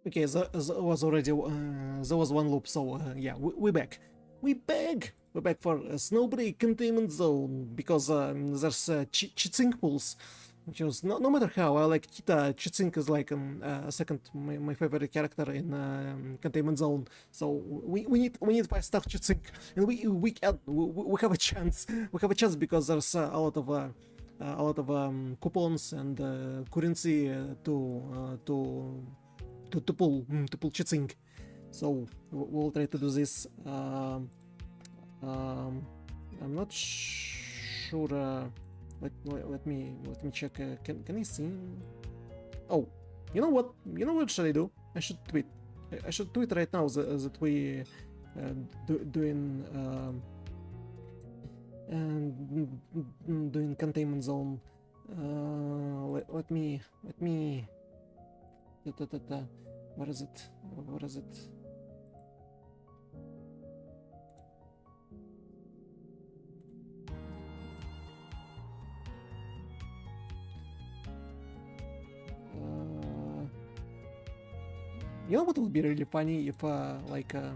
Okay, there was already there was one loop, so yeah, we're back. We're back. We're back for Snowbreak Containment Zone because there's cheating pools. Because no matter how I like Kita, cheating is like second my favorite character in Containment Zone. So we need 5-star cheating, and we have a chance. We have a chance because there's a lot of coupons and currency to pull cheating. So we'll try to do this. I'm not sure. Let me check. Can I see? Oh, you know what? You know what should I do? I should tweet. I should tweet right now that we doing doing containment zone. Let me. Where is it? Where is it? You know what would be really funny if like that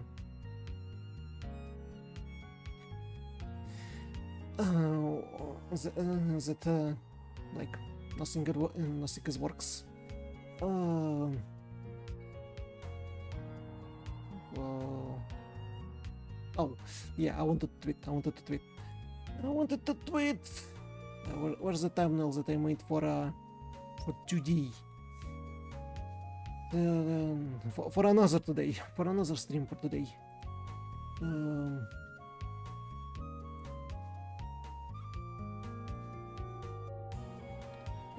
like nothing works. Oh yeah, I wanted to tweet. Where's the thumbnail that I made for 2D? For another today, for another stream for today.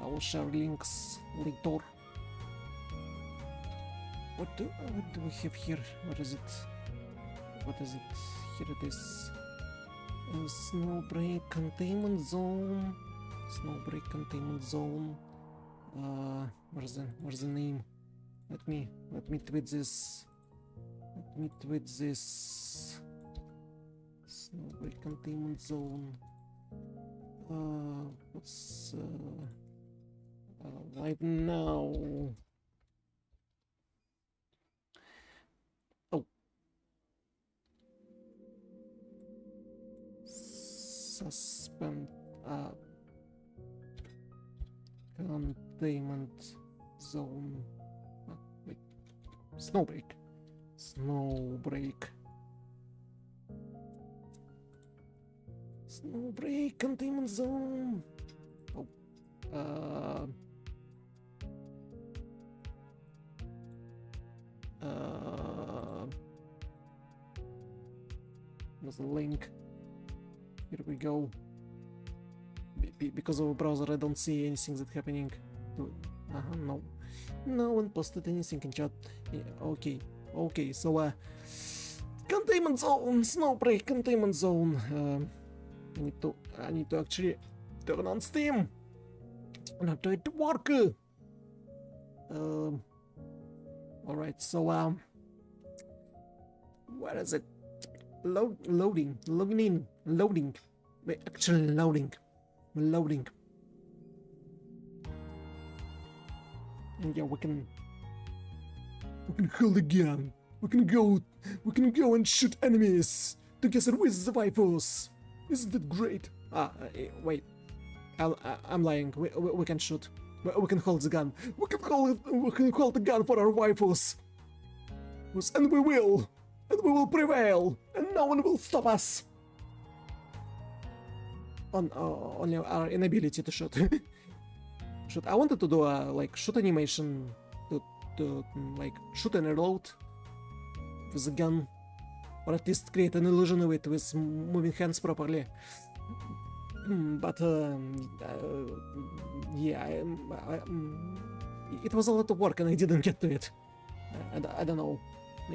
I will share links later. What do we have here? What is it? What is it? Here it is. Snowbreak Containment Zone. Snowbreak Containment Zone. Where's the name? Let me tweet this. Let me tweet this. Snowbreak Containment Zone. What's live now? Oh, suspend containment zone. Wait, Snowbreak. Snowbreak containment zone. Oh, there's a link. Here we go. Because of a browser, I don't see anything that's happening. No one posted anything in chat. Yeah, okay. So containment zone, Snowbreak containment zone. I need to actually turn on Steam. Not try to work. All right. So where is it? Loading. Wait, actually loading. And yeah, we can hold again. We can go and shoot enemies together with the waifus. Isn't it great? Wait. I'm lying. We can shoot. We can hold the gun. We can hold the gun for our waifus. And we will prevail. And no one will stop us. Only our inability to shoot. I wanted to do a like shoot animation to like shoot and reload with a gun, or at least create an illusion of it with moving hands properly. But yeah, it was a lot of work and I didn't get to it. I don't know.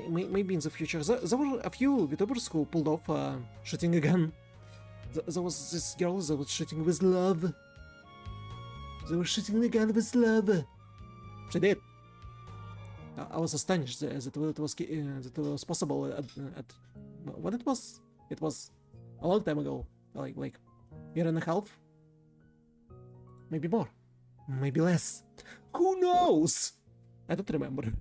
Maybe in the future. There were a few Vtubers who pulled off shooting a gun. There was this girl that was shooting with love. They were shooting the gun with love. She did. I was astonished that it was possible at when it was. It was a long time ago, like year and a half, maybe more, maybe less. Who knows? I don't remember.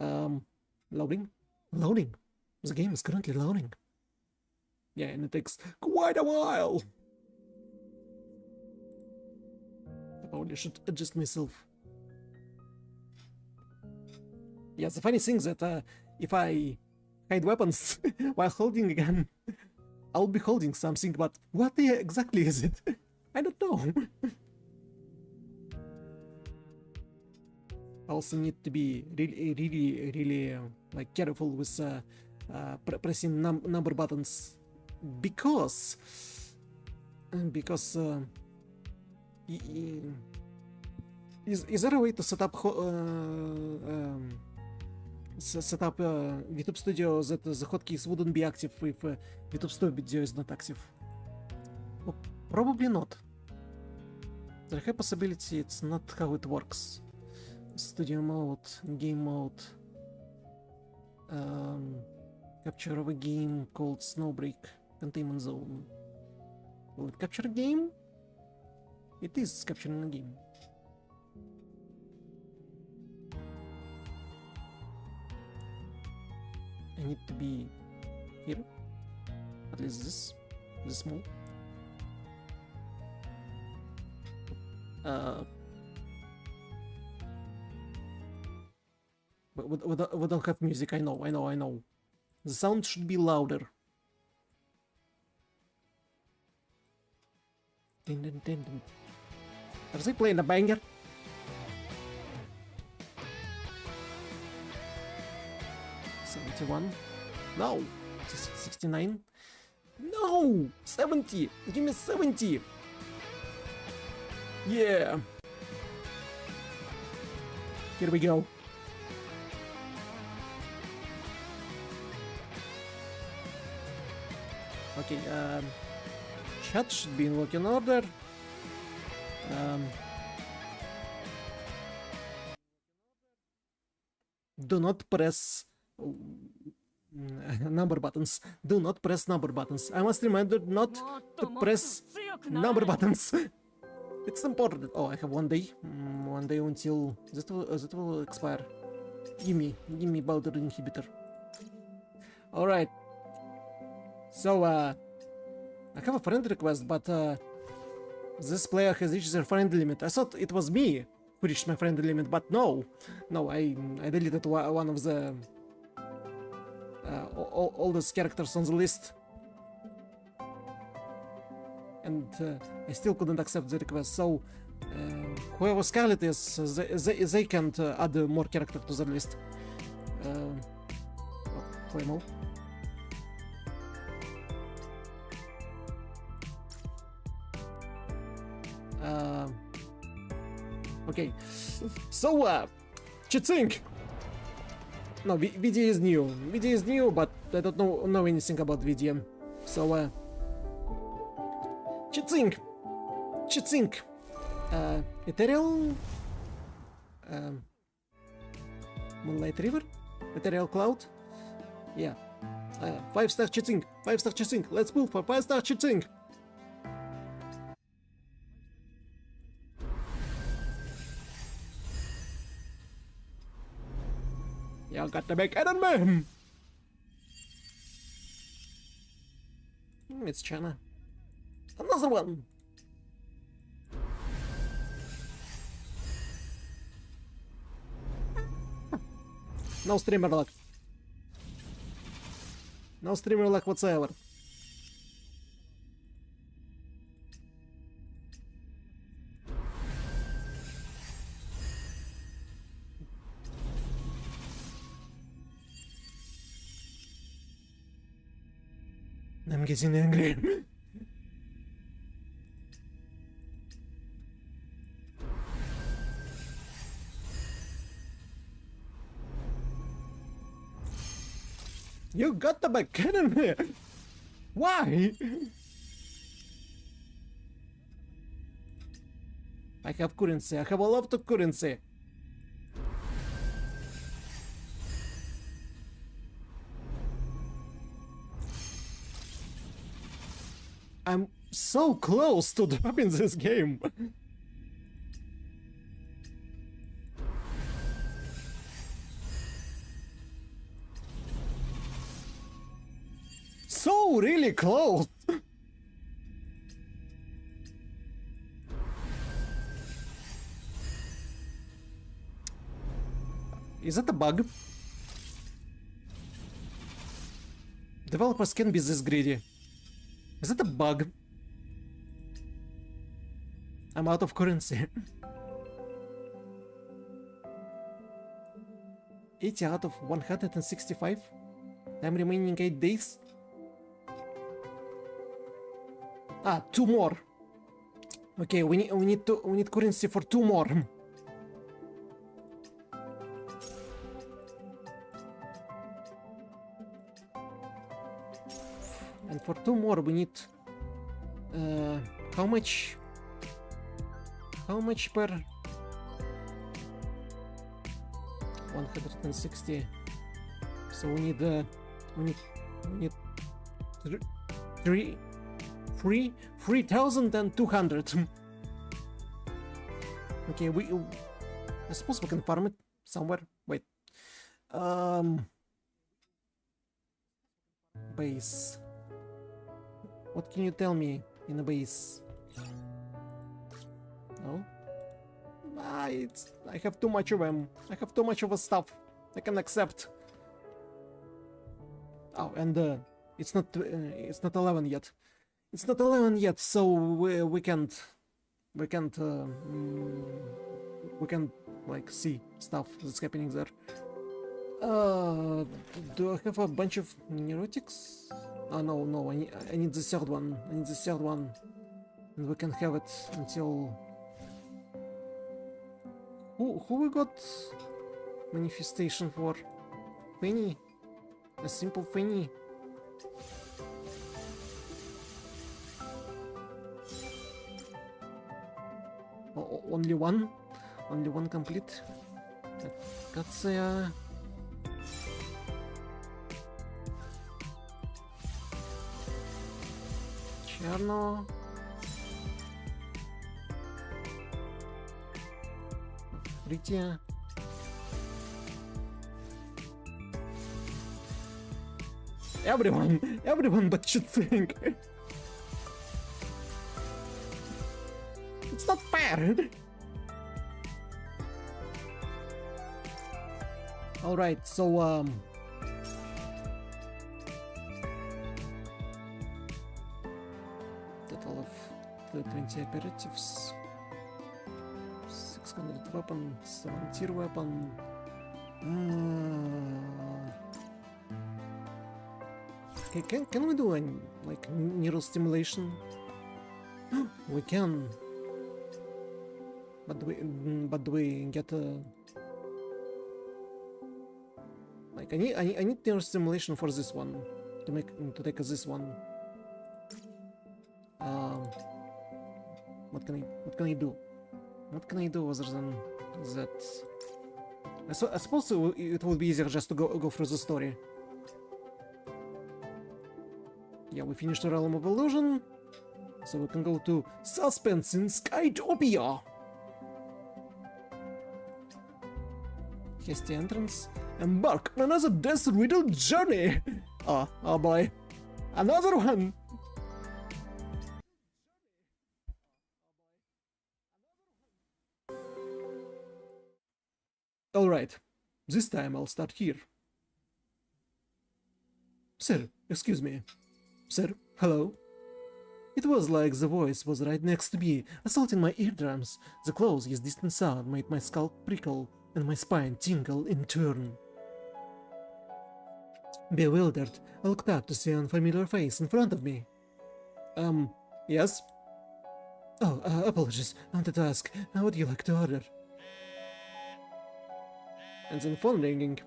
Loading. Loading. The game is currently loading. Yeah, and it takes quite a while. I probably should adjust myself. Yeah, the funny thing that if I hide weapons while holding a gun, I'll be holding something, but what exactly is it? I don't know. I also need to be really like careful with pressing number buttons because is there a way to set up Vtube Studio that the hotkeys wouldn't be active if Vtube Studio is not active? Well, probably not. There's a possibility it's not how it works. Studio mode, game mode, capture of a game called Snowbreak, Containment Zone. Will it capture a game? It is capturing a game. I need to be here, at least this small. We don't have music. I know. The sound should be louder. Are they playing a banger? $71. No. 69. No. 70. Give me 70. Yeah. Here we go. Okay, chat should be in working order. Do not press number buttons. Do not press number buttons. I must remember not to press number buttons. It's important. Oh, I have 1 day. 1 day until that will expire. Give me Boulder inhibitor. All right. So, I have a friend request, but this player has reached their friend limit. I thought it was me who reached my friend limit, but no, I deleted one of the all those characters on the list, and I still couldn't accept the request. So, whoever Scarlet is, they can't add more characters to the list. Claymore. Okay, so cheating. No, VD is new. VD is new, but I don't know anything about VDM. So cheating. Ethereal, Moonlight River, Ethereal Cloud. Yeah, 5-star cheating. 5-star cheating. Let's move for 5-star cheating. You got to make enemy! It's China. Another one! No streamer luck. No streamer luck whatsoever. I'm getting angry. You got to be kidding me! Why? I have currency. I have a lot of currency. I'm so close to dropping this game. Oh, really close! Is that a bug? Developers can be this greedy. Is that a bug? I'm out of currency. 80 out of 165? I'm remaining 8 days? Ah, 2 more. Okay, we need currency for 2 more. And for 2 more we need how much per 160. So we need 3,200. Okay, I suppose we can farm it somewhere. Wait. Base. What can you tell me in a base? No? I have too much of them. I have too much of a stuff I can accept. Oh, and it's not 11 yet. It's not 11 yet, so we can't like see stuff that's happening there. Do I have a bunch of neurotics? Oh no, I need the third one. And we can have it until... Who we got manifestation for? Penny? A simple penny? Only one? Only one complete? That's Cherno. Прития. Everyone but Chitsing. It's not fair. All right, so total of the 20 operatives, 600 weapon, 7 tier weapon. Okay, can we do any like neural stimulation? We can, but do we get a like I need neural stimulation for this one to take this one. What can I do? What can I do other than that? I suppose it would be easier just to go through the story. Yeah, we finished the Realm of Illusion, so we can go to Suspense in Skytopia. Hasty entrance. Embark on another death-riddled journey! Oh boy. Another one! Alright, this time I'll start here. Sir, excuse me. Sir, hello? It was like the voice was right next to me, assaulting my eardrums. The closest distant sound made my skull prickle and my spine tingle in turn. Bewildered, I looked up to see an unfamiliar face in front of me. Yes? Oh, apologies. I wanted to ask, how would you like to order? And then phone ringing.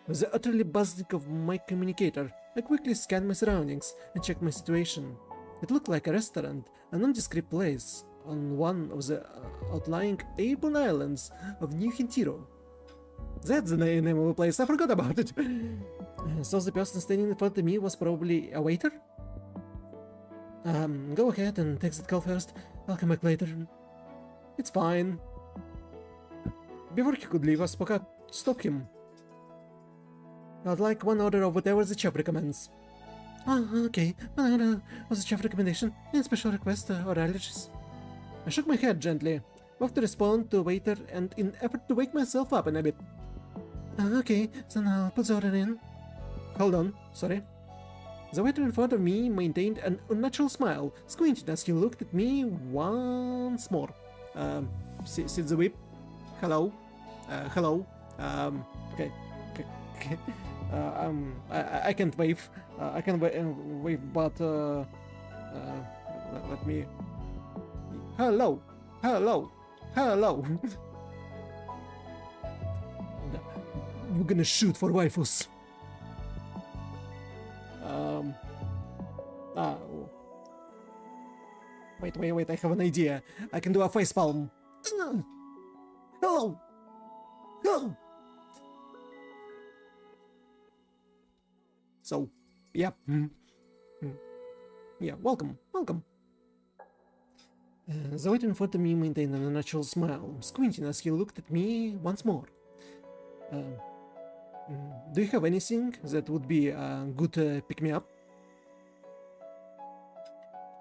With the utterly buzzing of my communicator, I quickly scanned my surroundings and checked my situation. It looked like a restaurant, a nondescript place on one of the outlying Aegon Islands of New Hintiro. That's the name of the place, I forgot about it. So the person standing in front of me was probably a waiter? Go ahead and take that call first. I'll come back later. It's fine. Before he could leave, I spoke up to stop him. I'd like one order of whatever the chef recommends. Oh, okay. Was a chef recommendation? Any special request or allergies? I shook my head gently, about to respond to a waiter and in effort to wake myself up in a bit. Okay, then I'll put the order in. Hold on, sorry. The waiter in front of me maintained an unnatural smile, squinted as he looked at me once more. See the whip? Hello? Hello? Okay. Okay. I can't wave. I can wave, but let me. Hello, hello, hello. We're gonna shoot for waifus. Wait, I have an idea. I can do a facepalm. Hello! Hello! So, yeah. Yeah, welcome. The waiter in front of me maintained an unnatural smile, squinting as he looked at me once more. Do you have anything that would be a good pick-me-up?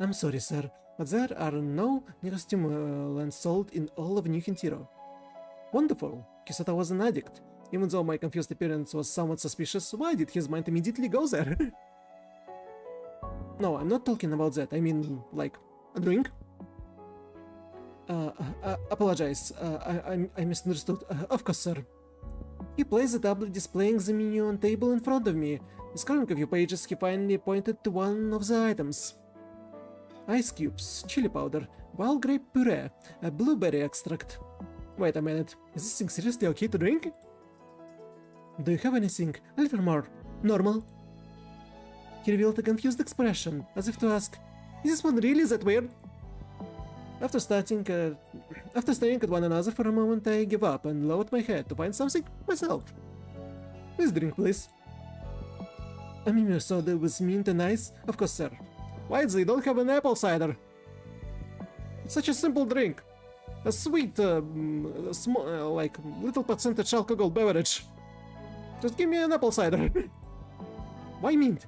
I'm sorry, sir, but there are no neurostimulants sold in all of New Hintiro. Wonderful. He thought I was an addict. Even though my confused appearance was somewhat suspicious, why did his mind immediately go there? No, I'm not talking about that. I mean, like, a drink? Apologize. I misunderstood. Of course, sir. He placed the tablet displaying the menu on table in front of me. Scrolling a few pages, he finally pointed to one of the items. Ice cubes, chili powder, wild grape puree, a blueberry extract. Wait a minute, is this thing seriously okay to drink? Do you have anything a little more normal? He revealed a confused expression, as if to ask, is this one really that weird? After staring at one another for a moment, I gave up and lowered my head to find something myself. This drink, please. A Mimir soda with mint and ice? Of course, sir. Why they don't have an apple cider? It's such a simple drink. A sweet, like, little percentage alcohol beverage. Just give me an apple cider. Why mint?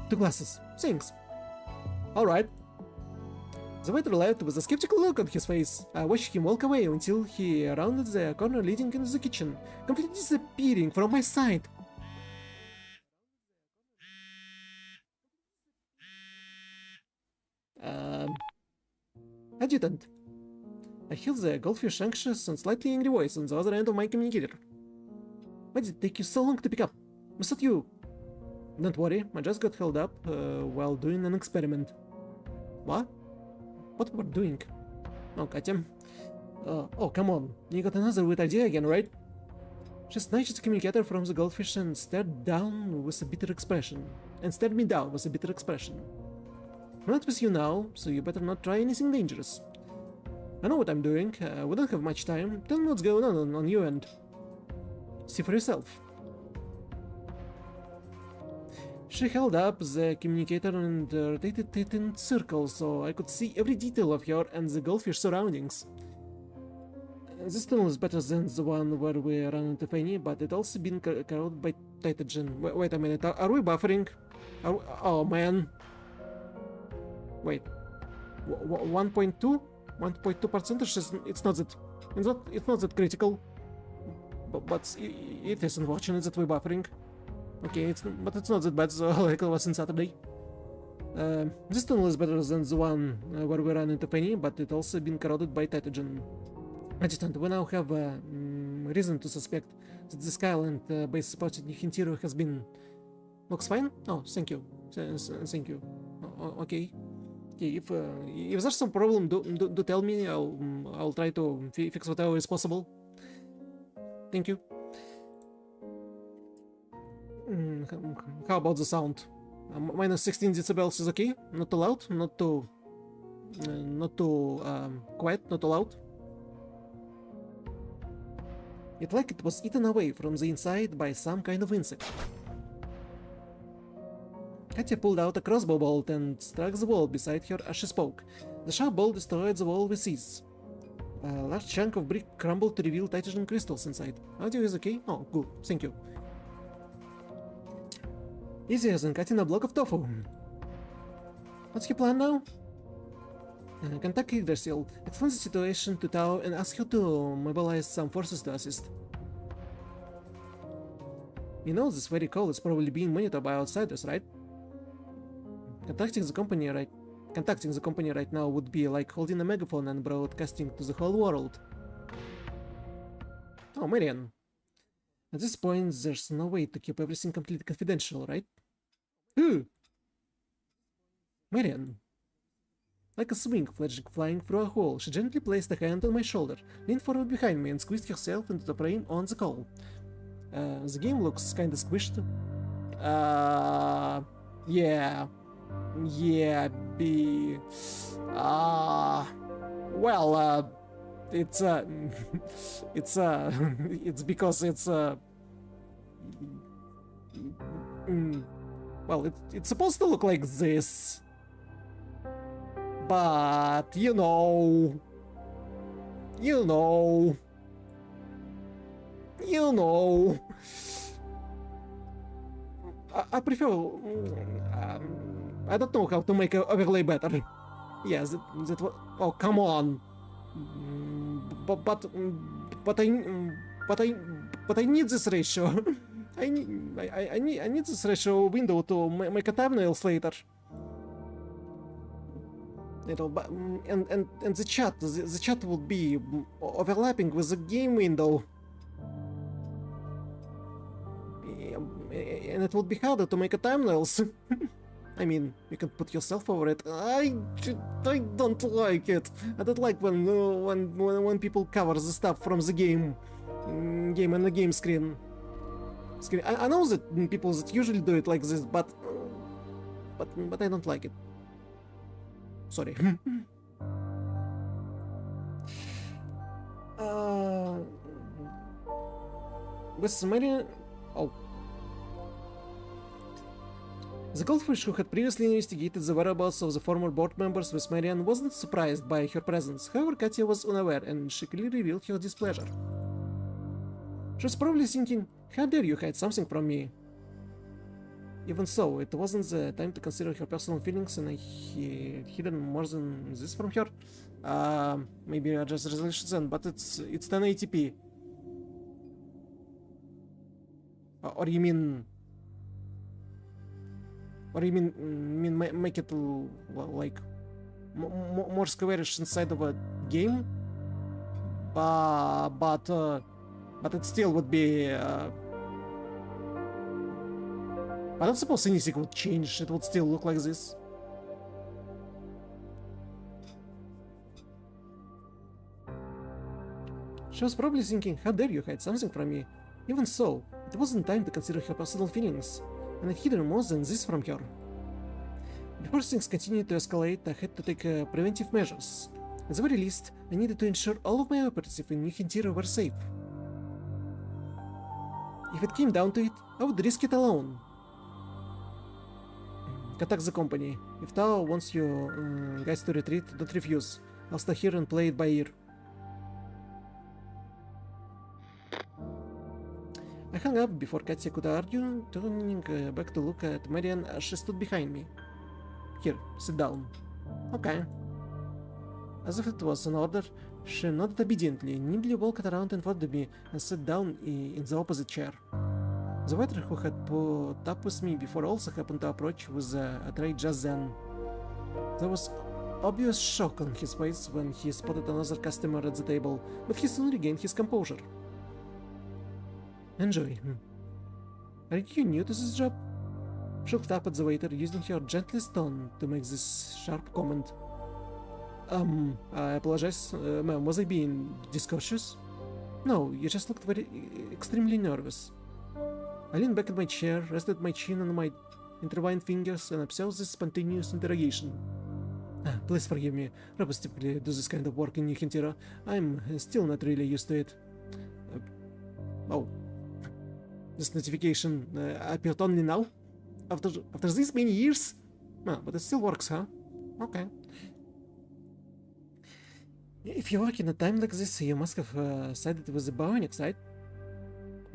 2 glasses. Thanks. Alright. The waiter left with a skeptical look on his face. I watched him walk away until he rounded the corner leading into the kitchen, completely disappearing from my sight. Adjutant. I heard the goldfish anxious and slightly angry voice on the other end of my communicator. Why did it take you so long to pick up? Was that you? Don't worry, I just got held up while doing an experiment. What? What were we doing? Oh, Katya. Oh, come on. You got another weird idea again, right? She snatched the communicator from the goldfish and stared me down with a bitter expression. I'm not with you now, so you better not try anything dangerous. I know what I'm doing. We don't have much time. Tell me what's going on your end. See for yourself. She held up the communicator and rotated it in circles so I could see every detail of her and the goldfish surroundings. This tunnel is better than the one where we ran into Fanny, but it also been corroded by nitrogen. Wait a minute, are we buffering? Oh man. Wait. 1.2? 1.2%? It's not that critical. But it is unfortunate that we're buffering. Okay, but it's not that bad, so like it was on Saturday. This tunnel is better than the one where we ran into Penny, but it also been corroded by nitrogen. Adjutant, we now have reason to suspect that the Skyland base spotted New Hintiro has been... Looks fine? Oh, thank you. Thank you. Okay. If there's some problem, do tell me. I'll try to fix whatever is possible. Thank you. How about the sound? Minus 16 decibels is okay? Not too loud? Not too quiet? Not too loud? It's like it was eaten away from the inside by some kind of insect. Katya pulled out a crossbow bolt and struck the wall beside her as she spoke. The sharp bolt destroyed the wall with ease. A large chunk of brick crumbled to reveal nitrogen crystals inside. Audio is okay? Oh, good. Thank you. Easier than cutting a block of tofu. What's your plan now? Contact Yggdrasil, explain the situation to Tao and ask her to mobilize some forces to assist. You know this very call is probably being monitored by outsiders, right? Contacting the company right now would be like holding a megaphone and broadcasting to the whole world. Oh, Marian. At this point, there's no way to keep everything completely confidential, right? Marian. Like a swing flying through a hole, she gently placed a hand on my shoulder, leaned forward behind me, and squeezed herself into the frame on the call. The game looks kinda squished. Yeah. Yeah, well, it's, it's because it's, well, it's supposed to look like this. But, you know. I prefer, I don't know how to make an overlay better. Yes, that was, oh, come on. But I need this ratio. I need this ratio window to make a thumbnails later. You know, but and the chat would be overlapping with the game window, and it would be harder to make a thumbnails. I mean, you can put yourself over it. I don't like it. I don't like when people cover the stuff from the game and the game screen. I know that people that usually do it like this, but I don't like it. Sorry. With Marian... Oh. The goldfish who had previously investigated the whereabouts of the former board members with Marian wasn't surprised by her presence. However, Katya was unaware, and she clearly revealed her displeasure. She was probably thinking, how dare you hide something from me? Even so, it wasn't the time to consider her personal feelings, and I hidden more than this from her. Maybe I just resolution then, but it's 1080p. Or you mean make it like more squarish inside of a game? But it still would be. I don't suppose anything would change, it would still look like this. She was probably thinking, how dare you hide something from me? Even so, it wasn't time to consider her personal feelings, and I hid more than this from her. Before things continued to escalate, I had to take preventive measures. At the very least, I needed to ensure all of my operatives in New Hintira were safe. If it came down to it, I would risk it alone. Contact the company. If Tao wants you guys to retreat, don't refuse. I'll stay here and play it by ear. I hung up before Katya could argue, turning back to look at Marian as she stood behind me. Here, sit down. Okay. As if it was an order, she nodded obediently, nimbly walked around in front of me and sat down in the opposite chair. The waiter who had put up with me before also happened to approach with a tray just then. There was obvious shock on his face when he spotted another customer at the table, but he soon regained his composure. Enjoy. Are you new to this job? She looked up at the waiter, using her gentlest tone to make this sharp comment. I apologize, ma'am, was I being discautious? No, you just looked extremely nervous. I leaned back in my chair, rested my chin on my intertwined fingers, and observed this spontaneous interrogation. Please forgive me. Robots typically do this kind of work in New Hintira. I'm still not really used to it. Oh. This notification appeared only now? After these many years? But it still works, huh? Okay. If you work in a time like this, you must have sided with the bionics, right?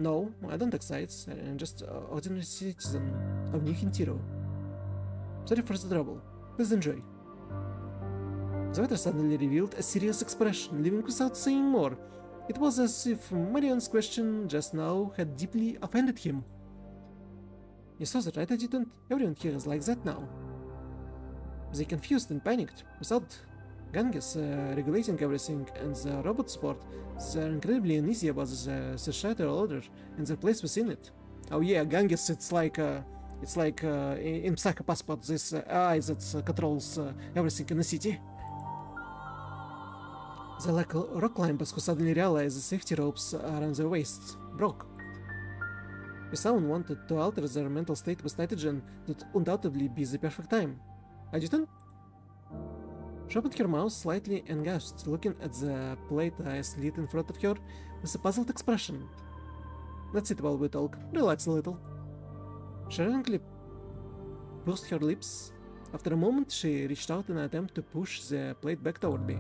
No, I don't take sides. I'm just ordinary citizen of New Hintiro. Sorry for the trouble. Please enjoy. The waiter suddenly revealed a serious expression, leaving without saying more. It was as if Marion's question just now had deeply offended him. You saw that, right, Adjutant? Everyone here is like that now. They confused and panicked. Without Ganges regulating everything and the robot support, they're incredibly uneasy about the societal order and their place within it. Oh yeah, Ganges, it's like in Psycho Passport, this AI that controls everything in the city. The rock climbers who suddenly realized the safety ropes around their waists broke. If someone wanted to alter their mental state with nitrogen, that would undoubtedly be the perfect time. Adjutant? She opened her mouth slightly and gasped, looking at the plate ice lit in front of her with a puzzled expression. That's it while we talk. Relax a little. She reluctantly pursed her lips. After a moment, she reached out in an attempt to push the plate back toward me.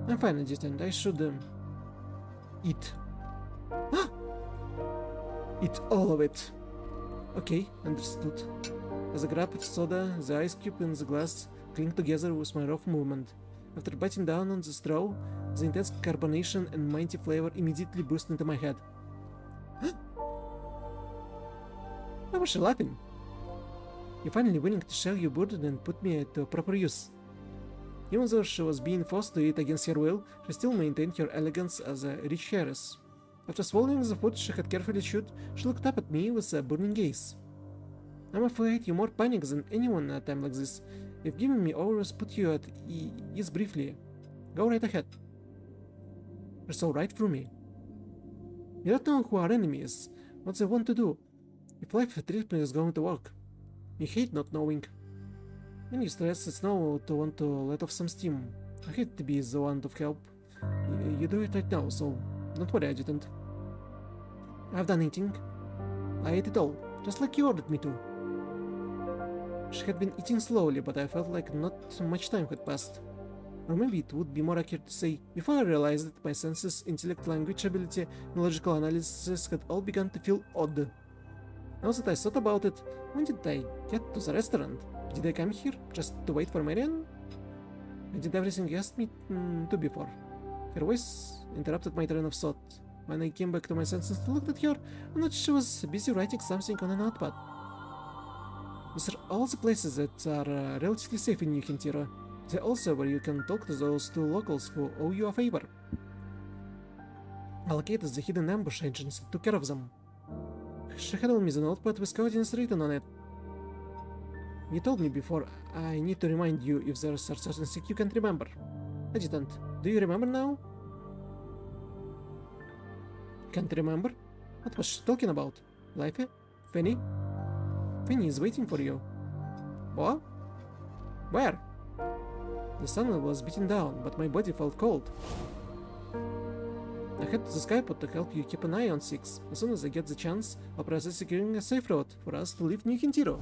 I'm fine, Adjutant. I should eat. Eat all of it. Okay, understood. As I grabbed soda, the ice cube in the glass clinked together with my rough movement. After biting down on the straw, the intense carbonation and mighty flavor immediately burst into my head. Why was she laughing? You're finally willing to share your burden and put me to proper use. Even though she was being forced to eat against her will, she still maintained her elegance as a rich heiress. After swallowing the food she had carefully chewed, she looked up at me with a burning gaze. I'm afraid you're more panic than anyone at a time like this. If giving me orders put you at ease briefly, go right ahead. You're so right through me. You don't know who our enemy is, what they want to do, if life treatment is going to work. You hate not knowing. When you stress, it's now to want to let off some steam. I hate to be the one to help. You do it right now, so don't worry, Adjutant. I've done eating. I ate it all, just like you ordered me to. She had been eating slowly, but I felt like not much time had passed. Or maybe it would be more accurate to say, before I realized that my senses, intellect, language ability, and logical analysis had all begun to feel odd. Now that I thought about it, when did I get to the restaurant? Did I come here just to wait for Marion? I did everything you asked me to before. Her voice interrupted my train of thought. When I came back to my senses and looked at her, I noticed she was busy writing something on a notepad. These are all the places that are relatively safe in New Hintiro. They're also where you can talk to those two locals who owe you a favor. I located the hidden ambush agents and took care of them. She handed me the notepad with coordinates written on it. You told me before, I need to remind you if there's a certain thing you can't remember. Adjutant, do you remember now? Can't remember? What was she talking about? Life? Fanny? Fanny is waiting for you. What? Where? The sun was beating down, but my body felt cold. I head to the Skypod to help you keep an eye on Six. As soon as I get the chance, I'll process securing a safe route for us to leave New Hintiro.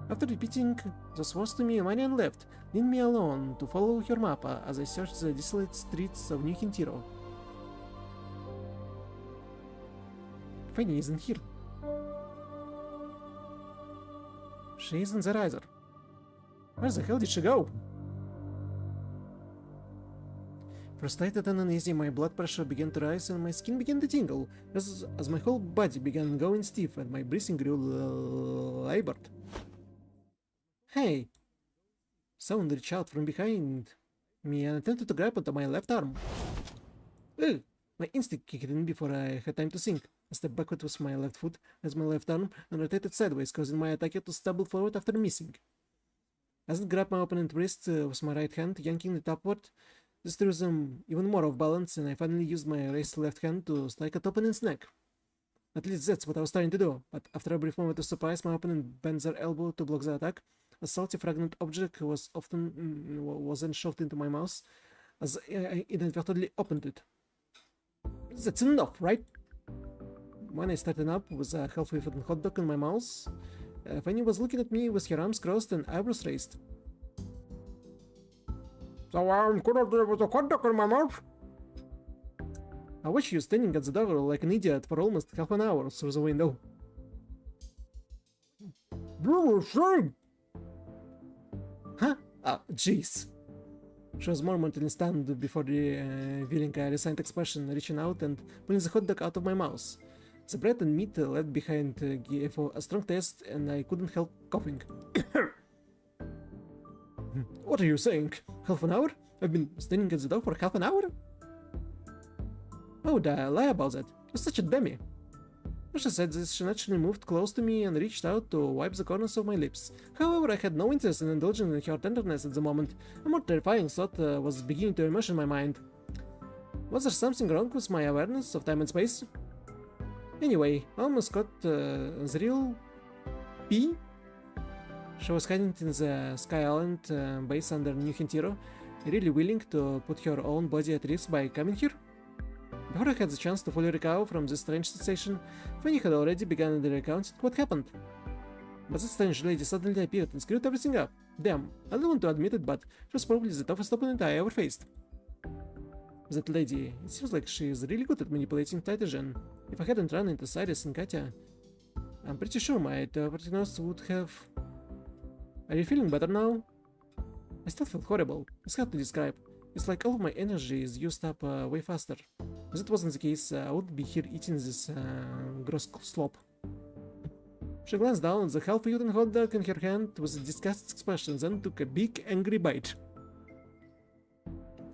After repeating those words to me, Marion left, leaving me alone to follow her map as I searched the desolate streets of New Hintiro. Fanny isn't here. She isn't there either. Where the hell did she go? Frustrated and uneasy, my blood pressure began to rise and my skin began to tingle as my whole body began going stiff and my breathing grew labored. Hey! Someone reached out from behind me and attempted to grab onto my left arm. Ugh! My instinct kicked in before I had time to think. I stepped backward with my left foot as my left arm and rotated sideways, causing my attacker to stumble forward after missing. As I grabbed my opponent's wrist with my right hand, yanking it upward, this threw them even more off balance, and I finally used my raised left hand to strike at opponent's neck. At least that's what I was trying to do, but after a brief moment of surprise, my opponent bent their elbow to block the attack. A salty fragment object was then shoved into my mouth as I inadvertently opened it. That's enough, right? When I started up with a half-eaten hot dog in my mouth, Fanny was looking at me with her arms crossed and eyebrows raised. So I'm gonna do with a hot dog in my mouth? I watched you standing at the door like an idiot for almost half an hour through the window. Bro, shame! Huh? Ah, jeez. She was momentarily stunned before revealing a resigned expression, reaching out and pulling the hot dog out of my mouth. The bread and meat left behind gave a strong taste, and I couldn't help coughing. What are you saying? Half an hour? I've been standing at the door for half an hour? Oh, I lie about that. You're such a dummy. When she said this, she naturally moved close to me and reached out to wipe the corners of my lips. However, I had no interest in indulging in her tenderness at the moment. A more terrifying thought was beginning to emerge in my mind. Was there something wrong with my awareness of time and space? Anyway, I almost got the real P. She was hiding in the Sky Island base under New Hintiro, really willing to put her own body at risk by coming here. Before I had the chance to fully recover from this strange sensation, Fanny had already begun the recounting what happened. But this strange lady suddenly appeared and screwed everything up. Damn, I don't want to admit it, but she was probably the toughest opponent I ever faced. That lady, it seems like she is really good at manipulating Titagen. If I hadn't run into Cyrus and Katya, I'm pretty sure my prognosis would have... Are you feeling better now? I still feel horrible. It's hard to describe. It's like all of my energy is used up way faster. If that wasn't the case, I wouldn't be here eating this gross slop. She glanced down at the half-eaten hot dog in her hand with a disgusted expression, then took a big, angry bite.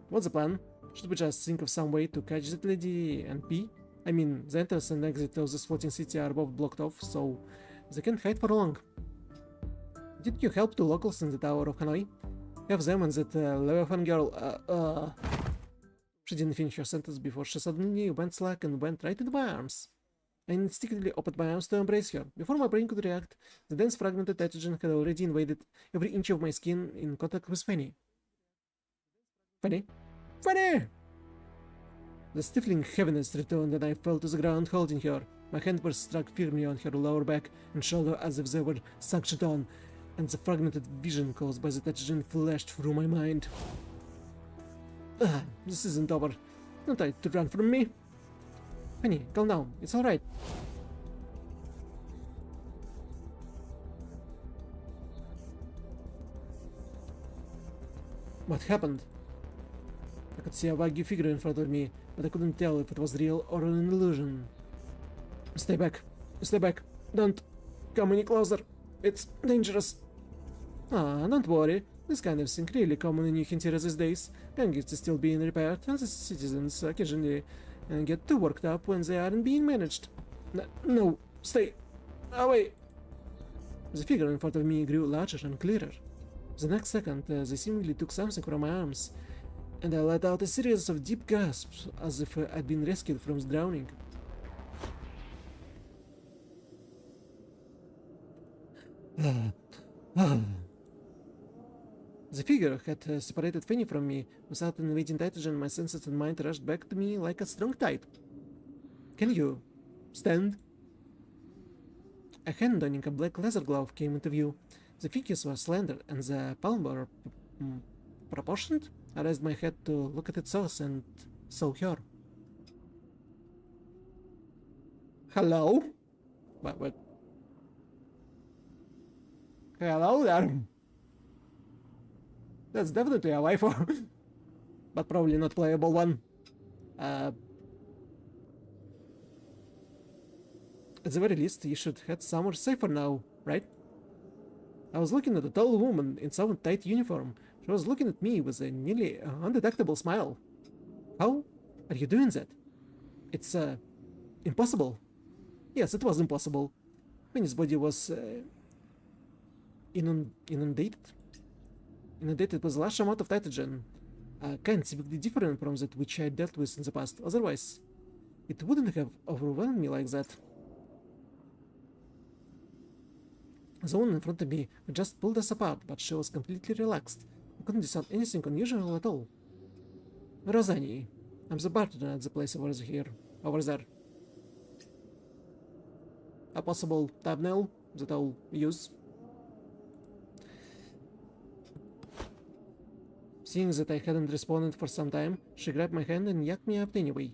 What's the plan? Should we just think of some way to catch that lady and pee? I mean, the entrance and exit of this floating city are both blocked off, so they can't hide for long. Did you help the locals in the Tower of Hanoi? Have them and that Leviathan girl, She didn't finish her sentence before she suddenly went slack and went right into my arms. I instinctively opened my arms to embrace her. Before my brain could react, the dense fragmented nitrogen had already invaded every inch of my skin in contact with Fanny. Fanny? Fanny! The stifling heaviness returned and I fell to the ground holding her. My hand was struck firmly on her lower back and shoulder as if they were suctioned on, and the fragmented vision caused by the nitrogen flashed through my mind. This isn't over. Don't try to run from me. Fanny, calm down. It's alright. What happened? I could see a vague figure in front of me, but I couldn't tell if it was real or an illusion. Stay back. Stay back. Don't come any closer. It's dangerous. Don't worry. This kind of thing really common in New Hintira these days. Gangs is still being repaired, and the citizens occasionally get too worked up when they aren't being managed. No, stay away. The figure in front of me grew larger and clearer. The next second, they seemingly took something from my arms, and I let out a series of deep gasps as if I'd been rescued from drowning. The figure had separated Fanny from me. Without invading nitrogen, my senses and mind rushed back to me like a strong tide. Can you stand? A hand donning a black leather glove came into view. The figures were slender and the palm were proportioned. I raised my head to look at its source and saw her. Hello? What? Hello there. That's definitely a waifu, but probably not playable one. At the very least, you should head somewhere safer now, right? I was looking at a tall woman in some tight uniform. She was looking at me with a nearly undetectable smile. How are you doing that? It's impossible. Yes, it was impossible. Penny's body was inundated with a large amount of nitrogen, kind significantly different from that which I dealt with in the past. Otherwise, it wouldn't have overwhelmed me like that. The woman in front of me just pulled us apart, but she was completely relaxed. I couldn't discern anything unusual at all. Rosani, I'm the bartender at the place over there. A possible thumbnail that I'll use. Seeing that I hadn't responded for some time, she grabbed my hand and yanked me up anyway.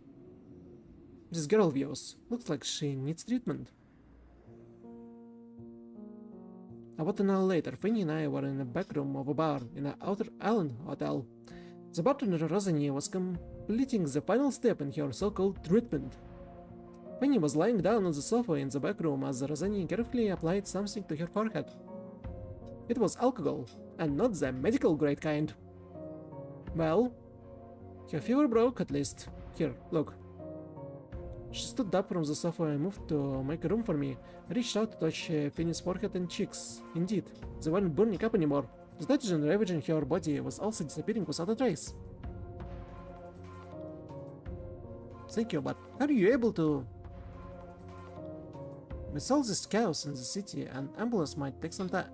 This girl of yours looks like she needs treatment. About an hour later, Fanny and I were in the back room of a bar in an outer island hotel. The bartender Rosanne was completing the final step in her so-called treatment. Fanny was lying down on the sofa in the back room as Rosanne carefully applied something to her forehead. It was alcohol, and not the medical grade kind. Well, her fever broke at least. Here, look. She stood up from the sofa and moved to make room for me. I reached out to touch Fanny's forehead and cheeks. Indeed, they weren't burning up anymore. The nitrogen ravaging her body was also disappearing without a trace. Thank you, but how are you able to... With all this chaos in the city, an ambulance might take some time.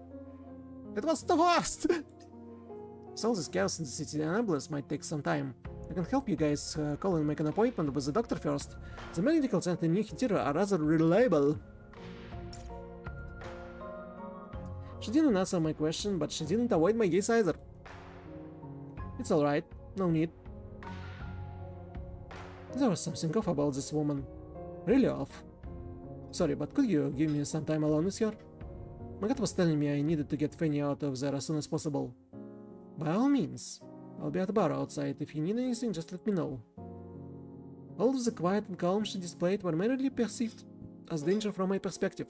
It was the worst! With all this chaos in the city, an ambulance might take some time. I can help you guys call and make an appointment with the doctor first. The medical center in New Hitira are rather reliable. She didn't answer my question, but she didn't avoid my gaze either. It's alright, no need. There was something off about this woman. Really off. Sorry, but could you give me some time alone with her? My gut was telling me I needed to get Fanny out of there as soon as possible. By all means. I'll be at the bar outside. If you need anything, just let me know. All of the quiet and calm she displayed were merely perceived as danger from my perspective.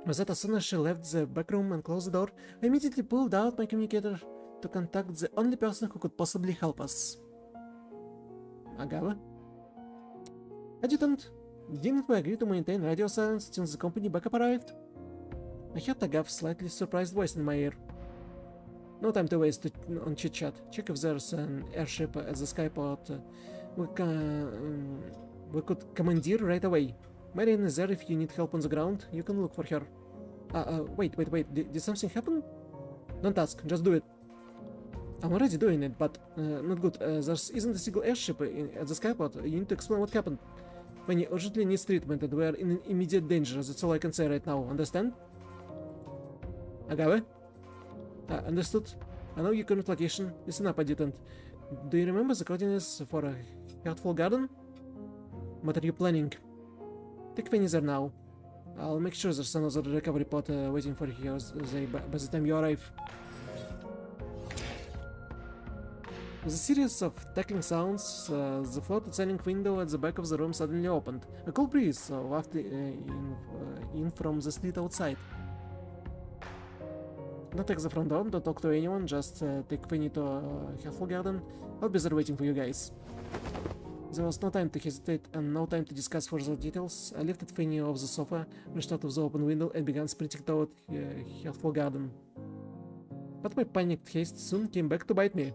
Was that as soon as she left the back room and closed the door, I immediately pulled out my communicator to contact the only person who could possibly help us. Agave? Adjutant, didn't we agree to maintain radio silence since the company backup arrived? I heard Agave's slightly surprised voice in my ear. No time to waste on chit-chat. Check if there's an airship at the skyport we could commandeer right away. Marian is there if you need help on the ground. You can look for her. Wait. Did something happen? Don't ask, just do it. I'm already doing it, but not good. There isn't a single airship at the skyport. You need to explain what happened. Fanny urgently needs treatment and we are in immediate danger. That's all I can say right now. Understand? Agave? Understood. I know your current location. Listen up, Adjutant. Do you remember the coordinates for a Heartful Garden? What are you planning? Take Fanny there now. I'll make sure there's another recovery pod waiting for you by the time you arrive. With a series of tackling sounds, the floated sailing window at the back of the room suddenly opened. A cool breeze wafted in from the street outside. Don't take the front door, don't talk to anyone, just take Fanny to Heartful Garden. I'll be there waiting for you guys. There was no time to hesitate and no time to discuss further details. I lifted Fanny off the sofa, rushed out of the open window and began sprinting toward Heartful Garden. But my panicked haste soon came back to bite me.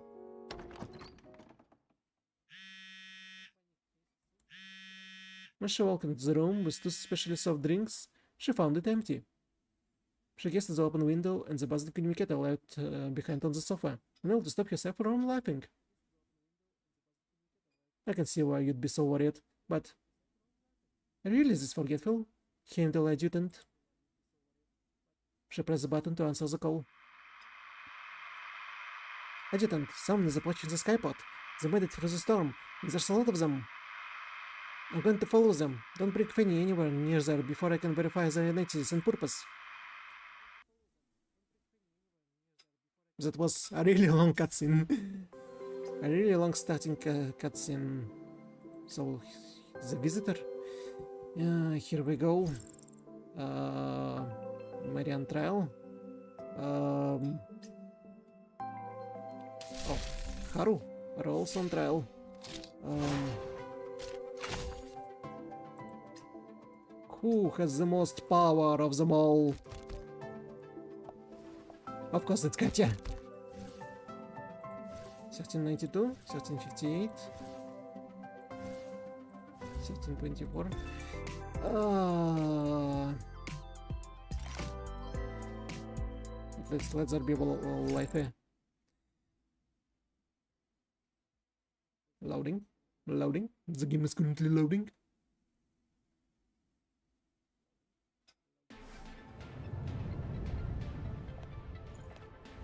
When she walked into the room with two specially soft drinks, she found it empty. She gazed at the open window and the buzzing communicator left behind on the sofa, unable to stop herself from laughing. I can see why you'd be so worried, but... Are you really this forgetful? Handle Adjutant. She pressed the button to answer the call. Adjutant, someone is approaching the skyport. They made it through the storm, and there's a lot of them. I'm going to follow them. Don't bring Fanny anywhere near there before I can verify their identities and purpose. That was a really long cutscene. A really long starting cutscene. So, the visitor. Here we go. Marian trial. Oh, Haru are also on trial. Who has the most power of them all? Of course it's Katya. 1392, 1358, 1324. Let there be life here. Loading. The game is currently loading.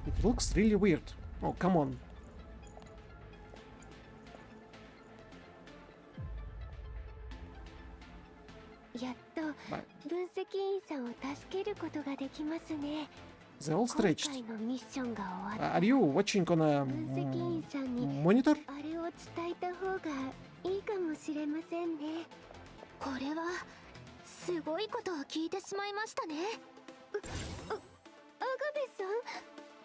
It looks really weird. Oh, come on. やっと But 分析員さんを助けることができますね。 they all 今 stretched. 回のミッションが終わっ Are you watching on a 分析員さんに monitor? あれを伝えた方がいいかもしれませんね。これはすごいことを聞いてしまいましたね。アガベさん、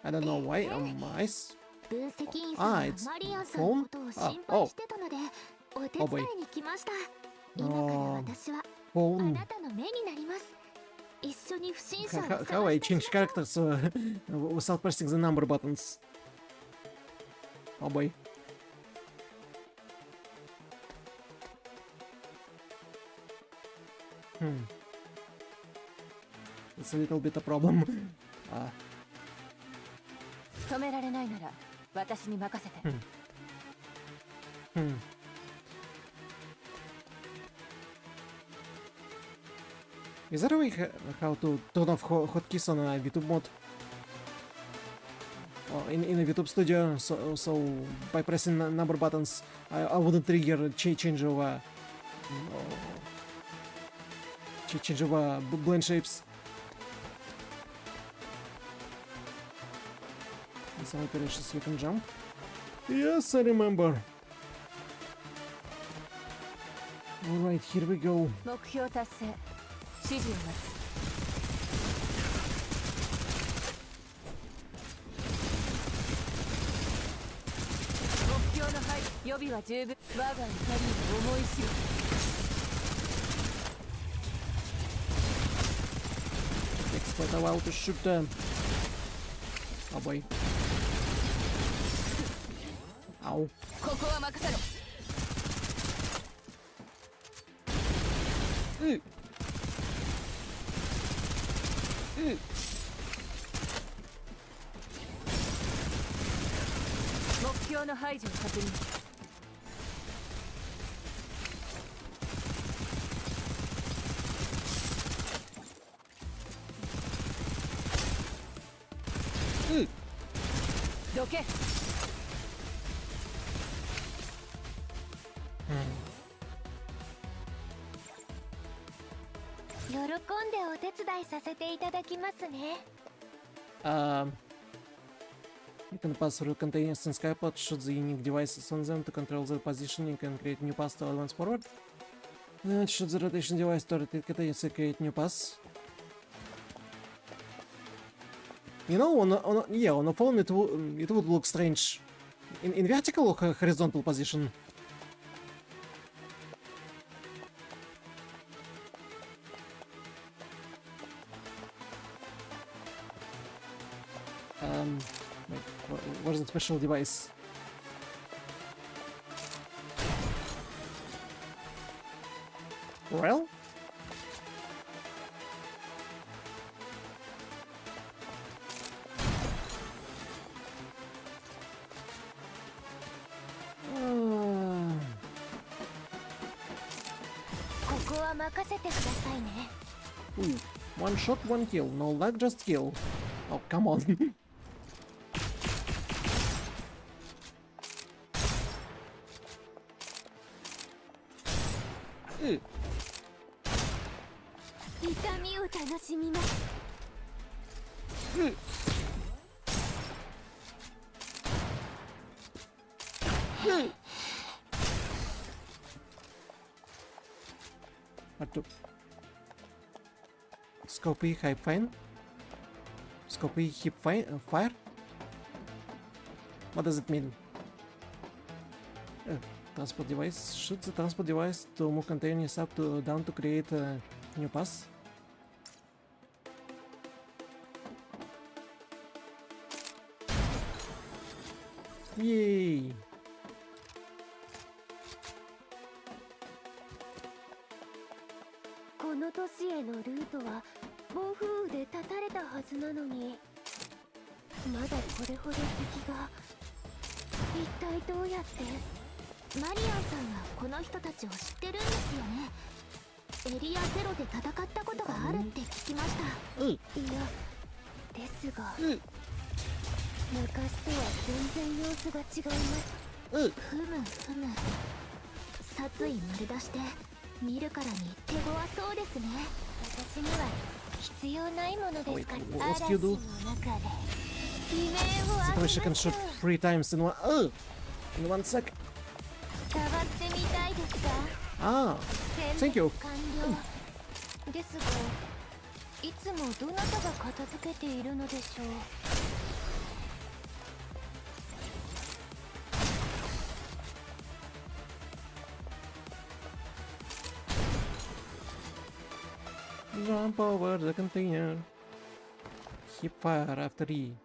I don't know why. Eyes. 分析員さんが it's マリアンさんのことを心配してたのでお手伝いに来ました。今から私はあ Phone. なたの目になります。一緒に不審者を How 探 I し出 change しましょう。 characters without pressing the number buttons? Oh boy. It's a little bit a problem. 止められないなら私に任せて。Is there a way how to turn off hotkeys on a Vtube mod? In a Vtube studio, so by pressing number buttons, I wouldn't trigger change of blend shapes. In some operations you can jump. Yes, I remember. Alright, here we go. 目標達成。指示を待つ。目標の範囲、予備は十分。我が怒りを思い知る。Takes quite a while to shoot them. Oh boy. Ow. ここは任せろ。目標の排除を確認。どけ。喜んでお手伝いさせていただきますね。You can pass through containers in Skypod, shoot the unique devices on them to control their positioning and create new paths to advance forward. Shoot the rotation device to rotate containers and create new paths. You know, on a phone it would look strange. In vertical or horizontal position? Wait, where's the special device? Well? Uh, ここは任せてくださいね。 ooh, one shot, one kill. No luck, just kill. Oh, come on. 痛みを楽しみます。What to? Scopy hype fine? Scopy hip fire? What does it mean? Transport device. Shoot the transport device to move containers up to down to create a new pass. Yay! この都市へのルートは暴風雨で断たれたはずなのに、まだこれほど敵が。一体どうやって。マリアンさんはこの人たちを知ってるんですよね。エリアゼロで戦ったことがあるって聞きました。いやですが、昔とは全然様子が違います。ふむふむ。殺意丸出して見るからに手強そうですね。私には必要ないものですから。 Wait, what can you do? 嵐の中で悲鳴を Supposed you 上 can げましょ shoot う。 3 times in one. Oh! In 1 sec. 触ってみたいですか？ Ah! 選 Thank you. 別完了ですが、いつもどなたが片付けているのでしょう。Jump over the container. Keep fire after E.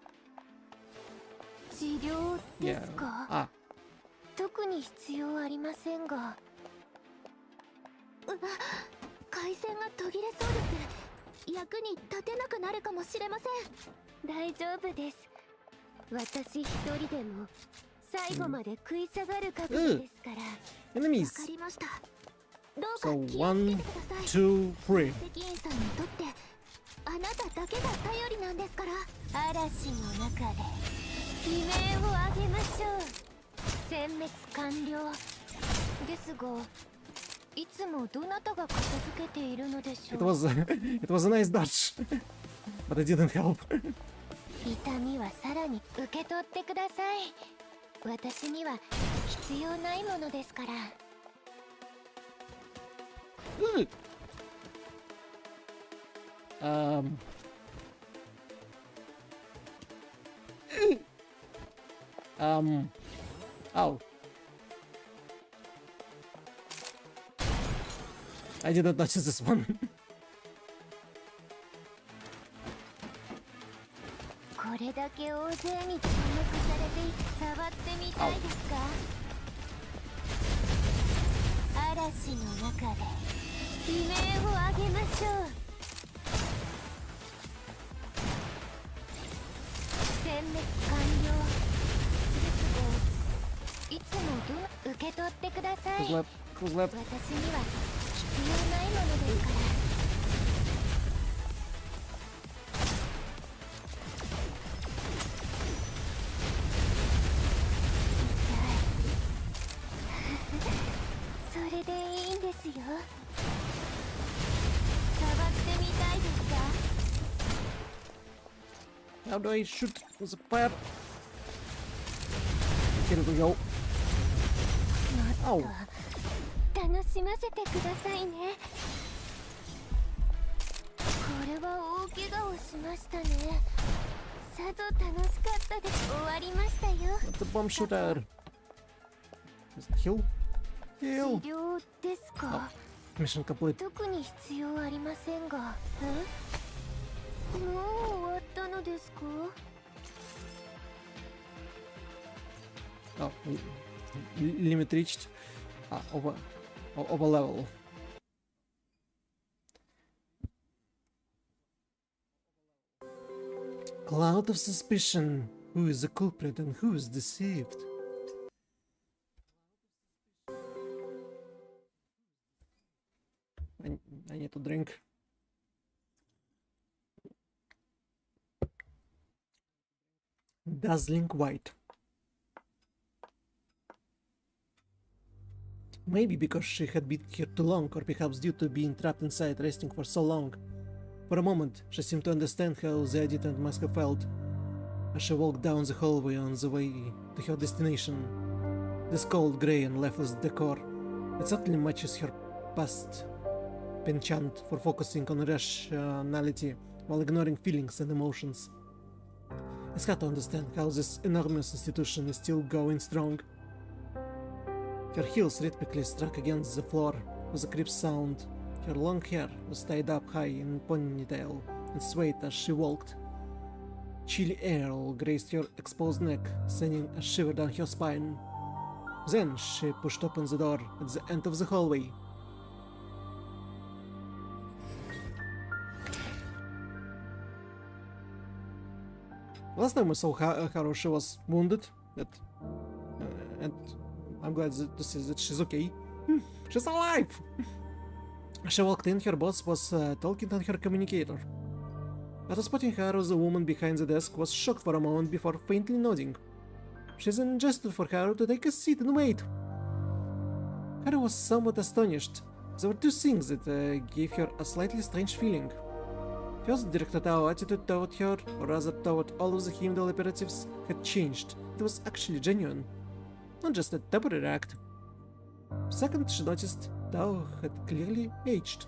治療で Yeah. すか？ Ah. 特に必要ありませんが。回線が途切れそうです。役に立てなくなるかもしれません。大丈夫です。私一人でも最後まで食い下がる覚悟ですから。わ Enemies. かりました。どう So か気をつけ 1, てください。 2, 3. 責任さんにとってあなただけが頼りなんですから。嵐の中で悲鳴を上げましょう。殲滅完了ですが、いつもどなたが片付けているのでしょ It う。 was it was a nice dodge. But it didn't help. 痛みはさらに受け取ってください。私には必要ないものですから。Um. Ow. I didn't notice this one. これだけ大勢に注目されて触ってみたいですか？嵐の中で悲鳴を上げましょう。殲滅完了ですが、いつも受け取ってください。 Who's left? Who's left? 私には必要ないものですから。それでいいんですよ。触ってみたいですか？ How do I shoot with the fire? Here we go. もっ Ow. と楽しませてくださいね。これは大怪我をしましたね。さぞ楽しかったです。終わりましたよ。 Not the bomb shooter. Just heal. 治 Heal. 療ですか？ Mission complete. 特に必要ありませんが。もう終わったのですか？ Oh, limit reached. Over level. Cloud of suspicion. Who is the culprit and who is deceived? I need to drink. Dazzling white. Maybe because she had been here too long, or perhaps due to being trapped inside resting for so long. For a moment, she seemed to understand how the adjutant must have felt as she walked down the hallway on the way to her destination. This cold, grey and lifeless decor, it certainly matches her past penchant for focusing on rationality while ignoring feelings and emotions. It's hard to understand how this enormous institution is still going strong. Her heels rhythmically struck against the floor with a crisp sound. Her long hair was tied up high in a ponytail and swayed as she walked. Chilly air grazed her exposed neck, sending a shiver down her spine. Then she pushed open the door at the end of the hallway. Last time we saw Haru, she was wounded, and I'm glad to see that she's okay. She's alive! She walked in, her boss was talking on her communicator. After spotting Haru, the woman behind the desk was shocked for a moment before faintly nodding. She then gestured for Haru to take a seat and wait. Haru was somewhat astonished, There were two things that gave her a slightly strange feeling. First, Director Tao's attitude toward her, or rather toward all of the Heimdall operatives, had changed. It was actually genuine, not just a temporary act. Second, she noticed Tao had clearly aged.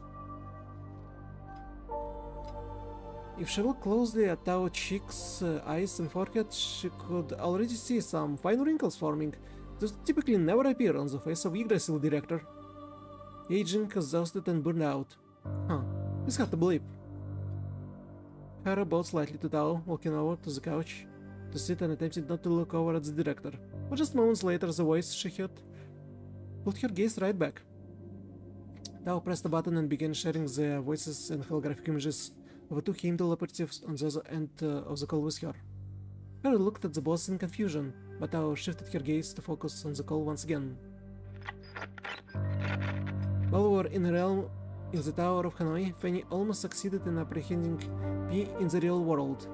If she looked closely at Tao's cheeks, eyes, and forehead, she could already see some fine wrinkles forming that typically never appear on the face of Yggdrasil director. Aging, exhausted, and burned out. Huh, it's hard to believe. Hera bowed slightly to Tao, walking over to the couch to sit and attempted not to look over at the director. But just moments later, the voice she heard pulled her gaze right back. Tao pressed a button and began sharing the voices and holographic images of the two Heimdall operatives on the other end of the call with her. Hera looked at the boss in confusion, but Tao shifted her gaze to focus on the call once again. While we were in the realm in the Tower of Hanoi, Fanny almost succeeded in apprehending P in the real world.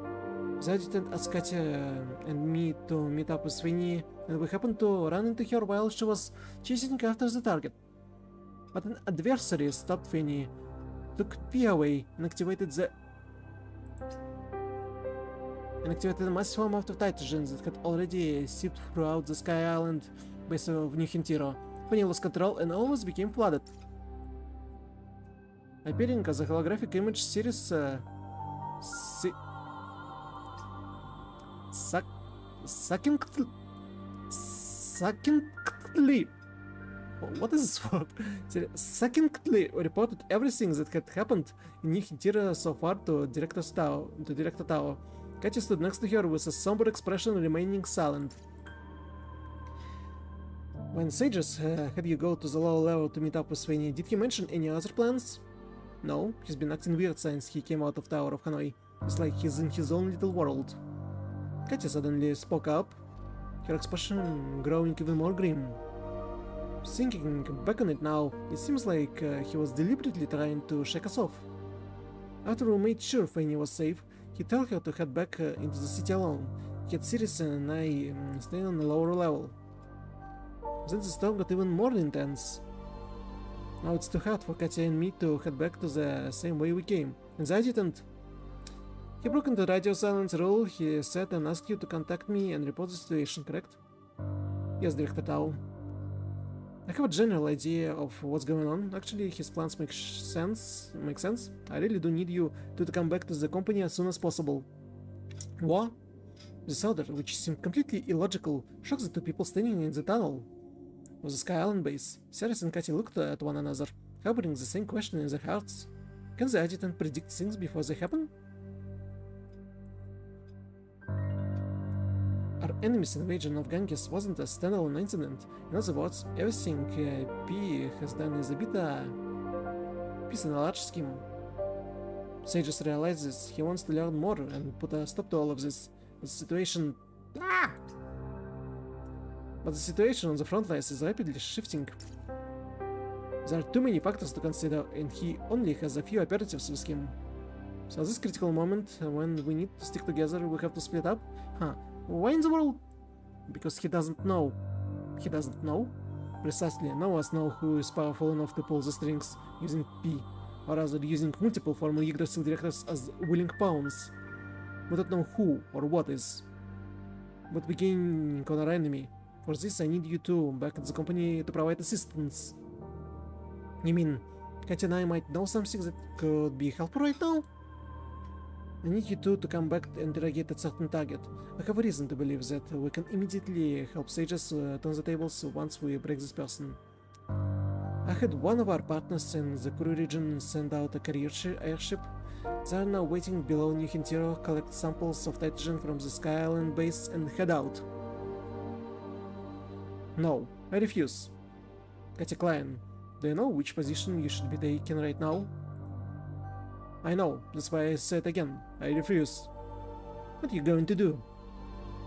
The adjutant asked Katya and me to meet up with Fanny, and we happened to run into her while she was chasing after the target. But an adversary stopped Fanny, took P away, and activated a massive amount of nitrogen that had already seeped throughout the Sky Island base of New Hintiro. Fanny lost control and almost became flooded. Appearing as a holographic image series, succinctly, what is this word? Succinctly reported everything that had happened in New Hintiro so far to Director Tao. Katya stood next to her with a somber expression, remaining silent. When Sajeas had you go to the lower level to meet up with Svenny, did he mention any other plans? No, he's been acting weird since he came out of Tower of Hanoi. It's like he's in his own little world. Katya suddenly spoke up, her expression growing even more grim. Thinking back on it now, it seems like he was deliberately trying to shake us off. After we made sure Fanny was safe, he told her to head back into the city alone. He had Sirius and I staying on the lower level. Then the storm got even more intense. Now it's too hard for Katya and me to head back to the same way we came. And the adjutant, he broke into radio silence rule. He said and asked you to contact me and report the situation, correct? Yes, Director Tao. I have a general idea of what's going on. Actually, his plans make sense. I really do need you to come back to the company as soon as possible. What? This order, which seemed completely illogical, shocked the two people standing in the tunnel of the Sky Island base. Sirius and Katya looked at one another, harboring the same question in their hearts. Can the adjutant predict things before they happen? Our enemy's invasion of Ganges wasn't a standalone incident. In other words, everything P has done is a piece in a large scheme. Sajeas realizes he wants to learn more and put a stop to all of this. But the situation on the front lines is rapidly shifting. There are too many factors to consider, and he only has a few operatives with him. So at this critical moment, when we need to stick together, we have to split up? Huh. Why in the world? Because he doesn't know. He doesn't know? Precisely, none of us know who is powerful enough to pull the strings using P, or rather using multiple former Yggdrasil directors as willing pawns. We don't know who or what is. But we gain on our enemy. For this I need you two back at the company to provide assistance. You mean, Katya and I might know something that could be helpful right now? I need you two to come back and interrogate a certain target. I have a reason to believe that we can immediately help Sajeas turn the tables once we break this person. I had one of our partners in the Kuru region send out a carrier airship. They are now waiting below New Hintiro, collect samples of nitrogen from the Sky Island base and head out. No, I refuse. Katya Klein, do you know which position you should be taking right now? I know, that's why I say it again. I refuse. What are you going to do?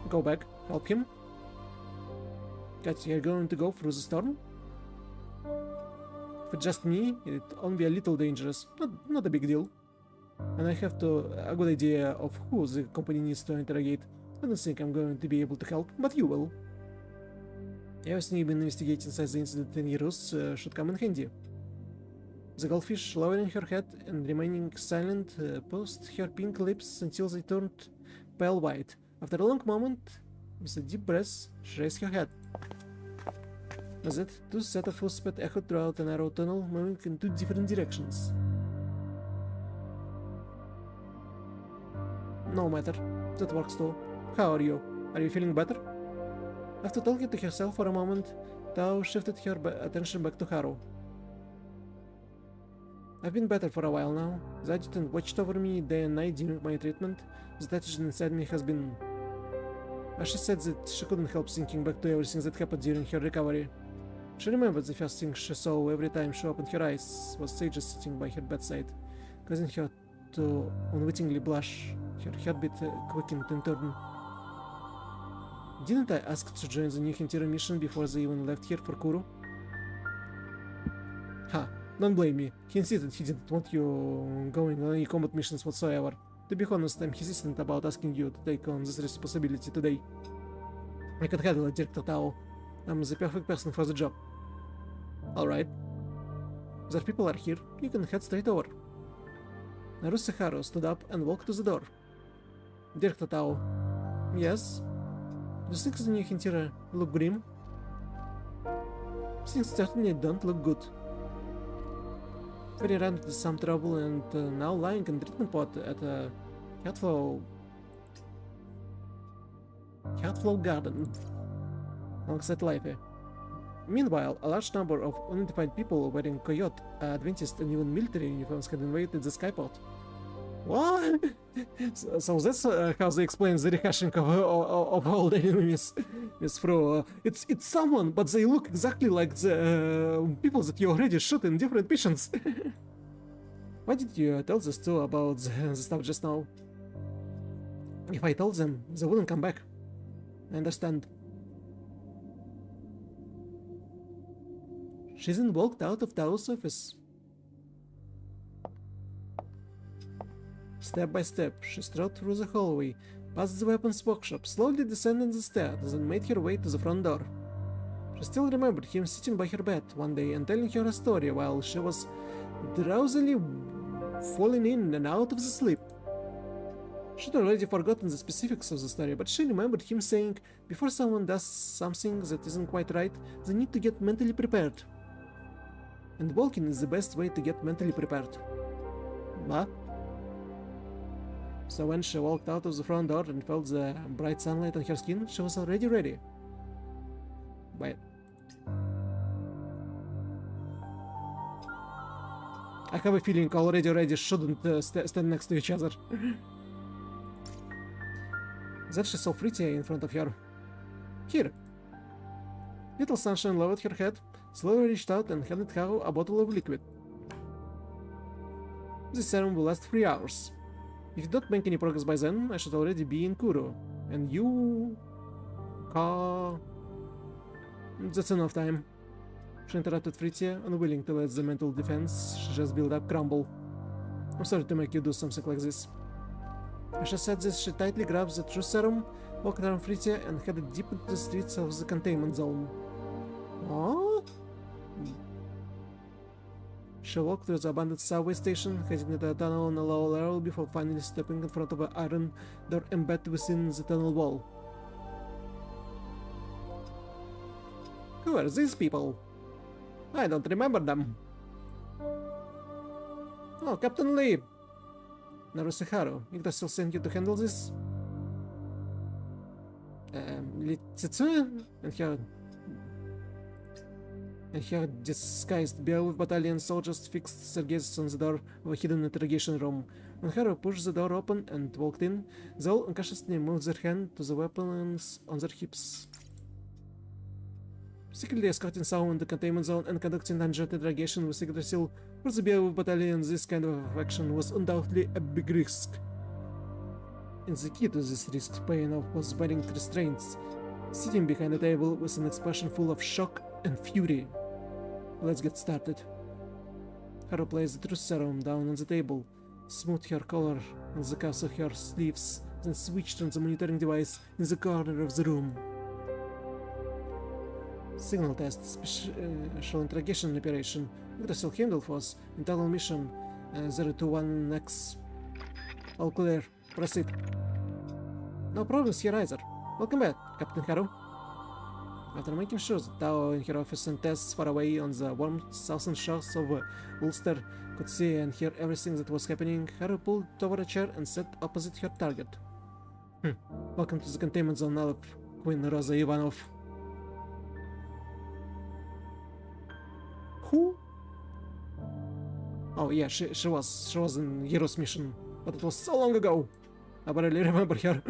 Go back, help him? Katya, you're going to go through the storm? For just me, it'd only be a little dangerous. Not a big deal. And I have a good idea of who the company needs to interrogate. I don't think I'm going to be able to help, but you will. Everything you've been investigating since the incident in Yerus should come in handy. The goldfish, lowering her head and remaining silent, pursed her pink lips until they turned pale white. After a long moment, with a deep breath, she raised her head. As that, two sets of footsteps echoed throughout the narrow tunnel, moving in two different directions. No matter. That works too. How are you? Are you feeling better? After talking to herself for a moment, Tao shifted her attention back to Haru. I've been better for a while now. The adjutant watched over me day and night during my treatment. The attitude inside me has been... She said that she couldn't help thinking back to everything that happened during her recovery. She remembered the first thing she saw every time she opened her eyes was Sajeas sitting by her bedside, causing her to unwittingly blush. Her heartbeat quickened in turn. Didn't I ask to join the new Hintira mission before they even left here for Kuru? Ha, don't blame me. He insisted he didn't want you going on any combat missions whatsoever. To be honest, I'm hesitant about asking you to take on this responsibility today. I can handle it, Director Tao. I'm the perfect person for the job. Alright. Their people are here. You can head straight over. Narusa Haru stood up and walked to the door. Director Tao. Yes? Do things in New Hintira look grim? Things certainly don't look good. Ferry ran into some trouble and now lying in treatment pod at a Catflow garden alongside Life. Meanwhile, a large number of unidentified people wearing coyote, Adventist and even military uniforms had invaded the skypod. What? So that's how they explain the rehashing of old enemies through. It's someone, but they look exactly like the people that you already shot in different missions. Why did you tell this too about the stuff just now? If I told them, they wouldn't come back. I understand. She then walked out of Tao's office. Step by step, she strode through the hallway, past the weapons workshop, slowly descended the stairs, and made her way to the front door. She still remembered him sitting by her bed one day and telling her a story while she was drowsily falling in and out of the sleep. She'd already forgotten the specifics of the story, but she remembered him saying, before someone does something that isn't quite right, they need to get mentally prepared. And walking is the best way to get mentally prepared. Huh? So when she walked out of the front door and felt the bright sunlight on her skin, she was already ready. Wait. I have a feeling already ready shouldn't stand next to each other. Then she saw Fritia in front of her. Here. Little Sunshine lowered her head, slowly reached out and handed Haru a bottle of liquid. This serum will last 3 hours. If you don't make any progress by then, I should already be in Kuro. And you... That's enough time. She interrupted Fritia, unwilling to let the mental defense she just built up crumble. I'm sorry to make you do something like this. As she said this, she tightly grabbed the true serum, walked around Fritia, and headed deep into the streets of the containment zone. What? She walked through the abandoned subway station, heading into a tunnel on a low level before finally stepping in front of an iron door embedded within the tunnel wall. Who are these people? I don't remember them. Oh, Captain Lee! Narusa Haru, Igor still sent you to handle this? Litsutsu? And her disguised Beowulf battalion soldiers fixed their gazes on the door of a hidden interrogation room. When Haru pushed the door open and walked in, they all unconsciously moved their hand to the weapons on their hips. Secretly escorting someone in the containment zone and conducting unjust interrogation with secret seal for the Beowulf battalion, this kind of action was undoubtedly a big risk. And the key to this risk paying off was wearing restraints, sitting behind a table with an expression full of shock and fury. Let's get started. Haru placed the truth serum down on the table, smoothed her collar on the cuffs of her sleeves, then switched on the monitoring device in the corner of the room. signal test, special interrogation operation, Yggdrasil Heimdall Force, internal mission 021X. All clear. Proceed. No problems here either. Welcome back, Captain Haru. After making sure that Tao and her office and tests far away on the warm southern shores of Ulster could see and hear everything that was happening, Haru pulled over a chair and sat opposite her target. Welcome to the containment zone, Aleph, Queen Rosa Ivanov. Who? Oh yeah, she was in Hero's mission, but it was so long ago. I barely remember her.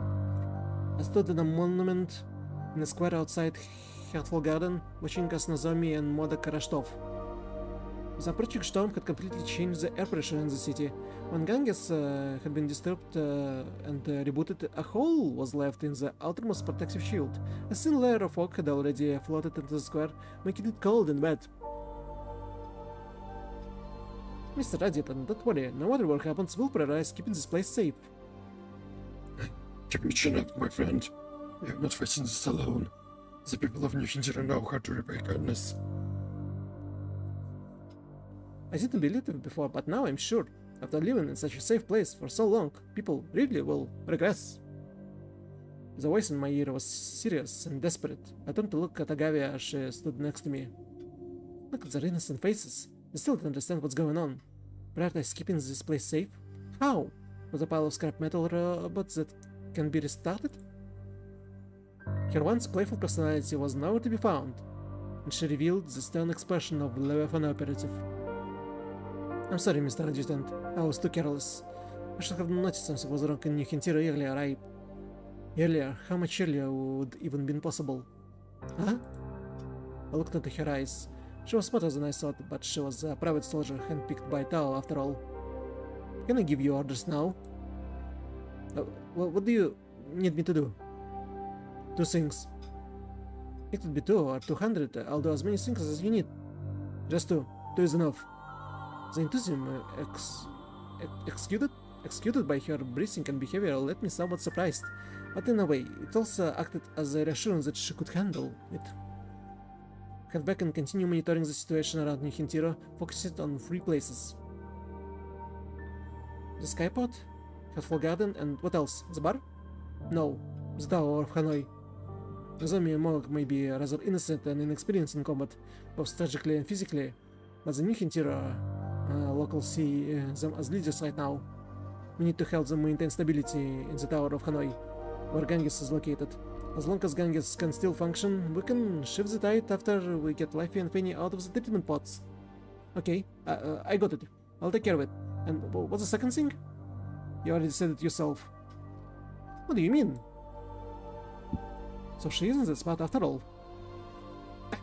I stood in a monument in a square outside Heartful Garden, watching as Nozomi and Moda crashed off. The approaching storm had completely changed the air pressure in the city. When Ganges had been disturbed and rebooted, a hole was left in the outermost protective shield. A thin layer of fog had already floated into the square, making it cold and wet. Mr. Adjutant, don't worry, no matter what happens, we'll prioritize keeping this place safe. Keep your chin up, my friend. We are not facing this alone. The people of New Hindira know how to repay kindness. I didn't believe it before, but now I'm sure. After living in such a safe place for so long, people really will regress. The voice in my ear was serious and desperate. I turned to look at Agave as she stood next to me. Look at their innocent faces. They still don't understand what's going on. Prioritize keeping this place safe? How? With a pile of scrap metal robots that can be restarted? Her once playful personality was nowhere to be found, and she revealed the stern expression of Leviathan operative. I'm sorry, Mr. Adjutant. I was too careless. I should have noticed something was wrong in New Hintiro earlier. Earlier? How much earlier would even been possible? Huh? I looked into her eyes. She was smarter than I thought, but she was a private soldier handpicked by Tao after all. Can I give you orders now? What do you need me to do? 2 things. It could be 2 or 200. I'll do as many things as you need. Just 2. 2 is enough. The enthusiasm executed by her breathing and behavior left me somewhat surprised, but in a way, it also acted as a reassurance that she could handle it. Head back and continue monitoring the situation around New Hintiro, focusing on 3 places. The Skypod, Heartful Garden, and what else? The bar? No, the Tower of Hanoi. Nozomi and Mog may be rather innocent and inexperienced in combat, both strategically and physically, but the New Hintiro locals see them as leaders right now. We need to help them maintain stability in the Tower of Hanoi, where Ganges is located. As long as Ganges can still function, we can shift the tide after we get Liffey and Fanny out of the treatment pods. Okay, I got it. I'll take care of it. And what's the second thing? You already said it yourself. What do you mean? So she isn't that smart after all.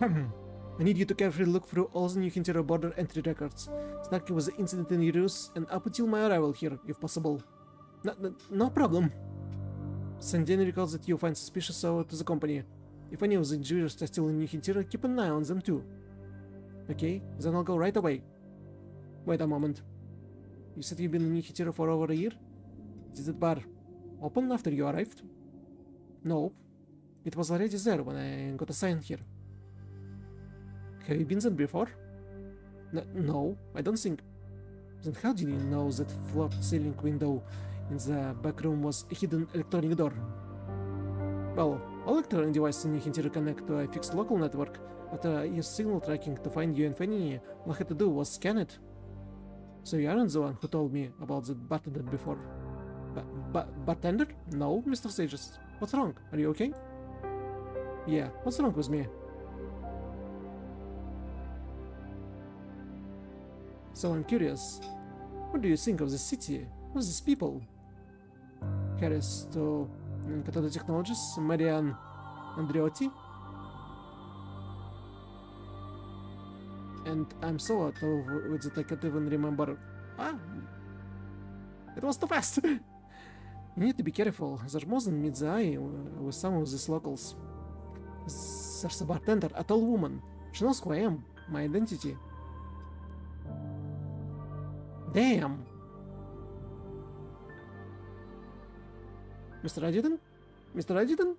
I need you to carefully look through all the New Hintiro border entry records, starting with the incident in Irus and up until my arrival here, if possible. No problem. Send any records that you find suspicious over to the company. If any of the Jews are still in New Hintiro, keep an eye on them too. Okay, then I'll go right away. Wait a moment. You said you've been in New Hintiro for over a year? Did that bar open after you arrived? No. It was already there when I got assigned here. Have you been there before? No, I don't think. Then how did you know that floor-to-ceiling window in the back room was a hidden electronic door? Well, all electronic devices in New Hintiro connect to a fixed local network. After I used signal tracking to find you and Fanny, all I had to do was scan it. So you aren't the one who told me about the bartender before. Bartender? No, Mr. Sajeas. What's wrong? Are you okay? Yeah, what's wrong with me? So I'm curious, what do you think of the city? Who's these people? Harris to Cathode Technologies, Marianne Andreotti? And I'm so out of with that I can't even remember. It was too fast! You need to be careful, there mustn't meet the eye with some of these locals. There's a bartender, a tall woman. She knows who I am, my identity. Damn! Mr. Adjutant? Mr. Adjutant?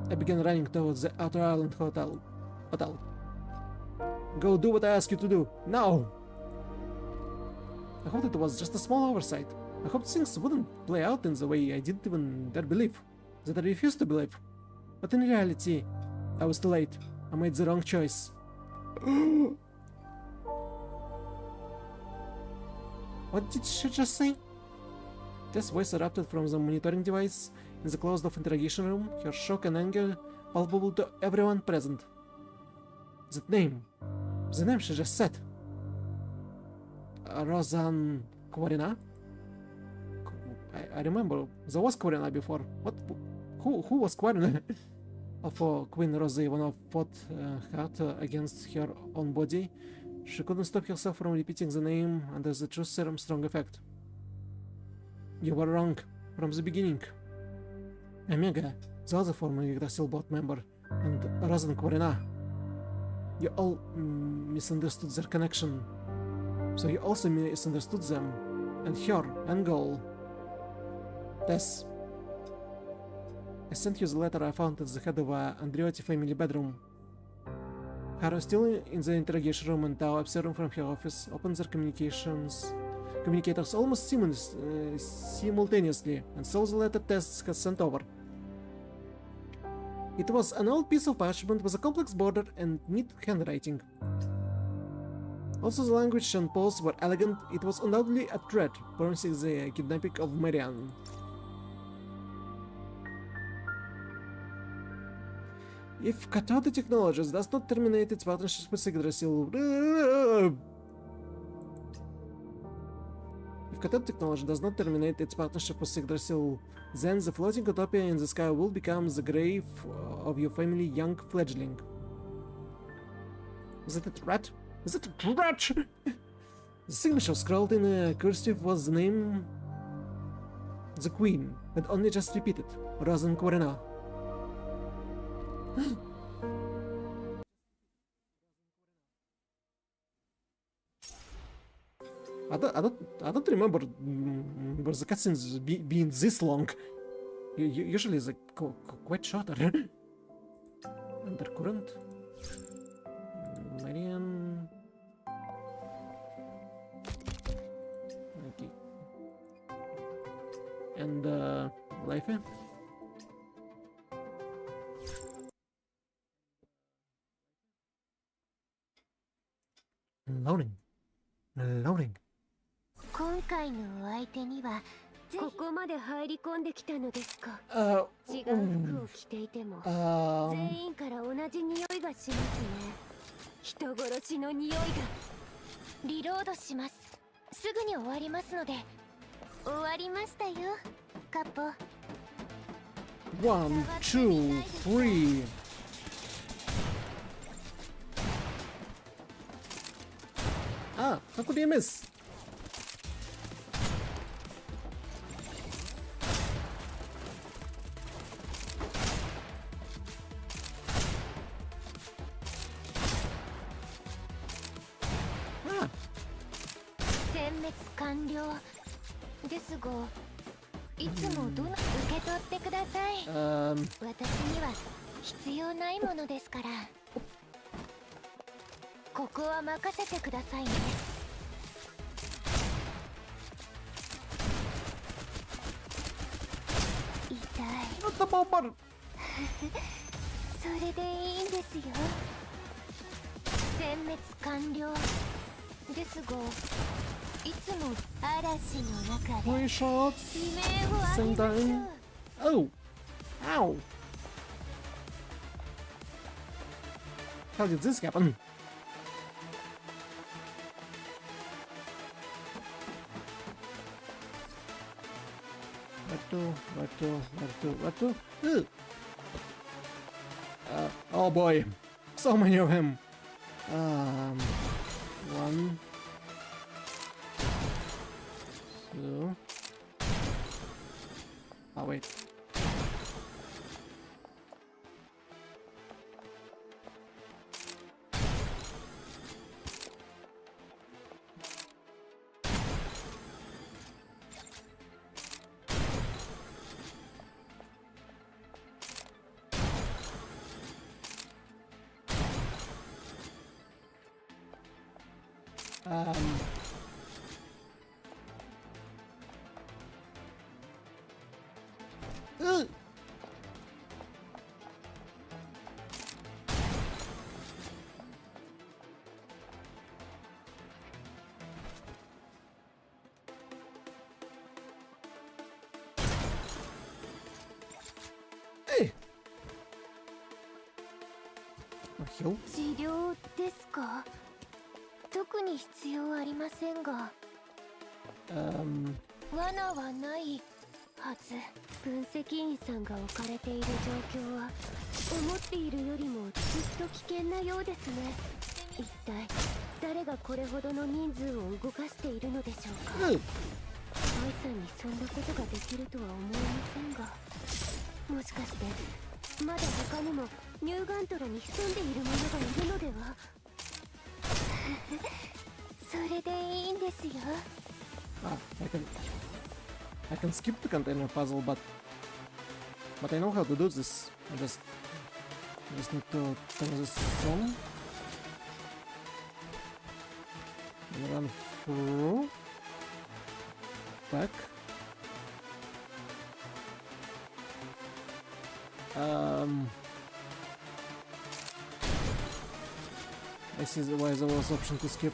I began running towards the outer island hotel. Go do what I ask you to do, now! I hoped it was just a small oversight. I hoped things wouldn't play out in the way I didn't even dare believe, that I refused to believe. But in reality, I was too late. I made the wrong choice. What did she just say? Tess' voice erupted from the monitoring device in the closed-off interrogation room, her shock and anger palpable to everyone present. That name. The name she just said. Rosan Kvarina? I remember there was Kvarina before. What? Who was Kvarina? Although Queen Rosa Ivanov fought hard against her own body, she couldn't stop herself from repeating the name under the truth serum strong effect. You were wrong from the beginning. Omega, the other former Yggdrasil bot member, and Rosan Kvarina. You all misunderstood their connection. So you also misunderstood them, and her end goal. Tess, I sent you the letter I found at the head of Andreotti family bedroom. Her was still in the interrogation room, and now observing from her office opened their communicators almost simultaneously, and saw the letter Tess had sent over. It was an old piece of parchment with a complex border and neat handwriting. Also, the language and pose were elegant. It was undoubtedly a threat, promising the kidnapping of Marianne. If Cathode Technologies does not terminate its partnership with Yggdrasil... If Cathode Technology does not terminate its partnership with Yggdrasil, then the floating utopia in the sky will become the grave of your family young fledgling. Is it a threat? Is it a threat? The signature scrawled in a cursive was the name... The Queen, had only just repeated. Rosan Kvarina. I don't remember the cutscenes being this long. Usually it's quite shorter. Undercurrent. Marian. Okay. And Life. Loading. 今回のお相手にはここまで入り込んできたのですか。違う服を着ていても全員から同じ匂いがしますね。人殺しの匂いが。リロードします。すぐに終わりますので。終わりましたよ、カッポ。1, 2, 3. Ah, how could you miss? Ah. 殲滅完了ですが、いつも受け取ってください。私には必要ないものですから。ここは任せてくださいね。痛い。Not the bomber. それでいいんですよ。殲滅完了ですが、いつも嵐の中で Three shots. 悲鳴を上げましょう。 Oh. Ow. How did this happen? Where to? Oh boy, so many of him. 1, 2. Oh wait. Um, Ugh. Hey. A heal? 治療ですか？特に必要ありませんが。罠はないはず。分析員さんが置かれている状況は思っているよりもずっと危険なようですね。一体誰がこれほどの人数を動かしているのでしょうか。Ugh. アイさんにそんなことができるとは思えませんが、もしかしてまだ他にもニューガントラに潜んでいる者がいるのでは。それでいいんですよ。Ah, I can skip the container puzzle, but I know how to do this. I just need to turn this on and run through, back. I see why there was option to skip.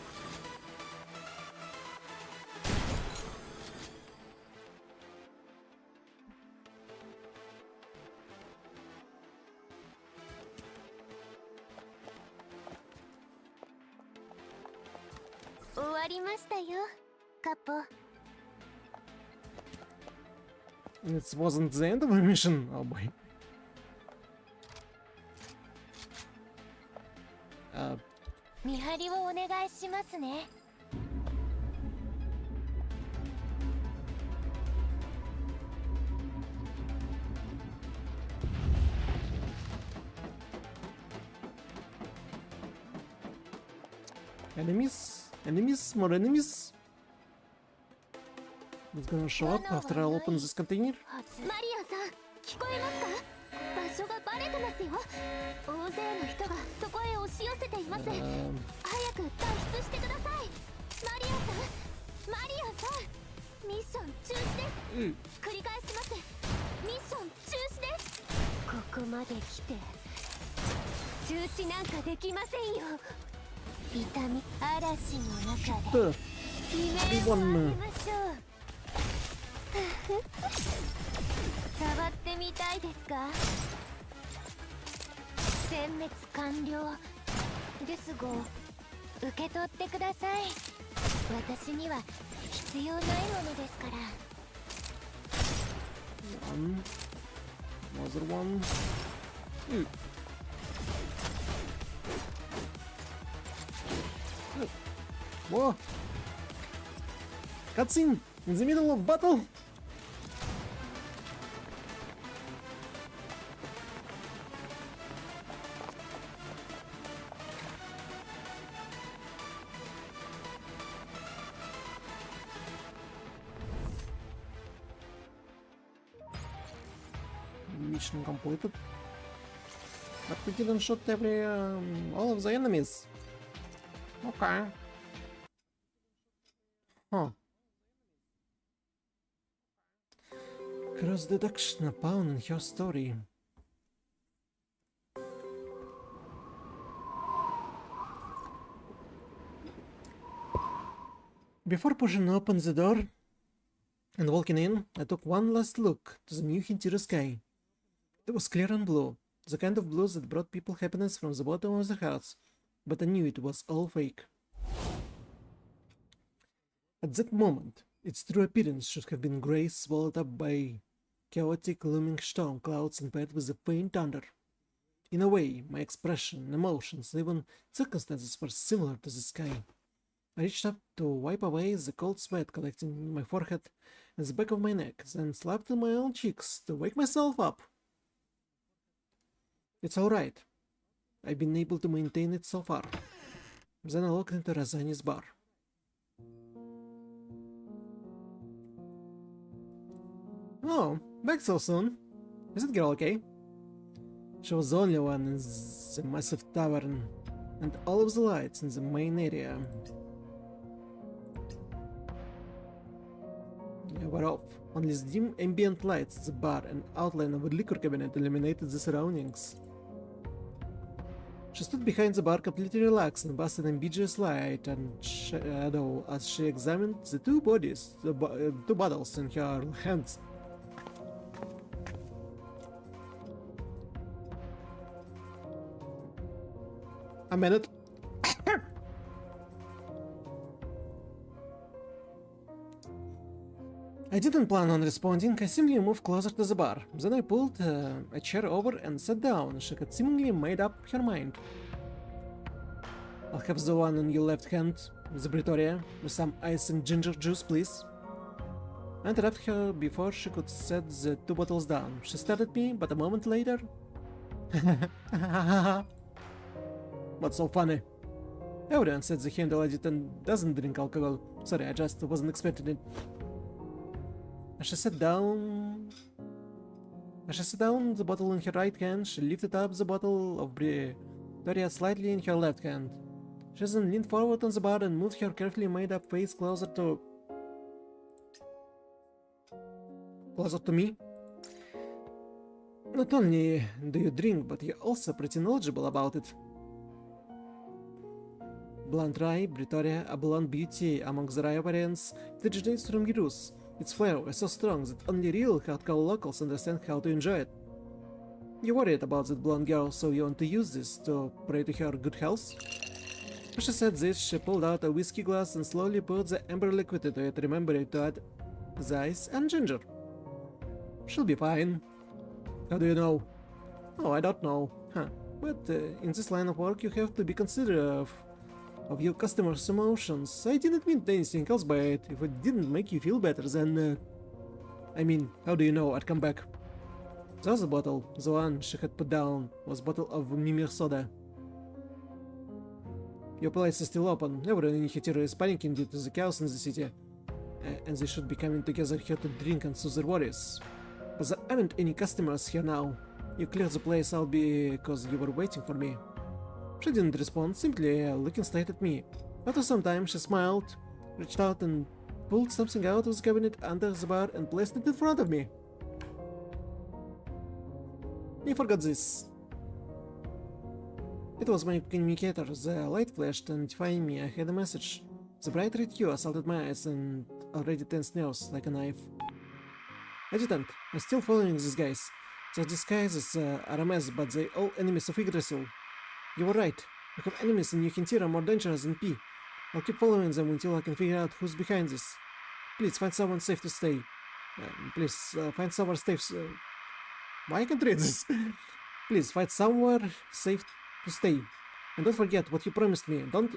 It wasn't the end of the mission. Oh boy. Uh, 見張りをお願いしますね。enemies? Enemies? More enemies? What's gonna show up after I open this container? マリアさん、聞こえますか？場所がバレてますよ。大勢の人がそこへ押し寄せています。早く脱出してください。マリアさん、マリアさん、ミッション中止です。繰り返します。ミッション中止です。ここまで来て中止なんかできませんよ。痛み嵐の中で悲鳴を上げましょう。触ってみたいですか？殲滅完了ですが、受け取ってください。私には必要ないものですから。One. Was there one? Whoa! Cutscene in the middle of battle. Mission completed. But we didn't shoot all of the enemies. Okay. Huh. Cross deduction upon in her story. Before pushing open the door and walking in, I took one last look to the new interior sky. It was clear and blue, the kind of blue that brought people happiness from the bottom of their hearts, but I knew it was all fake. At that moment, its true appearance should have been grey, swallowed up by chaotic, looming storm clouds and paired with a faint thunder. In a way, my expression, emotions, and even circumstances were similar to the sky. I reached up to wipe away the cold sweat collecting in my forehead and the back of my neck, then slapped on my own cheeks to wake myself up. It's alright. I've been able to maintain it so far. Then I looked into Razani's bar. Oh, back so soon. Is that girl okay? She was the only one in the massive tavern, and all of the lights in the main area were off. Only the dim ambient lights, the bar, and outline of a liquor cabinet illuminated the surroundings. She stood behind the bar completely relaxed and basked in ambiguous light and shadow as she examined the two bodies, two bottles in her hands. A minute. I didn't plan on responding, I simply moved closer to the bar. Then I pulled a chair over and sat down. She had seemingly made up her mind. I'll have the one in your left hand, the Britoria, with some ice and ginger juice, please. I interrupted her before she could set the two bottles down. She stared at me, but a moment later... What's so funny? Everyone said the handle editor doesn't drink alcohol. Sorry, I just wasn't expecting it. As she sat down, the bottle in her right hand, she lifted up the bottle of Britoria slightly in her left hand. She then leaned forward on the bar and moved her carefully made-up face closer to me. Not only do you drink, but you're also pretty knowledgeable about it. Blonde rye, Britoria, a blonde beauty among the rye variants, it originates from Girus. Its flavor is so strong that only real hardcore locals understand how to enjoy it. You're worried about that blonde girl, so you want to use this to pray to her good health? As she said this, she pulled out a whiskey glass and slowly poured the amber liquid into it, remembering to add the ice and ginger. She'll be fine. How do you know? Oh, I don't know. Huh. But in this line of work you have to be considerate of your customers' emotions. I didn't mean anything else by it. If it didn't make you feel better, then... I mean, how do you know I'd come back? The other bottle, the one she had put down, was a bottle of Mimir soda. Your place is still open. Everyone in Hitira is panicking due to the chaos in the city. And they should be coming together here to drink and soothe their worries. But there aren't any customers here now. You cleared the place out because you were waiting for me. She didn't respond, simply looking straight at me. After some time, she smiled, reached out and pulled something out of the cabinet under the bar and placed it in front of me. I forgot this. It was my communicator. The light flashed and notifying me I had a message. The bright red hue assaulted my eyes and already tensed nerves like a knife. Adjutant, I'm still following these guys. Their disguises are a mess, but they're all enemies of Yggdrasil. You were right. I have enemies in New Hintira more dangerous than P. I'll keep following them until I can figure out who's behind this. Please find someone safe to stay. Please find somewhere safe. Why I can't read this? Please find somewhere safe to stay. And don't forget what you promised me. Don't.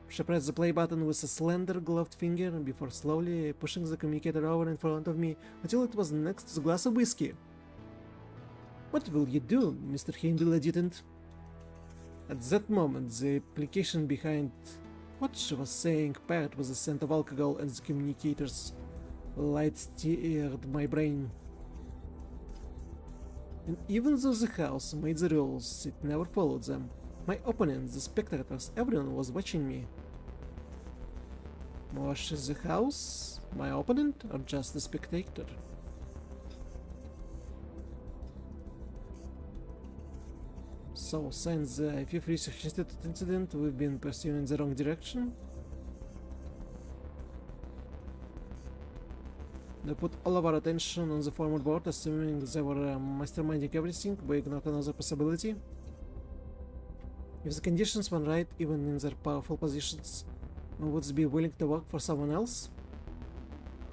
She pressed the play button with a slender gloved finger before slowly pushing the communicator over in front of me until it was next to the glass of whiskey. What will you do, Mr. Handel Adjutant? At that moment, the application behind what she was saying paired with the scent of alcohol and the communicator's light stirred my brain. And even though the house made the rules, it never followed them. My opponents, the spectators, everyone was watching me. Was she the house, my opponent, or just a spectator? So, since the Fifth Research Institute incident, we've been pursuing the wrong direction. They put all of our attention on the former board, assuming they were masterminding everything, we ignored another possibility. If the conditions were right, even in their powerful positions, would they be willing to work for someone else?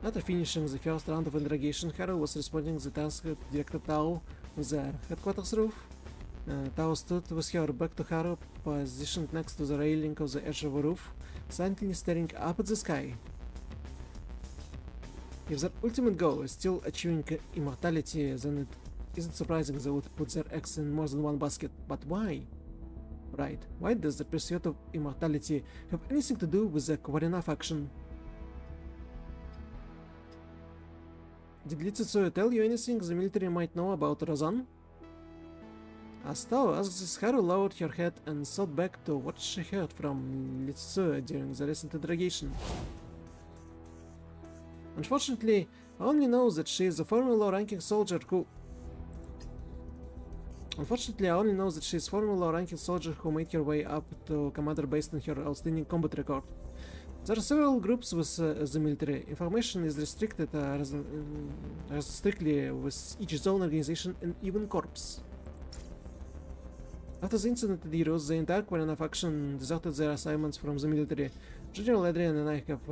After finishing the first round of interrogation, Haru was responding to the task Director Tao on the headquarters roof. Tao stood with her back to Haru, positioned next to the railing of the edge of the roof, silently staring up at the sky. If their ultimate goal is still achieving immortality, then it isn't surprising they would put their eggs in more than one basket. But why? Right, why does the pursuit of immortality have anything to do with the Kwarina faction? Did Litsutsue tell you anything the military might know about Razan? As Tao asked this, Haru lowered her head and thought back to what she heard from Litsutsue during the recent interrogation. Unfortunately, I only know that she is a former low-ranking soldier who... Unfortunately, I only know that she is former low-ranking soldier who made her way up to commander based on her outstanding combat record. There are several groups with the military. Information is restricted strictly with each zone, organization, and even corps. After the incident at Heroes, the entire Quarana faction deserted their assignments from the military. General Adrian and I have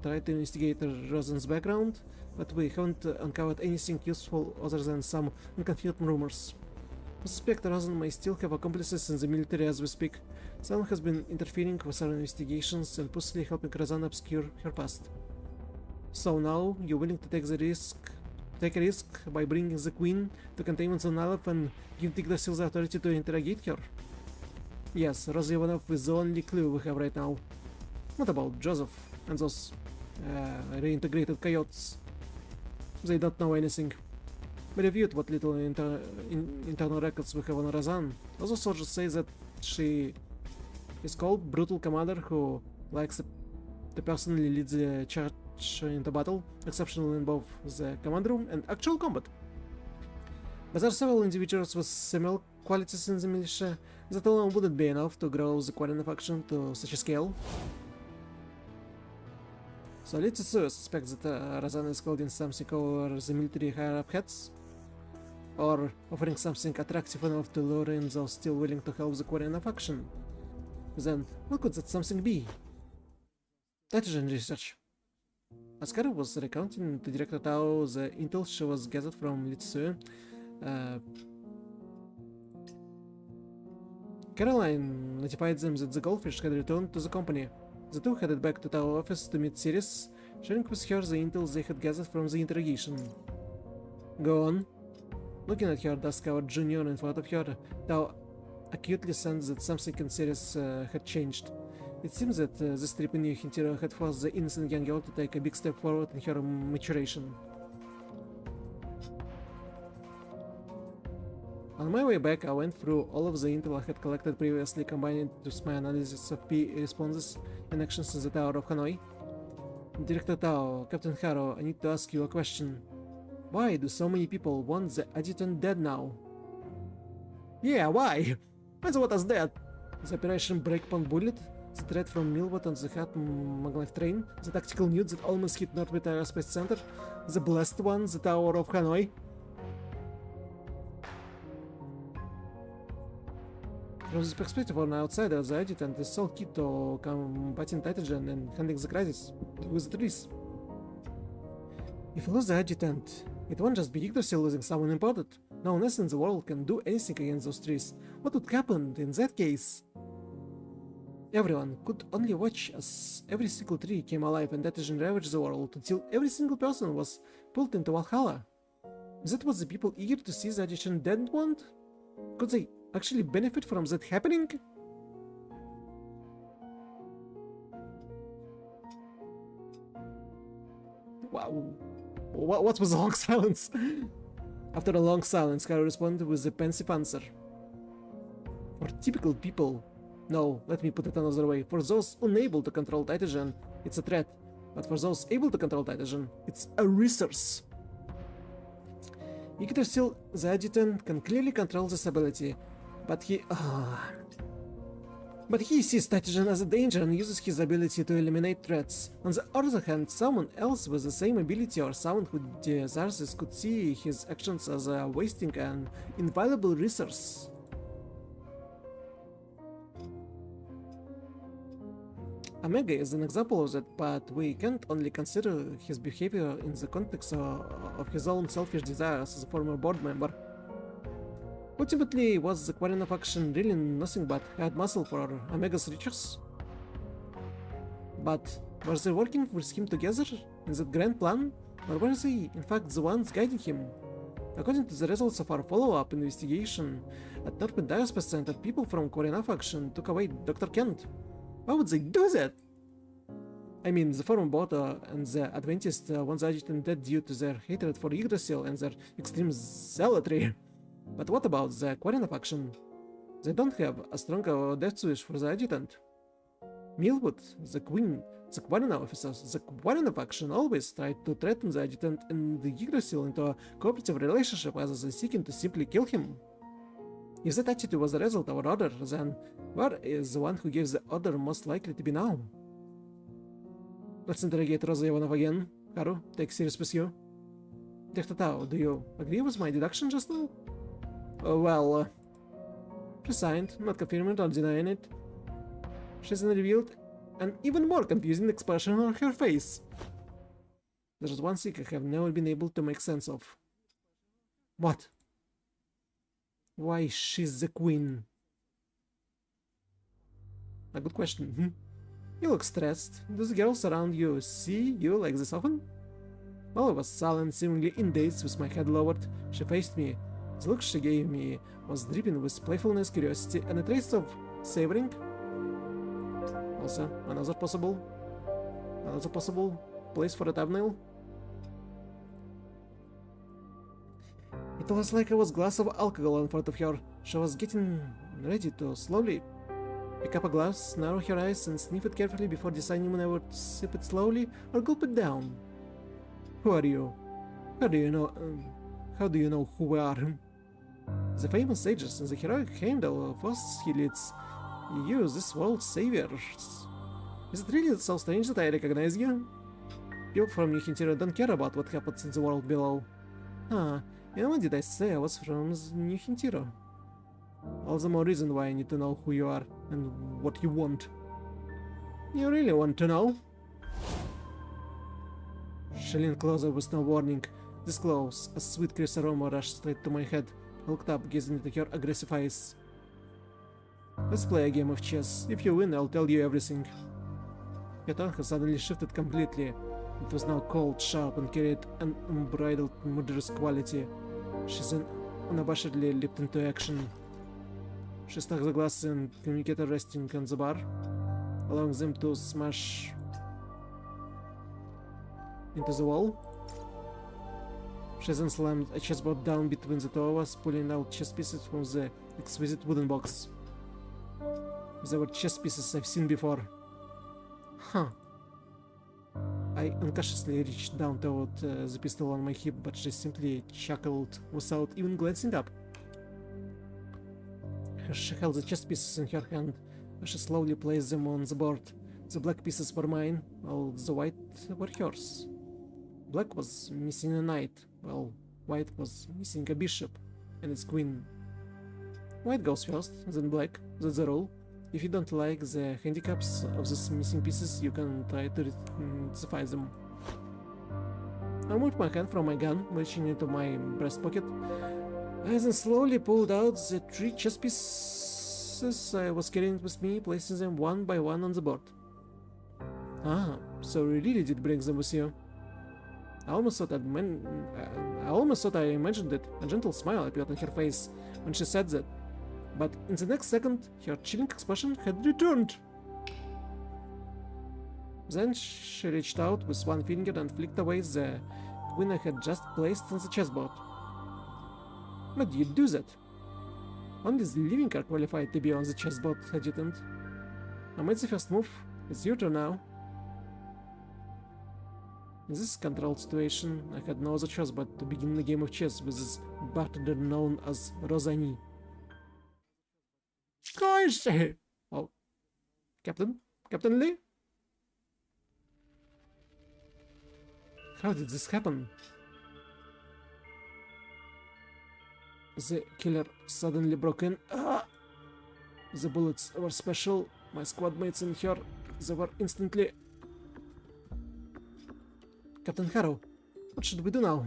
tried to investigate Rosen's background, but we haven't uncovered anything useful other than some unconfirmed rumors. We suspect Rosen may still have accomplices in the military as we speak. Someone has been interfering with our investigations and possibly helping Rosen obscure her past. So now, you're willing to take a risk by bringing the Queen to Containment Zone Aleph and give Yggdrasil the authority to interrogate her? Yes, Rosie Ivanov is the only clue we have right now. What about Joseph and those reintegrated coyotes? They don't know anything. We reviewed what little internal records we have on Razan. Those soldiers say that she is called Brutal Commander who likes to personally lead the charge into battle, exceptional in both the command room and actual combat. But there are several individuals with similar qualities in the militia that alone wouldn't be enough to grow the Quarana faction to such a scale. So let's suspect that Razan is holding something over the military higher-up heads, or offering something attractive enough to lure in those still willing to help the Quarana faction. Then, what could that something be? Nitrogen research. As Kara was recounting to Director Tao the intel she was gathered from Litsu, Caroline notified them that the goldfish had returned to the company. The two headed back to Tao office to meet Sirius, sharing with her the intel they had gathered from the interrogation. Go on. Looking at her dusk-covered junior in front of her, Tao acutely sensed that something in Sirius had changed. It seems that this trip in New Hintiro had forced the innocent young girl to take a big step forward in her maturation. On my way back, I went through all of the intel I had collected previously, combining it with my analysis of P responses and actions in the Tower of Hanoi. Director Tao, Captain Haro, I need to ask you a question. Why do so many people want the adjutant dead now? Yeah, why? What's what is that? The Operation Breakpoint Bullet? The threat from Milwaukee on the Hat Maglev train? The tactical nuke that almost hit Northwest Aerospace Center? The blessed one, the Tower of Hanoi? From this perspective of an outsider, the adjutant is so key to combating Titan and handling the crisis with trees. If you lose the adjutant, it won't just be Yggdrasil losing someone important. No one else in the world can do anything against those trees. What would happen in that case? Everyone could only watch as every single tree came alive and Titan ravaged the world until every single person was pulled into Valhalla. Is that what the people eager to see the adjutant dead want? Could they actually benefit from that happening? Wow. What was the long silence? After a long silence, Kara responded with a pensive answer. For typical people, no, let me put it another way. For those unable to control Titan, it's a threat. But for those able to control Titan, it's a resource. Yggdrasil, the adjutant, can clearly control this ability, but he sees Titan as a danger and uses his ability to eliminate threats. On the other hand, someone else with the same ability or someone who desires this could see his actions as wasting an invaluable resource. Omega is an example of that, but we can't only consider his behavior in the context of his own selfish desires as a former board member. Ultimately, was the Quarana faction really nothing but had muscle for Omega's riches? But were they working with him together in that grand plan, or were they in fact the ones guiding him? According to the results of our follow-up investigation at Northwest Aerospace Center, people from Quarana faction took away Dr. Kent. Why would they do that? I mean, the former board and the Adventist want the adjutant dead due to their hatred for Yggdrasil and their extreme zealotry. But what about the Quarana faction? They don't have a strong death wish for the adjutant. Milwood, the queen, The Quarterno officers, the Quarterno faction always tried to threaten the adjutant and the Yggdrasil into a cooperative relationship rather than seeking to simply kill him. If that attitude was the result of our order, then where is the one who gives the order most likely to be now? Let's interrogate Rosa Ivanov again. Haru, take serious with you. Director Tao, do you agree with my deduction just now? She signed, not confirming or denying it. She then revealed an even more confusing expression on her face. There's one thing I have never been able to make sense of. What? Why she's the queen? A good question. You look stressed. Do the girls around you see you like this often? While I was silent, seemingly in daze with my head lowered, she faced me. The look she gave me was dripping with playfulness, curiosity, and a trace of savoring. Also, another possible place for a thumbnail. It was like there was a glass of alcohol in front of her. She was getting ready to slowly pick up a glass, narrow her eyes, and sniff it carefully before deciding whether to sip it slowly or gulp it down. Who are you? How do you know who we are? The famous sages and the heroic handle of us he leads use this world's saviors. Is it really so strange that I recognize you? People from New Hintiro don't care about what happens in the world below. And when did I say I was from New Hintiro? All the more reason why I need to know who you are and what you want. You really want to know? She leaned closer with no warning. This close, a sweet crisp aroma rushed straight to my head. I looked up, gazing into her aggressive eyes. Let's play a game of chess. If you win, I'll tell you everything. Her tone had suddenly shifted completely. It was now cold, sharp, and carried an unbridled, murderous quality. She then unabashedly leaped into action. She stuck the glass and communicator resting on the bar, allowing them to smash into the wall. She then slammed a chessboard down between the two of us, pulling out chess pieces from the exquisite wooden box. They were chess pieces I've seen before. I unconsciously reached down toward the pistol on my hip, but she simply chuckled without even glancing up. She held the chess pieces in her hand as she slowly placed them on the board. The black pieces were mine, while the white were hers. Black was missing a knight, while white was missing a bishop and its queen. White goes first, then black, that's the rule. If you don't like the handicaps of these missing pieces, you can try to rectify them. I moved my hand from my gun, reaching into my breast pocket. I then slowly pulled out the 3 chess pieces I was carrying with me, placing them one by one on the board. So you really did bring them with you. I almost thought I imagined it. A gentle smile appeared on her face when she said that. But in the next second, her chilling expression had returned. Then she reached out with one finger and flicked away the queen I had just placed on the chessboard. Why do you do that? Only the living are qualified to be on the chessboard, adjutant. I made the first move. It's your turn now. In this controlled situation, I had no other choice but to begin the game of chess with this bartender known as Rosani. Gosh! Oh, Captain Lee? How did this happen? The killer suddenly broke in. The bullets were special. My squad mates and her, they were instantly... Captain Harrow, what should we do now?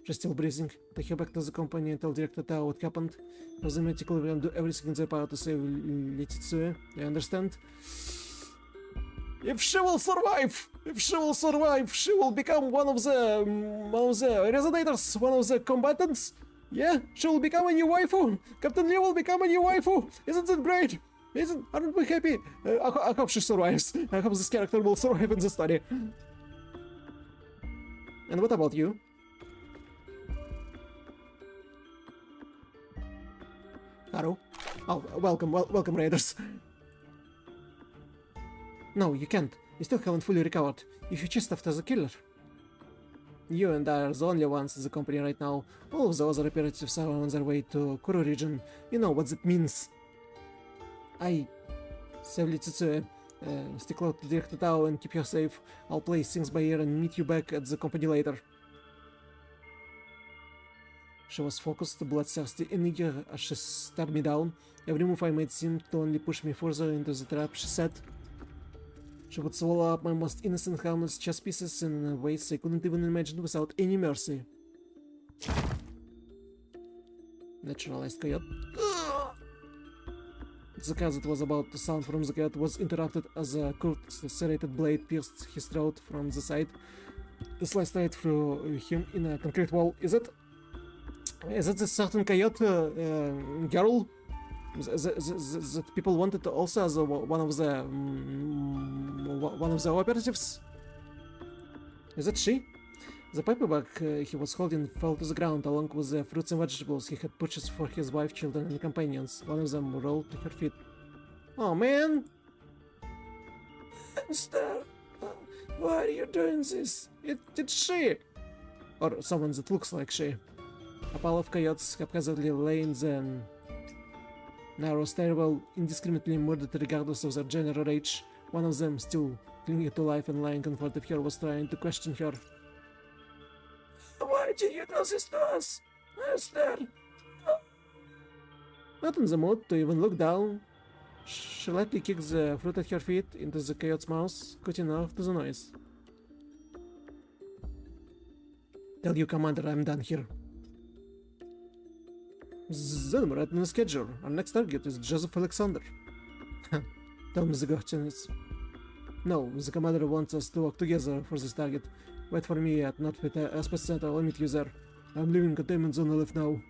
She's still breathing. Take her back to the company and tell Director Tao what happened. Automatically we'll do everything in their power to save Letitsue. You understand? If she will survive, she will become one of the resonators, one of the combatants. Yeah, she will become a new waifu. Captain Lee will become a new waifu. Isn't that great? Aren't we happy? I hope she survives. I hope this character will survive in the story. And what about you? Haru? Oh, welcome, welcome, raiders. No, you can't. You still haven't fully recovered. If you chased after the killer. You and I are the only ones in the company right now. All of the other operatives are on their way to Kuru region. You know what that means. I... Savly Tsutsu, stick low to direct it out and keep you safe. I'll play things by ear and meet you back at the company later. She was focused, bloodthirsty, and eager as she stared me down. Every move I made seemed to only push me further into the trap, she said. She would swallow up my most innocent, harmless chess pieces in ways I couldn't even imagine without any mercy. Naturalized coyote. The cat that was about to sound from the cat was interrupted as a curved, serrated blade pierced his throat from the side. It sliced right through him in a concrete wall. Is it the certain coyote girl that people wanted also as one of the operatives? Is it she? The paperback he was holding fell to the ground along with the fruits and vegetables he had purchased for his wife, children, and companions. One of them rolled to her feet. Oh man! Esther, why are you doing this? It's she! Or someone that looks like she. A pile of coyotes haphazardly lay in the narrow stairwell, indiscriminately murdered regardless of their gender or age. One of them, still clinging to life and lying in front of her, was trying to question her. Why did you do this to us, Esther? Not in the mood to even look down, she lightly kicked the fruit at her feet into the coyote's mouth, cutting off to the noise. Tell you, Commander, I'm done here. Then we're right on the schedule. Our next target is Joseph Alexander. Tell me the coordinates. No, the Commander wants us to work together for this target. Wait for me at Northwest Aspect Center, I'll meet you there. I'm leaving Containment Zone alive now.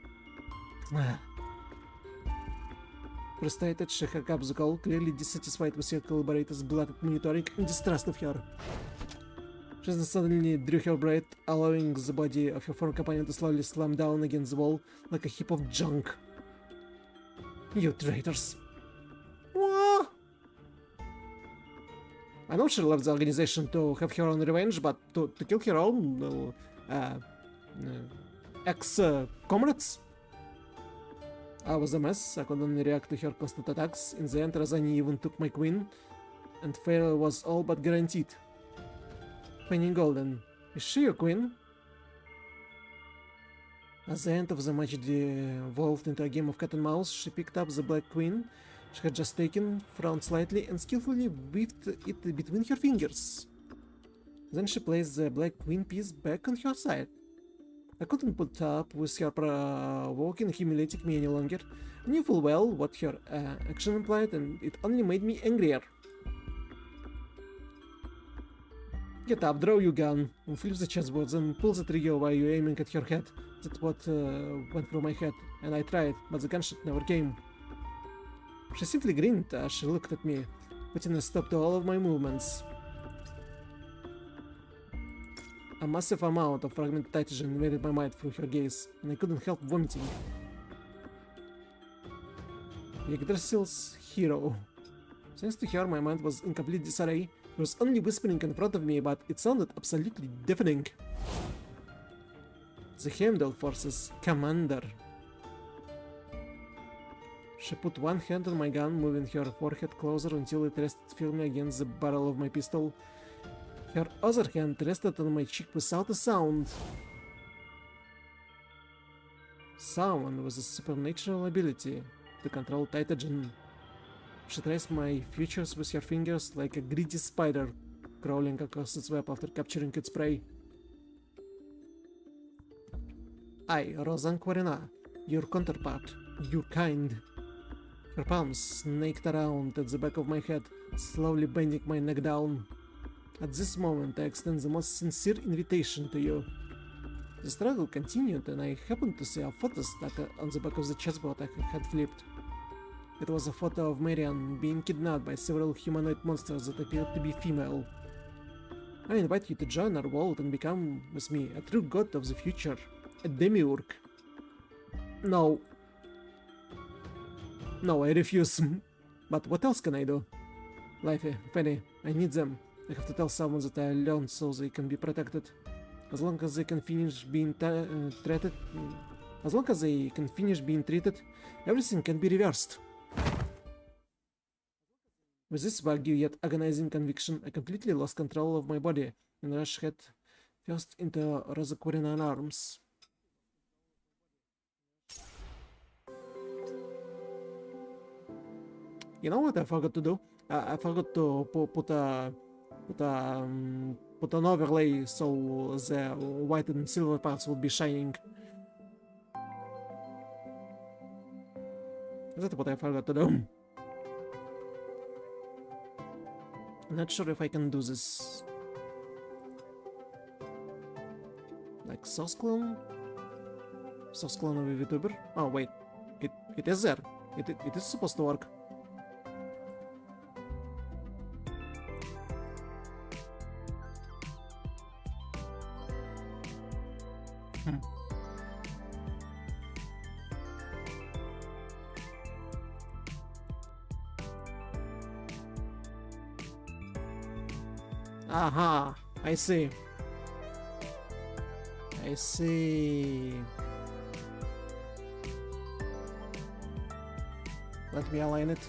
Frustrated, she hung up the call, clearly dissatisfied with her collaborator's blatant monitoring and distrust of her. She then suddenly drew her breath, allowing the body of her former companion to slowly slam down against the wall like a heap of junk. You traitors! What? I know she left the organization to have her own revenge, but to kill her own ex-comrades? I was a mess. I could only react to her constant attacks. In the end, Razani even took my queen, and failure was all but guaranteed. Penny Golden, is she your queen? As the end of the match devolved into a game of cat and mouse, she picked up the black queen she had just taken, frowned slightly, and skillfully weaved it between her fingers. Then she placed the black queen piece back on her side. I couldn't put up with her provoking and humiliating me any longer. I knew full well what her action implied, and it only made me angrier. Get up, draw your gun, and flip the chessboard, then pull the trigger while you're aiming at her head. That's what went through my head, and I tried, but the gunshot never came. She simply grinned as she looked at me, putting a stop to all of my movements. A massive amount of fragmented nitrogen invaded my mind through her gaze, and I couldn't help vomiting. Yggdrasil's hero. Thanks to her, my mind was in complete disarray. There was only whispering in front of me, but it sounded absolutely deafening. The Heimdall Forces Commander. She put one hand on my gun, moving her forehead closer until it rested firmly against the barrel of my pistol. Her other hand rested on my cheek without a sound. Someone with a supernatural ability to control Titagen. She traced my features with her fingers like a greedy spider crawling across its web after capturing its prey. I, Rozan Quarina, your counterpart, your kind. Her palms snaked around at the back of my head, slowly bending my neck down. At this moment, I extend the most sincere invitation to you. The struggle continued, and I happened to see a photo stuck on the back of the chessboard I had flipped. It was a photo of Marian being kidnapped by several humanoid monsters that appeared to be female. I invite you to join our world and become, with me, a true god of the future, a demiurge. No. No, I refuse. But what else can I do? Lifey, Penny, I need them. I have to tell someone that I learned so they can be protected. As long as they can finish being treated, as long as they can finish being treated, everything can be reversed. With this vague yet agonizing conviction, I completely lost control of my body and rushed head first into Rosicrucian arms. You know what I forgot to do? I forgot to put an overlay so the white and silver parts would be shining. That's what I forgot to do. I'm not sure if I can do this. Like source clone? Source clone of a Vtuber? Oh wait, it is there. It is supposed to work. Aha, I see. I see. Let me align it.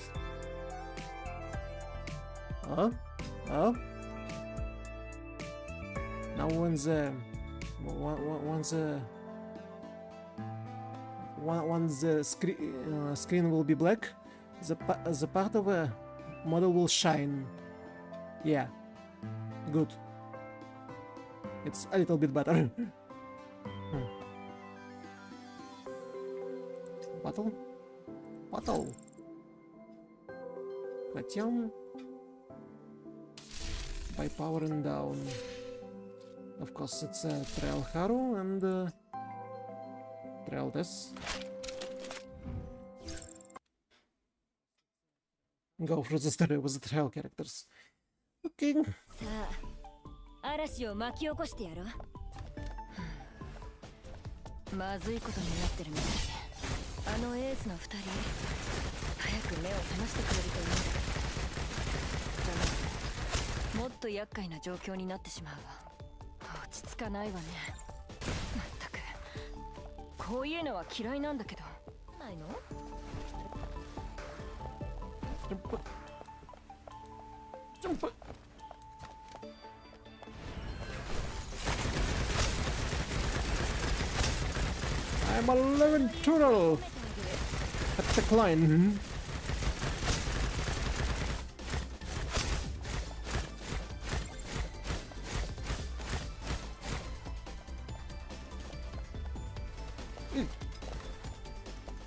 Oh? Oh? Now when the screen will be black, the part of a model will shine. Yeah. Good. It's a little bit better. Battle? Battle. Хотим by powering down. Of course, it's a Trial Haru and Trial Tess. Go through the story with the trial characters. Okay. さあ、嵐を巻き起こしてやろう。まずいことになってるみたいで、あのエースの2人、早く目を覚ましてくれるといいんだけど。じゃなくて、もっと厄介な状況になってしまうわ。落ち着かないわね。まったく、こういうのは嫌いなんだけど。ないのJump. Jump. I'm a living turtle at the climb.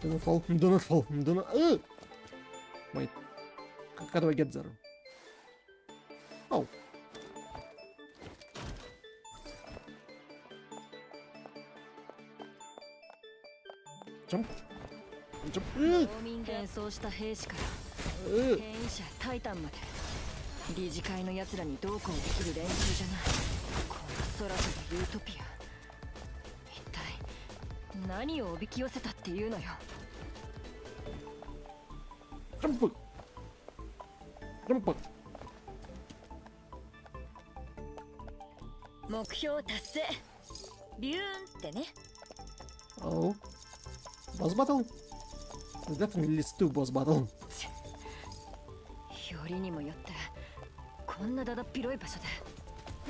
Do not fall, do not fall, do not... Wait, how do I get there? Oh. Jump. Jump. 農民変装した兵士から変異者タイタンまで理事会の奴らにどうこうできる連中じゃない。この空飛ぶユートピア、一体何をおびき寄せたっていうのよ。Jump. Jump. 目標達成。ビューンってね。 Oh. Boss battle? There's definitely two boss battle. よりにもよってこんなだだっ広い場所で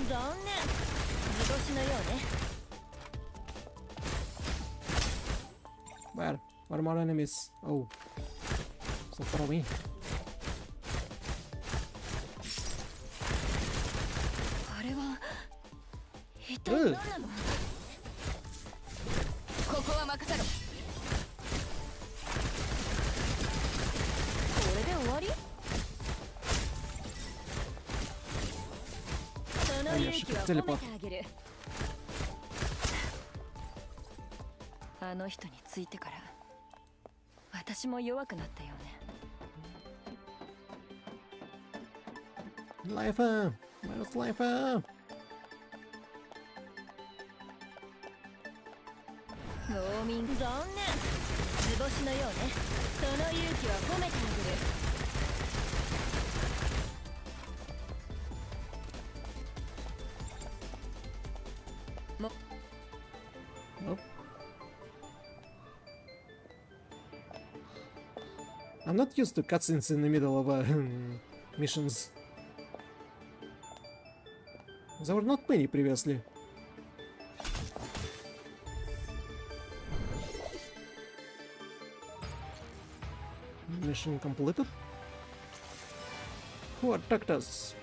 残念。図星のようね。 Where are more enemies? Oh. So far away. あれは一体何なの？ここは任せろ。これで終わり？その勇気は褒めてあげる。あの人についてから私も弱くなったよね。Lifer! Where's Lifer? 農民残念。図星のようね。その勇気は褒めてあげる。I'm not used to cutscenes in the middle of missions. There were not many previously. Mission completed. Who attacked us?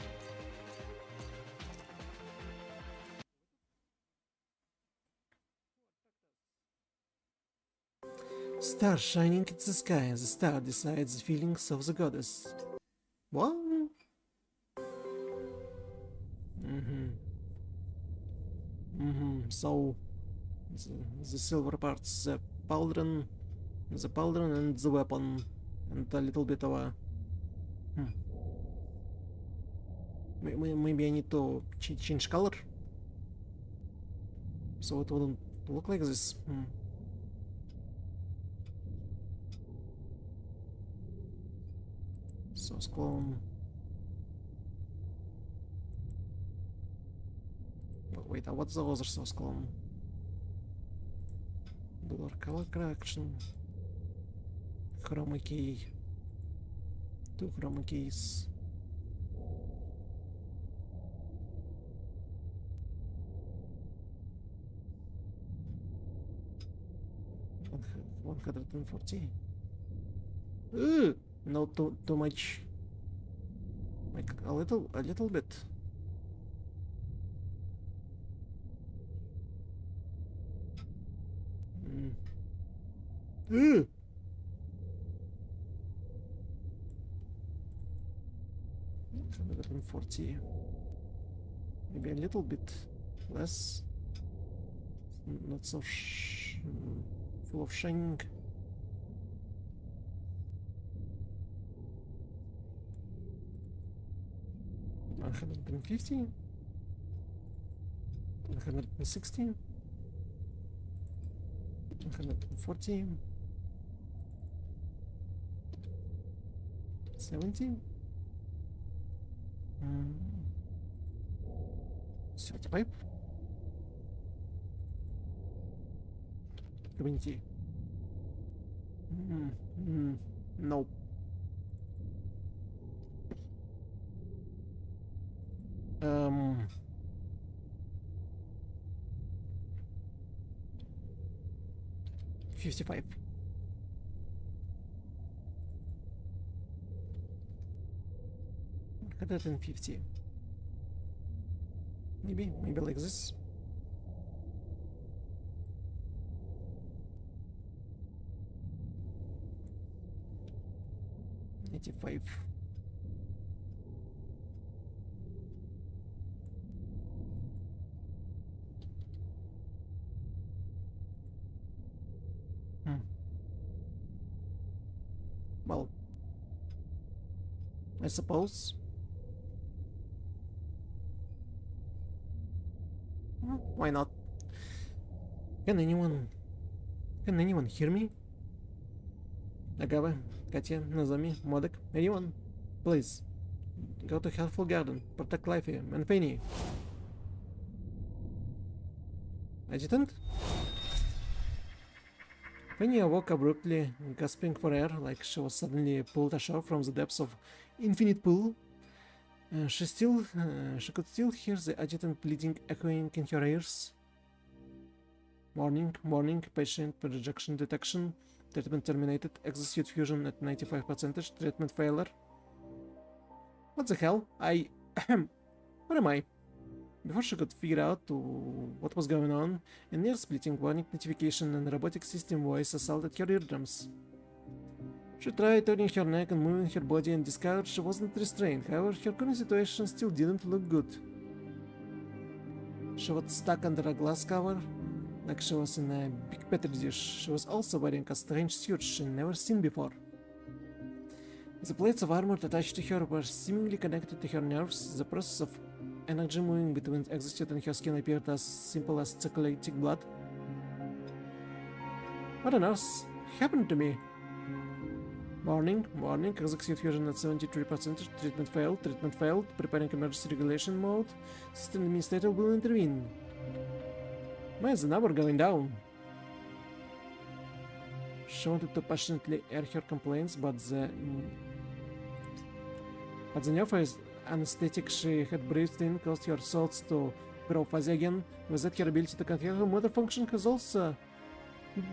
Star shining in the sky. The star decides the feelings of the goddess. What? So the silver parts, the pauldron and the weapon, and a little bit of a. Maybe I need to change color, so it wouldn't look like this. Source clone. Wait, what's the other source clone? Blur color correction. Chroma key. 2 chroma keys. $140. Ooh, no, too much. Like a little bit. Ooh. $140. Maybe a little bit less. Not so full of shining. $150. $160. $140. $70. 35. 20. Nope. Um. $55. $150. Maybe like this. $85. Well, I suppose. Why not? Can anyone hear me? Agave, Katya, Nozomi, Modek, anyone? Please, go to Healthful Garden, protect Lifey and Penny. Adjutant? Penny awoke abruptly, gasping for air, like she was suddenly pulled ashore from the depths of infinite pool. She could still hear the adjutant pleading echoing in her ears. Warning, patient rejection detection, treatment terminated, execute fusion at 95%, treatment failure. What the hell? Where am I? Before she could figure out what was going on, a near-splitting warning notification and robotic system voice assaulted her eardrums. She tried turning her neck and moving her body and discovered she wasn't restrained. However, her current situation still didn't look good. She was stuck under a glass cover, like she was in a big petri dish. She was also wearing a strange suit she'd never seen before. The plates of armor attached to her were seemingly connected to her nerves. The process of energy moving between exosuit and her skin appeared as simple as circulating blood. What on earth happened to me? Warning, execute fusion at 73%, treatment failed, preparing emergency regulation mode, system administrator will intervene. Why is the number going down? She wanted to passionately air her complaints, but the new anesthetic she had breathed in caused her thoughts to grow fuzzy again. With that, her ability to control her motor function has also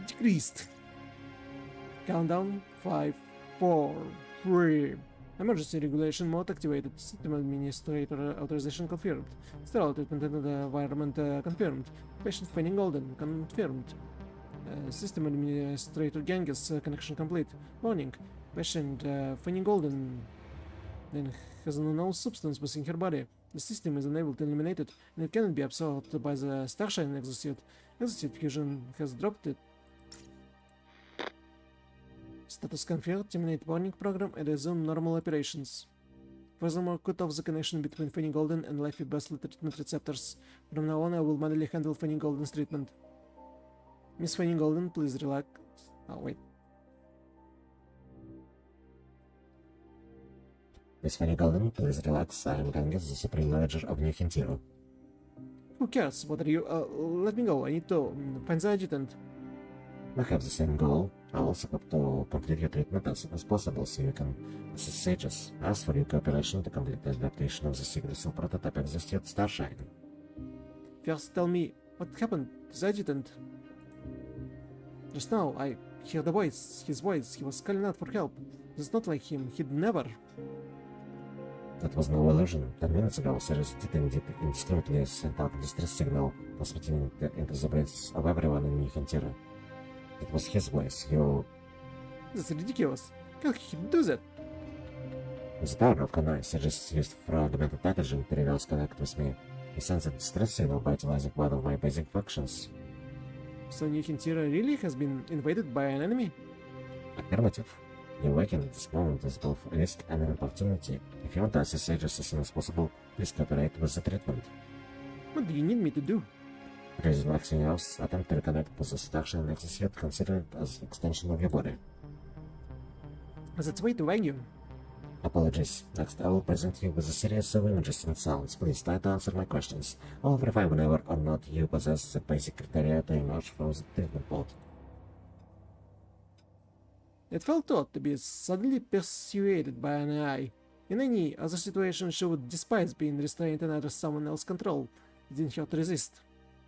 decreased. Countdown 5, 4, 3. Emergency regulation mode activated. System administrator authorization confirmed. Sterile treatment in the environment confirmed. Patient Fanny Golden confirmed. System administrator Genghis connection complete. Warning. Patient Fanny Golden then has an unknown substance within her body. The system is unable to eliminate it, and it cannot be absorbed by the Starshine exosuit. Exosuit fusion has dropped it. Status confirmed. Terminate warning program and resume normal operations. Furthermore, cut off the connection between Fanny Golden and Life Basel treatment receptors. From now on, I will manually handle Fanny Golden's treatment. Miss Fanny Golden, please relax. Oh, wait. Miss Fanny Golden, please relax. I am Genghis, the Supreme Manager of New Hintiro. Who cares? What are you? Let me go. I need to find the adjutant. We have the same goal. I also hope to complete your treatment as soon as possible so you can assist Sajeas. Ask for your cooperation to complete the adaptation of the Sigrid prototype exosuit Starshine. First, tell me what happened to the adjutant. Just now, I heard the voice. His voice. He was calling out for help. It's not like him. He'd never. That was no illusion. 10 minutes ago, Sajeas did indeed indiscriminately sent out a distress signal, transmitting into the brains of everyone in New Hintiro. It was his voice. You... That's ridiculous. How could he do that? With the power of Kanai, Sajeas used fragmented packaging to reverse connect with me. He sends a distress signal by utilizing one of my basic functions. So New Hintiro really has been invaded by an enemy? Affirmative. You awaken at this moment as both a risk and an opportunity. If you want to assist Sajeas as soon as possible, please cooperate with the treatment. What do you need me to do? Please relax in yours, attempt to reconnect with the Starshine exosuit, consider it as extension of your body. That's way too vague. Apologies. Next, I will present you with a series of images and sounds. Please try to answer my questions. I will verify whether or not you possess the basic criteria to emerge from the treatment pod. It felt odd to be suddenly persuaded by an AI. In any other situation, she would despise being restrained under someone else's control. It didn't hurt to resist.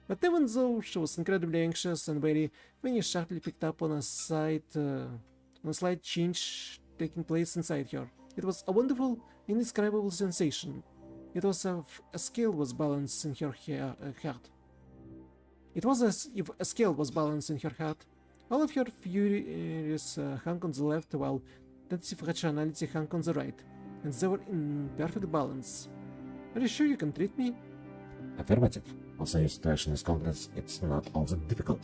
But even though she was incredibly anxious and wary, Fanny sharply picked up on a slight change taking place inside her. It was a wonderful, indescribable sensation. It was as if a scale was balanced in her heart. It was as if a scale was balanced in her heart. All of her furies hung on the left, while intensive rationality hung on the right, and they were in perfect balance. Are you sure you can treat me? Affirmative. Also, your situation is complex, it's not all that difficult.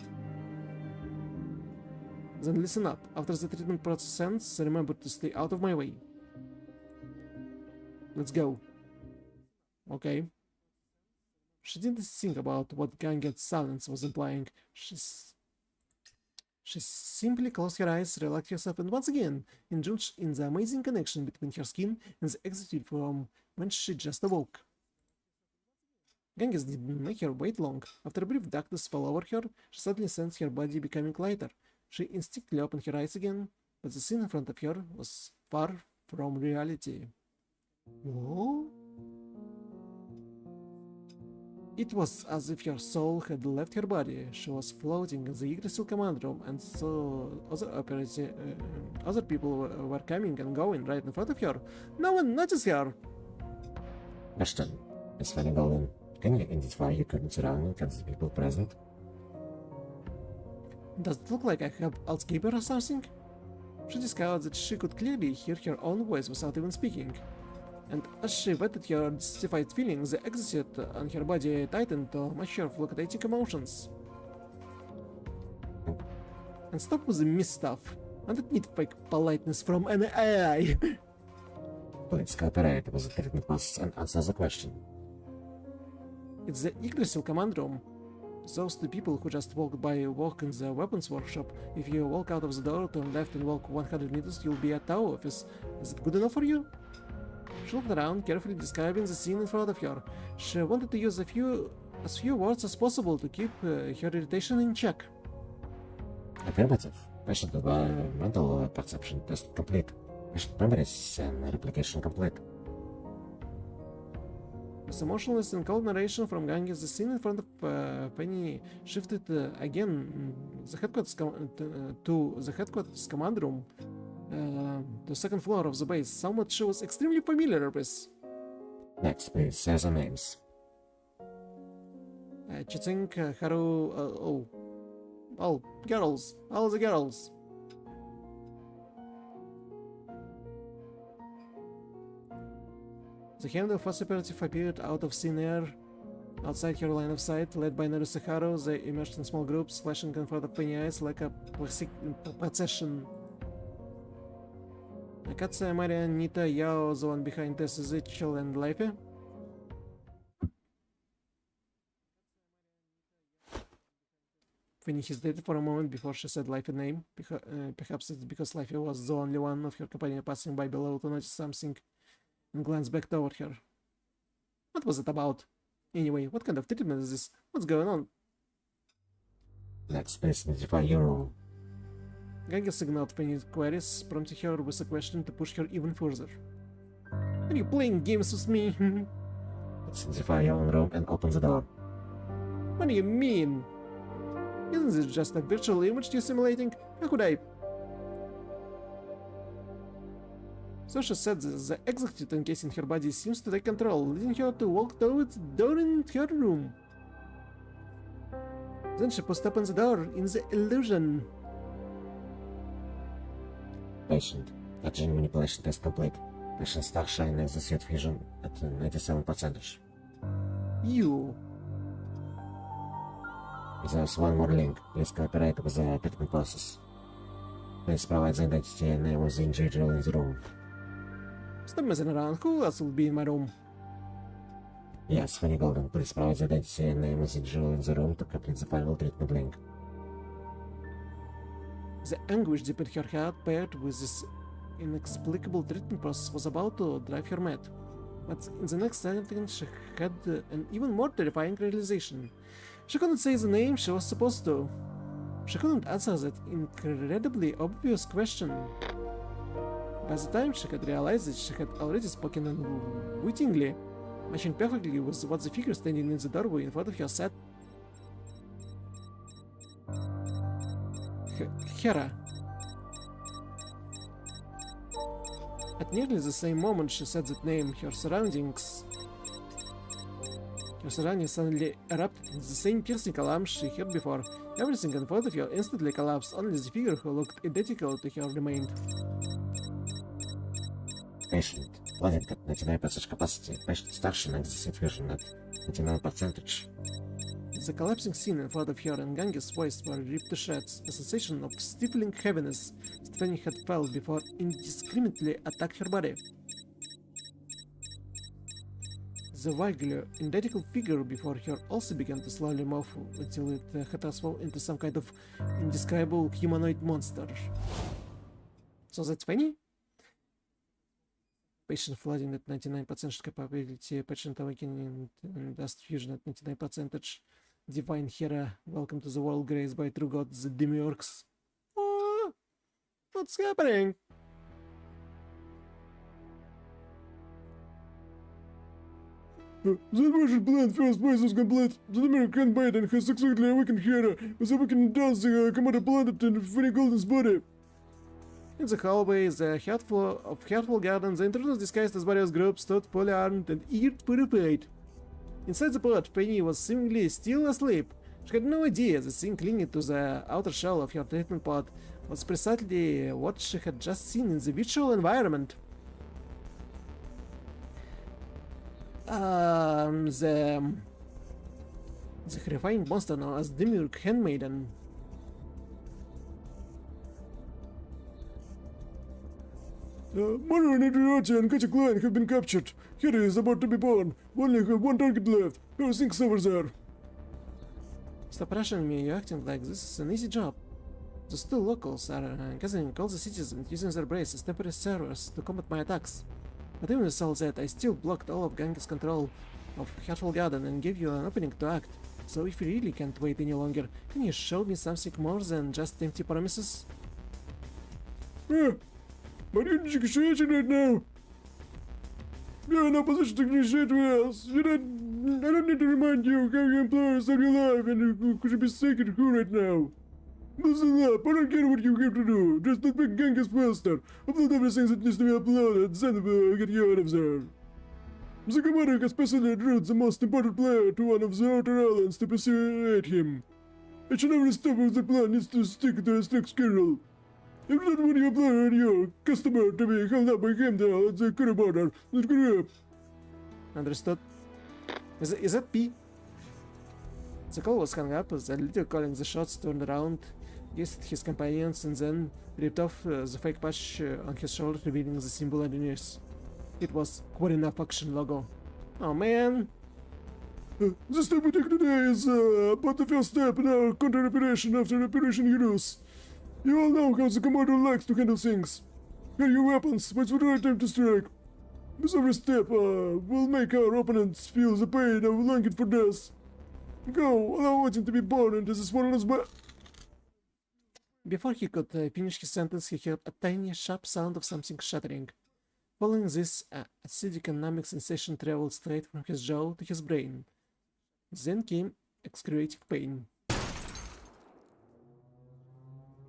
Then listen up. After the treatment process ends, remember to stay out of my way. Let's go. Okay. She didn't think about what Ganget's silence was implying. She simply closed her eyes, relaxed herself, and once again indulged in the amazing connection between her skin and the exosuit from when she just awoke. Genghis didn't make her wait long. After a brief darkness fell over her, she suddenly sensed her body becoming lighter. She instinctively opened her eyes again, but the scene in front of her was far from reality. Whoa? It was as if her soul had left her body. She was floating in the Yggdrasil command room, and so other people were coming and going right in front of her. No one noticed her. Question. Miss Fanny Golden, can you identify your current surroundings and the people present? Does it look like I have Alzheimer's or something? She discovered that she could clearly hear her own voice without even speaking. And as she vetted her dissatisfied feelings, the exosuit on her body tightened to match her fluctuating emotions. And stop with the miss stuff. I don't need fake politeness from an AI. Please cooperate with the treatment process and answer the question. It's the Yggdrasil command room. Those two people who just walked by walk in the weapons workshop. If you walk out of the door, turn left and walk 100 meters, you'll be at our office. Is it good enough for you? She looked around, carefully describing the scene in front of her. She wanted to use as few words as possible to keep her irritation in check. Affirmative. Patient environmental perception test complete. Patient memories and replication complete. With emotionless and cold narration from Ganges, the scene in front of Penny shifted again the headquarters to the headquarters command room, the second floor of the base. Somewhat she was extremely familiar with. Next, please say the names. Chitsing, Haru, all girls, all the girls. The hand of first operative appeared out of thin air, outside her line of sight, led by Naru Haru. They emerged in small groups, flashing in front of Penny eyes like a procession. Akatsuya, Marian, Nita, Yao, the one behind Tess, Zichel, and Leify. Penny hesitated for a moment before she said Leify's name. Perhaps it's because Leify was the only one of her companion passing by below to notice something and glanced back toward her. What was it about? Anyway, what kind of treatment is this? What's going on? Next, please identify your role. Ganges ignored Penny's queries, prompting her with a question to push her even further. Are you playing games with me? Let's identify your own room and open the door. What do you mean? Isn't this just a virtual image you're simulating? How could I? So she said the executive encasing her body seems to take control, leading her to walk towards the door in her room. Then she pushed open the door in the illusion. Patient. Patient manipulation test complete. Patient star shine execute vision at 97%. You. There's one more link. Please cooperate with the treatment process. Please provide the identity and name of the individual in the room. Stop messing around. Who else will be in my room? Yes, Fanny Golden. Please provide the identity and name of the individual in the room to complete the final treatment link. The anguish deep in her heart, paired with this inexplicable treatment process, was about to drive her mad. But in the next second, she had an even more terrifying realization. She couldn't say the name she was supposed to. She couldn't answer that incredibly obvious question. By the time she had realized it, she had already spoken unwittingly, matching perfectly with what the figure standing in the doorway in front of her said. Hera. At nearly the same moment she said that name, her surroundings suddenly erupted in the same piercing alarm she heard before. Everything in front of her instantly collapsed, only the figure who looked identical to her remained. Patient. Loading at 99% capacity. Patient starshine execute vision at 99%. The collapsing scene in front of her and Ganges' voice were ripped to shreds. A sensation of stifling heaviness Stephanie had felt before indiscriminately attacked her body. The vaguely identical figure before her also began to slowly move until it had transformed into some kind of indescribable humanoid monster. So that's funny? Patient flooding at 99% capability, patient awakening and dust fusion at 99%. Divine Hera, welcome to the world graced by true gods, the demiurgs. Oh, what's happening? The invasion plan first phase is complete. The American Biden has successfully awakened Hera, with awakening down the commander planet in Fanny Golden's body. In the hallway, the Heartful Garden, the intruders disguised as various groups stood fully armed and eager to be repaid. Inside the pod, Penny was seemingly still asleep. She had no idea the thing clinging to the outer shell of her treatment pod was precisely what she had just seen in the virtual environment. The horrifying monster known as Demiurge Handmaiden. Mario and Adriati and Katya Klein have been captured. Hera is about to be born. We only have one target left. Everything's over there. Stop rushing me, you're acting like this is an easy job. Those two locals are gathering all the citizens using their brace as temporary servers to combat my attacks. But even with all that, I still blocked all of Ganges' control of Heartful Garden and gave you an opening to act. So if you really can't wait any longer, can you show me something more than just empty promises? Marion's situation right now. You're in a position to initiate with us. I don't need to remind you how your employers are alive and who could be sick and who right now. Listen up, I don't care what you have to do. Just let me gang us faster. Upload everything that needs to be uploaded, then get you out of there. The commander has specially recruited the most important player to one of the outer islands to persuade him. Each and every step of the plan needs to stick to a strict schedule. If not when you apply on your customer to be held up by him there at the curry border, not corrupt. Understood. Is that P? The call was hung up as the leader calling the shots turned around, gazed at his companions, and then ripped off the fake patch on his shoulder, revealing the symbol underneath. It was Quad Enough Action logo. Oh man! The step we take today is but the first step in our counter operation after Operation Heroes. You all know how the commander likes to handle things. Get your weapons, wait for the right time to strike. With every step, will make our opponents feel the pain of longing for death. Go, allow him to be born into this world as well. Before he could finish his sentence, he heard a tiny, sharp sound of something shattering. Following this, a acidic and numbing sensation traveled straight from his jaw to his brain. Then came excruciating pain.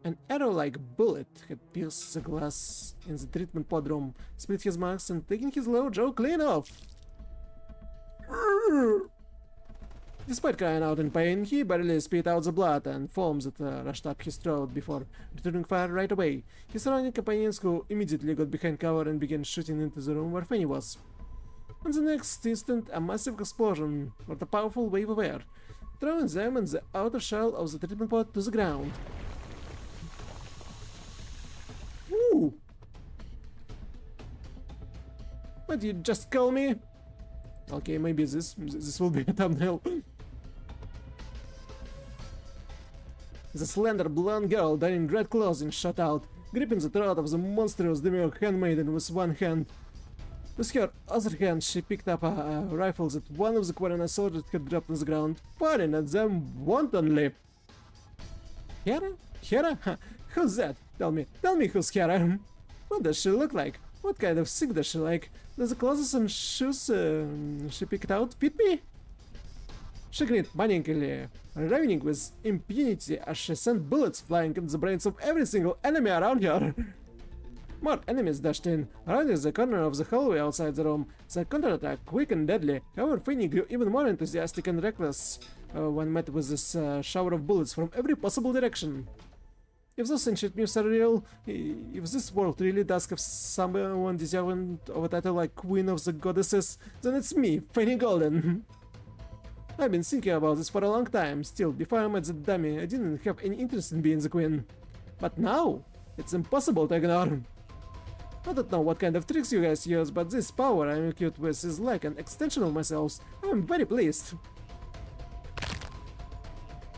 An arrow-like bullet had pierced the glass in the treatment pod room, split his marks, and taken his lower jaw clean off. Despite crying out in pain, he barely spit out the blood and foam that rushed up his throat before returning fire right away. His surrounding companions who immediately got behind cover and began shooting into the room where Fanny was. On the next instant, a massive explosion brought a powerful wave of air, throwing them and the outer shell of the treatment pod to the ground. Ooh! What, you just call me? Okay, maybe this will be a thumbnail. The slender blonde girl donning red clothing shot out, gripping the throat of the monstrous demure handmaiden with one hand. With her other hand, she picked up a rifle that one of the Quarana soldiers had dropped on the ground, firing at them wantonly. Hera? Hera? Who's that? Tell me who's Hera? What does she look like? What kind of thing does she like? Does the clothes and shoes she picked out fit me? She grinned maniacally, ravening with impunity as she sent bullets flying at the brains of every single enemy around her. More enemies dashed in, rounding the corner of the hallway outside the room. The counterattack, quick and deadly. However, Fanny grew even more enthusiastic and reckless when met with this shower of bullets from every possible direction. If those ancient myths are real, if this world really does have someone deserving of a title like Queen of the Goddesses, then it's me, Fanny Golden. I've been thinking about this for a long time. Still, before I met the dummy, I didn't have any interest in being the queen. But now, it's impossible to ignore. I don't know what kind of tricks you guys use, but this power I'm equipped with is like an extension of myself. I'm very pleased.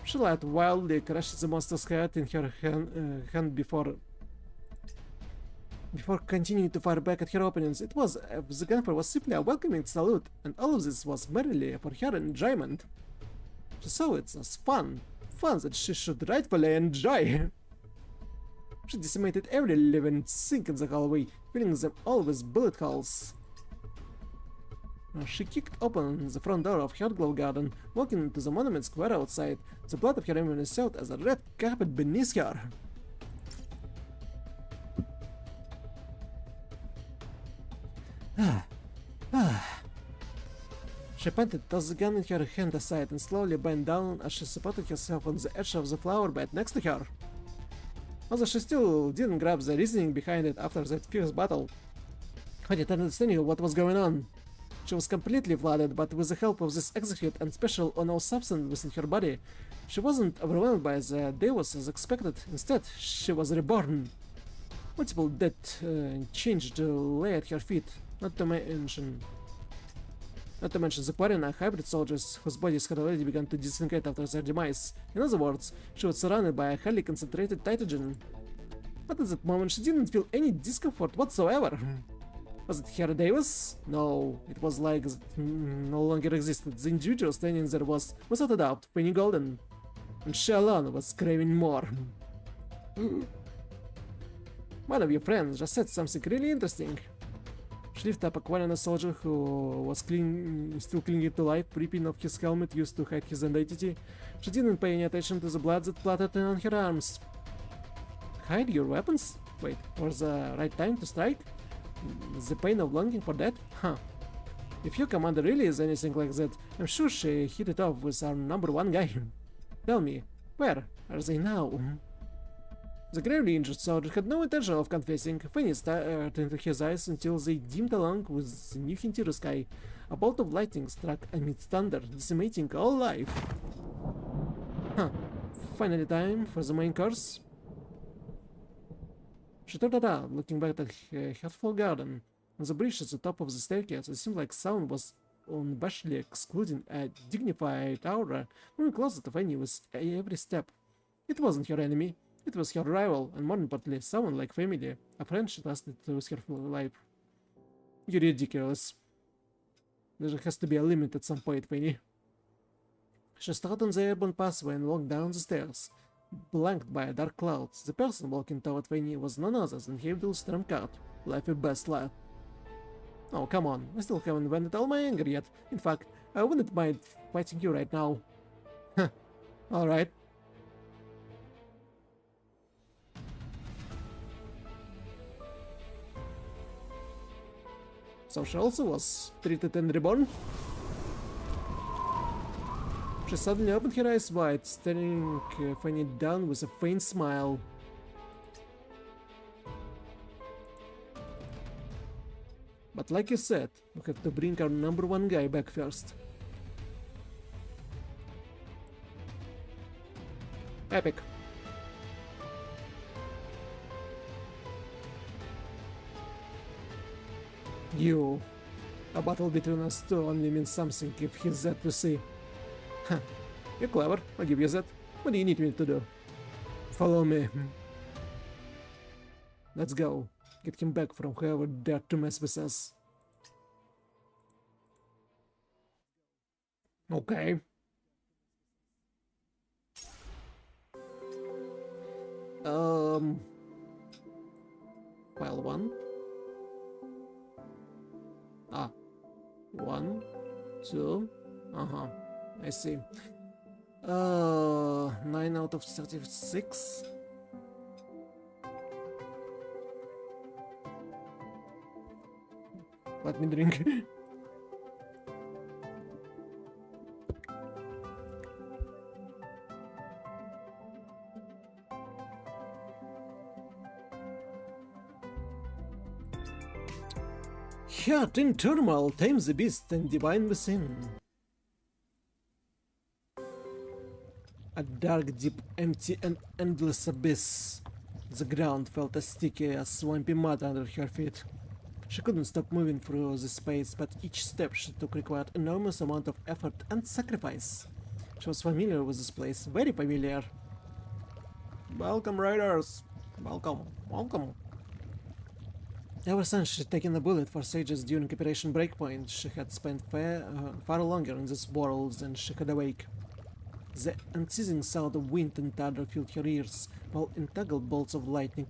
She lied wildly, crushed the monster's head in her hand before continuing to fire back at her opponents. It was the gunfire was simply a welcoming salute, and all of this was merely for her enjoyment. She saw it as fun that she should rightfully enjoy. She decimated every living thing in the hallway, filling them all with bullet holes. She kicked open the front door of Heartglow Garden, walking into the monument square outside. The blood of her enemy showed as a red carpet beneath her. She panted, tossed the gun in her hand aside, and slowly bent down as she supported herself on the edge of the flower bed next to her. Although she still didn't grasp the reasoning behind it after that fierce battle, quite understanding what was going on. She was completely flooded, but with the help of this execute and special unknown substance within her body, she wasn't overwhelmed by the deus as expected. Instead, she was reborn. Multiple dead changed lay at her feet, not to mention the Quarana hybrid soldiers whose bodies had already begun to disintegrate after their demise. In other words, she was surrounded by a highly concentrated nitrogen. But at that moment she didn't feel any discomfort whatsoever. Was it her deus? No, it was like it no longer existed. The individual standing there was, without a doubt, Fanny Golden. And she alone was craving more. One of your friends just said something really interesting. She lifted up a Quarian soldier who was still clinging to life. Ripping off his helmet used to hide his identity. She didn't pay any attention to the blood that splattered on her arms. Hide your weapons? Wait, was the right time to strike? The pain of longing for that? Huh. If your commander really is anything like that, I'm sure she hit it off with our number one guy. Tell me, where are they now? The gravely injured soldier had no intention of confessing. Fanny stared into his eyes until they dimmed along with the new Hintiro sky. A bolt of lightning struck amidst thunder, decimating all life. Huh. Finally time for the main course. She turned around, looking back at the healthful garden. On the bridge at the top of the staircase, it seemed like sound was unabashedly excluding a dignified aura, moving closer to Fanny with every step. It wasn't her enemy. It was her rival, and more importantly, someone like family, a friend she trusted with her life. You're ridiculous. There has to be a limit at some point, Fanny. She stood on the airborne pathway and walked down the stairs, blanked by a dark cloud. The person walking toward Fanny was none other than Hebdul Stormcart, Life Bestla. Oh, come on, I still haven't vented all my anger yet. In fact, I wouldn't mind fighting you right now. Alright. So she also was treated and reborn. She suddenly opened her eyes wide, staring Fanny down with a faint smile. But like you said, we have to bring our number one guy back first. Epic. You. A battle between us two only means something if he's that to see. Huh. You're clever, I'll give you that. What do you need me to do? Follow me. Let's go. Get him back from whoever dared to mess with us. Okay. File 1. Ah. 1, 2. I see. 9 out of 36. Let me drink. Heart in turmoil, tame the beast and divine within. A dark, deep, empty and endless abyss. The ground felt as sticky as swampy mud under her feet. She couldn't stop moving through the space, but each step she took required enormous amount of effort and sacrifice. She was familiar with this place, very familiar. Welcome, riders! Welcome, welcome. Ever since she'd taken a bullet for Sajeas during Operation Breakpoint, she had spent far longer in this world than she had awake. The unceasing sound of wind and thunder filled her ears, while entangled bolts of lightning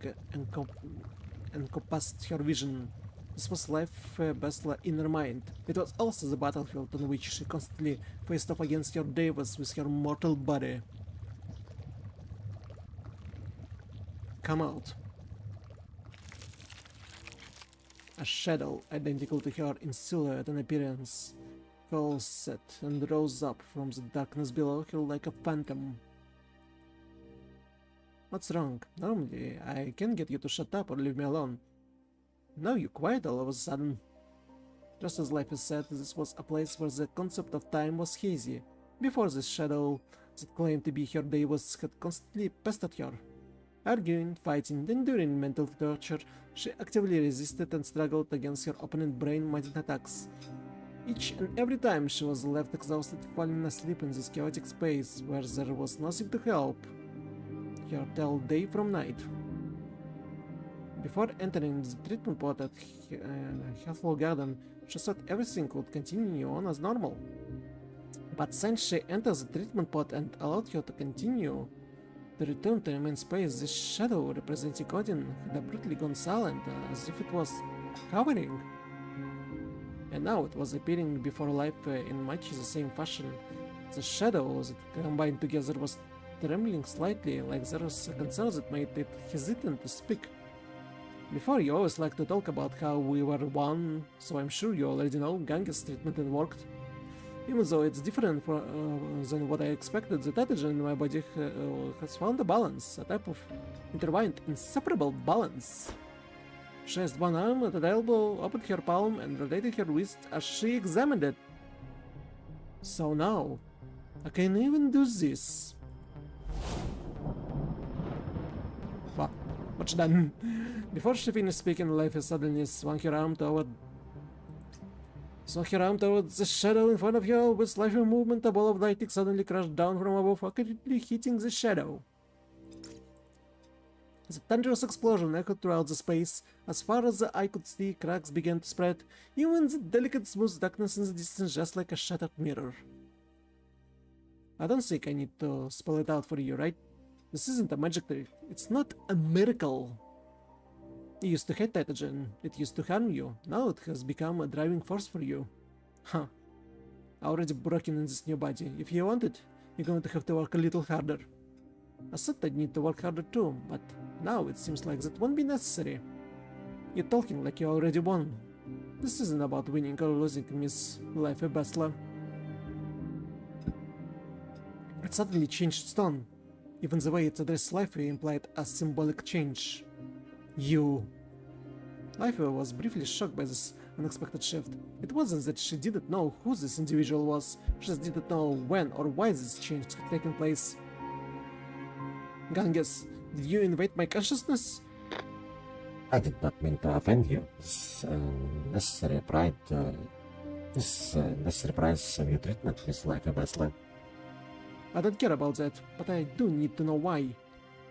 encompassed her vision. This was Life Bestla's inner mind. It was also the battlefield on which she constantly faced off against her devas with her mortal body. Come out. A shadow, identical to her in silhouette and appearance, fell set and rose up from the darkness below her like a phantom. What's wrong? Normally, I can get you to shut up or leave me alone. Now you're quiet all of a sudden. Just as Life is said, this was a place where the concept of time was hazy. Before this shadow that claimed to be her devas had constantly pestered her. Arguing, fighting, enduring mental torture, she actively resisted and struggled against her opponent's brain-minded attacks. Each and every time she was left exhausted, falling asleep in this chaotic space where there was nothing to help her tell day from night. Before entering the treatment pod at Healthful Garden, she thought everything would continue on as normal. But since she entered the treatment pod and allowed her to continue, To return to the main space, this shadow representing Odin had abruptly gone silent, as if it was cowering. And now it was appearing before life in much the same fashion. The shadows that combined together was trembling slightly, like there was a concern that made it hesitant to speak. Before, you always like to talk about how we were one, so I'm sure you already know Ganges treatment and worked. Even though it's different than what I expected, the pathogen in my body has found a balance, a type of intertwined, inseparable balance. She raised one arm at an elbow, opened her palm, and rotated her wrist as she examined it. So now, I can even do this. Well, much done. Before she finished speaking, Life suddenly swung her arm toward the shadow in front of her. With slight movement, a ball of lightning suddenly crashed down from above, accurately hitting the shadow. The thunderous explosion echoed throughout the space. As far as the eye could see, cracks began to spread, even the delicate smooth darkness in the distance, just like a shattered mirror. I don't think I need to spell it out for you, right? This isn't a magic trick. It's not a miracle. You used to hate Titagen. It used to harm you. Now it has become a driving force for you. Huh. Already broken in this new body. If you want it, you're going to have to work a little harder. I said I'd need to work harder too, but now it seems like that won't be necessary. You're talking like you already won. This isn't about winning or losing, Miss Life Bastler. It suddenly changed its tone. Even the way it addressed Life implied a symbolic change. You. Life was briefly shocked by this unexpected shift. It wasn't that she didn't know who this individual was, she just didn't know when or why this change had taken place. Ganges, did you invade my consciousness? I did not mean to offend you. This necessary price of your treatment is like a baseline. I don't care about that, but I do need to know why.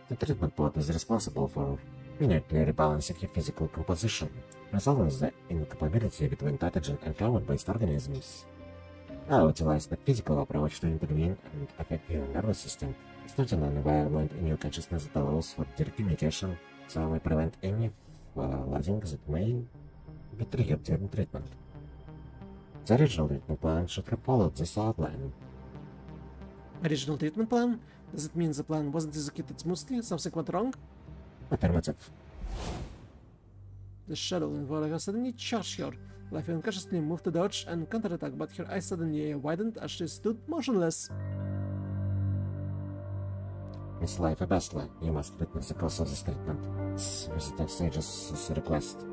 The treatment pod is responsible for minutely rebalancing your physical composition, resolving the incompatibility between pathogen and climate-based organisms. I utilized the physical approach to intervene and affect your nervous system, starting an environment in your consciousness that allows for direct communication, so we prevent any flooding that may be triggered during treatment. The original treatment plan should have followed this outline. Original treatment plan? Does it mean the plan wasn't executed smoothly? Something went wrong? Affirmative. The shadow in front of her suddenly charged her. Life unconsciously moved to dodge and counterattack, but her eyes suddenly widened as she stood motionless. Miss Life Bastler, you must witness the course of this treatment. Visit Sajeas' request.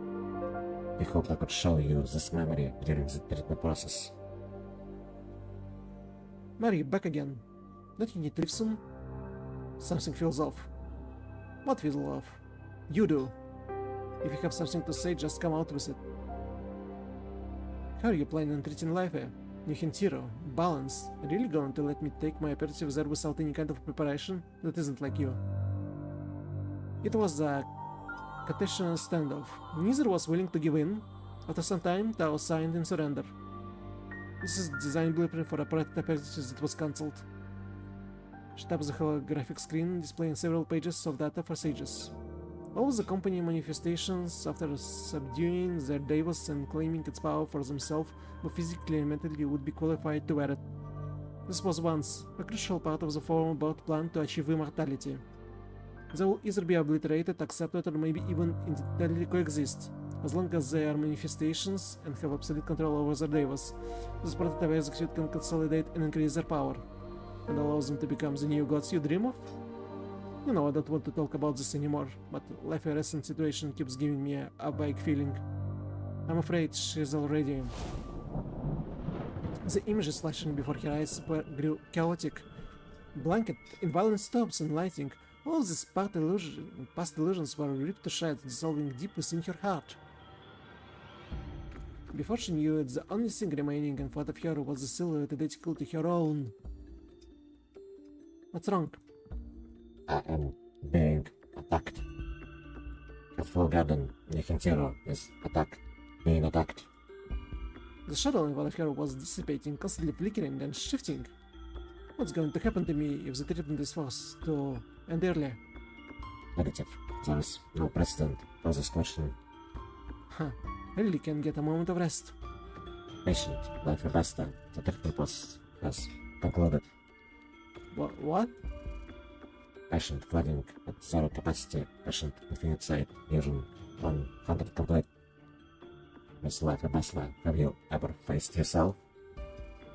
We hope I could show you this memory during the treatment process. Mary, back again. Don't you need to leave soon? Something feels off. What feels off? You do. If you have something to say, just come out with it. How are you planning on treating Life? New hint hero. Balance. Really going to let me take my aperitif there without any kind of preparation? That isn't like you. It was a Cartesian standoff. Neither was willing to give in. After some time, Tao signed in surrender. This is the design blueprint for a prototype exercise that was cancelled. She taps the holographic screen, displaying several pages of data for Sajeas. All the company manifestations, after subduing their devils and claiming its power for themselves, but physically and mentally would be qualified to wear it. This was once a crucial part of the former birth plan to achieve immortality. They will either be obliterated, accepted, or maybe even entirely coexist, as long as they are manifestations and have absolute control over their devas. This prototype execute can consolidate and increase their power, and allows them to become the new gods you dream of? You know, I don't want to talk about this anymore, but Life recent situation keeps giving me a vague feeling. I'm afraid she's already... The images flashing before her eyes grew chaotic. Blanket in violent stops and lighting. All these past illusions were ripped to shreds, dissolving deep within her heart. Before she knew it, the only thing remaining in front of her was a silhouette identical to her own. What's wrong? I am being attacked. A full garden, Nihintero is being attacked. The shadow in front of her was dissipating, constantly flickering and shifting. What's going to happen to me if the treatment is forced to and earlier? Negative. There is no precedent for this question. Huh. I really can get a moment of rest. Patient, like the master, the purpose has concluded. What? Patient flooding at zero capacity, patient infinite sight, fusion 100 complete. Miss Life Basla, have you ever faced yourself?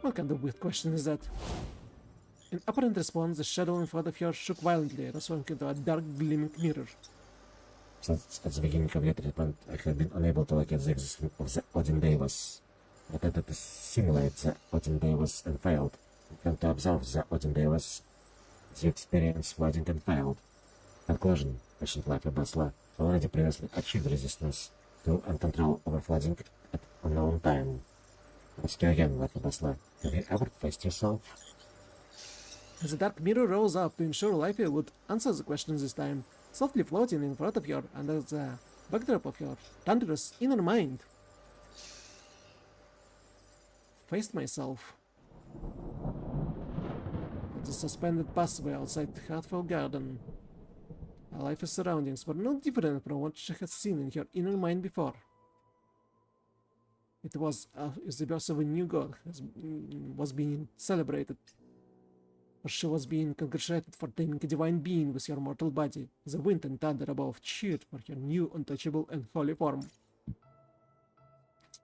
What kind of weird question is that? In apparent response, the shadow in front of you shook violently, transforming into a dark, gleaming mirror. Since at the beginning of your treatment, I have been unable to locate the existence of the Odin Deivas. I attempted to simulate the Odin Deivas and failed. And to observe the Odin Deivas, the experience flooding and failed. Conclusion, patient Life Basla already previously achieved resistance to and control over flooding at unknown time. Ask you again, Life Basla, have you ever faced yourself? As the dark mirror rose up to ensure Life would answer the questions this time, softly floating in front of her under the backdrop of your thunderous inner mind. Faced myself. At the suspended pathway outside the Heartful Garden. Life's surroundings were no different from what she had seen in her inner mind before. It was as the birth of a new god was being celebrated. Or she was being congratulated for taming a divine being with her mortal body. The wind and thunder above cheered for her new, untouchable, and holy form.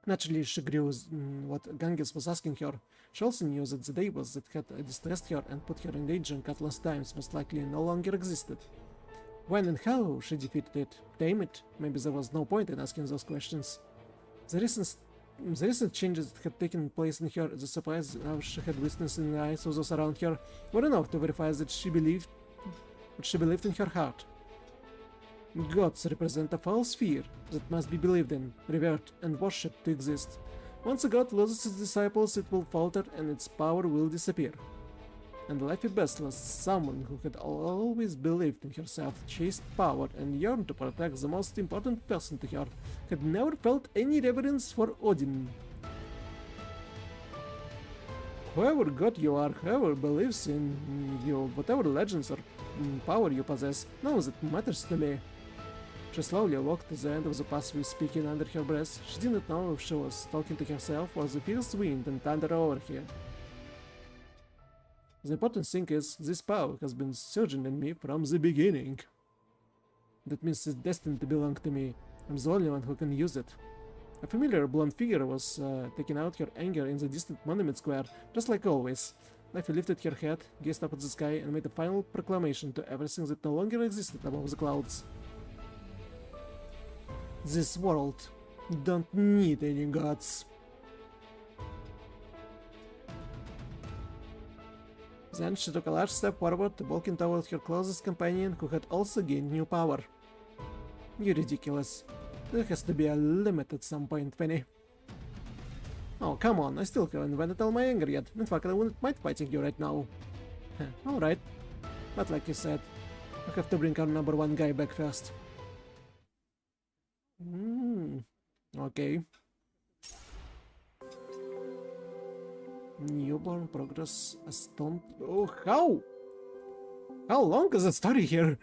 Naturally, she grew what Ganges was asking her. She also knew that the Deivas that had distressed her and put her in danger countless times most likely no longer existed. When and how she defeated it, tame it, maybe there was no point in asking those questions. The recent changes that had taken place in her, the surprise how she had witnessed in the eyes of those around her, were enough to verify that she believed what she believed in her heart. Gods represent a false fear that must be believed in, revered, and worshipped to exist. Once a god loses its disciples, it will falter and its power will disappear. And Life Best was someone who had always believed in herself, chased power, and yearned to protect the most important person to her, had never felt any reverence for Odin. Whoever god you are, whoever believes in you, whatever legends or power you possess, knows it matters to me. She slowly walked to the end of the pathway, speaking under her breath. She did not know if she was talking to herself or the fierce wind and thunder overhead. The important thing is, this power has been surging in me from the beginning. That means it's destined to belong to me. I'm the only one who can use it. A familiar blonde figure was taking out her anger in the distant monument square, just like always. Life lifted her head, gazed up at the sky, and made a final proclamation to everything that no longer existed above the clouds. This world don't need any gods. Then she took a large step forward, walking toward her closest companion, who had also gained new power. You're ridiculous. There has to be a limit at some point, Penny. Oh, come on, I still haven't vented all my anger yet. In fact, I wouldn't mind fighting you right now. Alright. But like you said, I have to bring our number one guy back first. Okay. Newborn progress stunt. Oh, how? How long is the story here?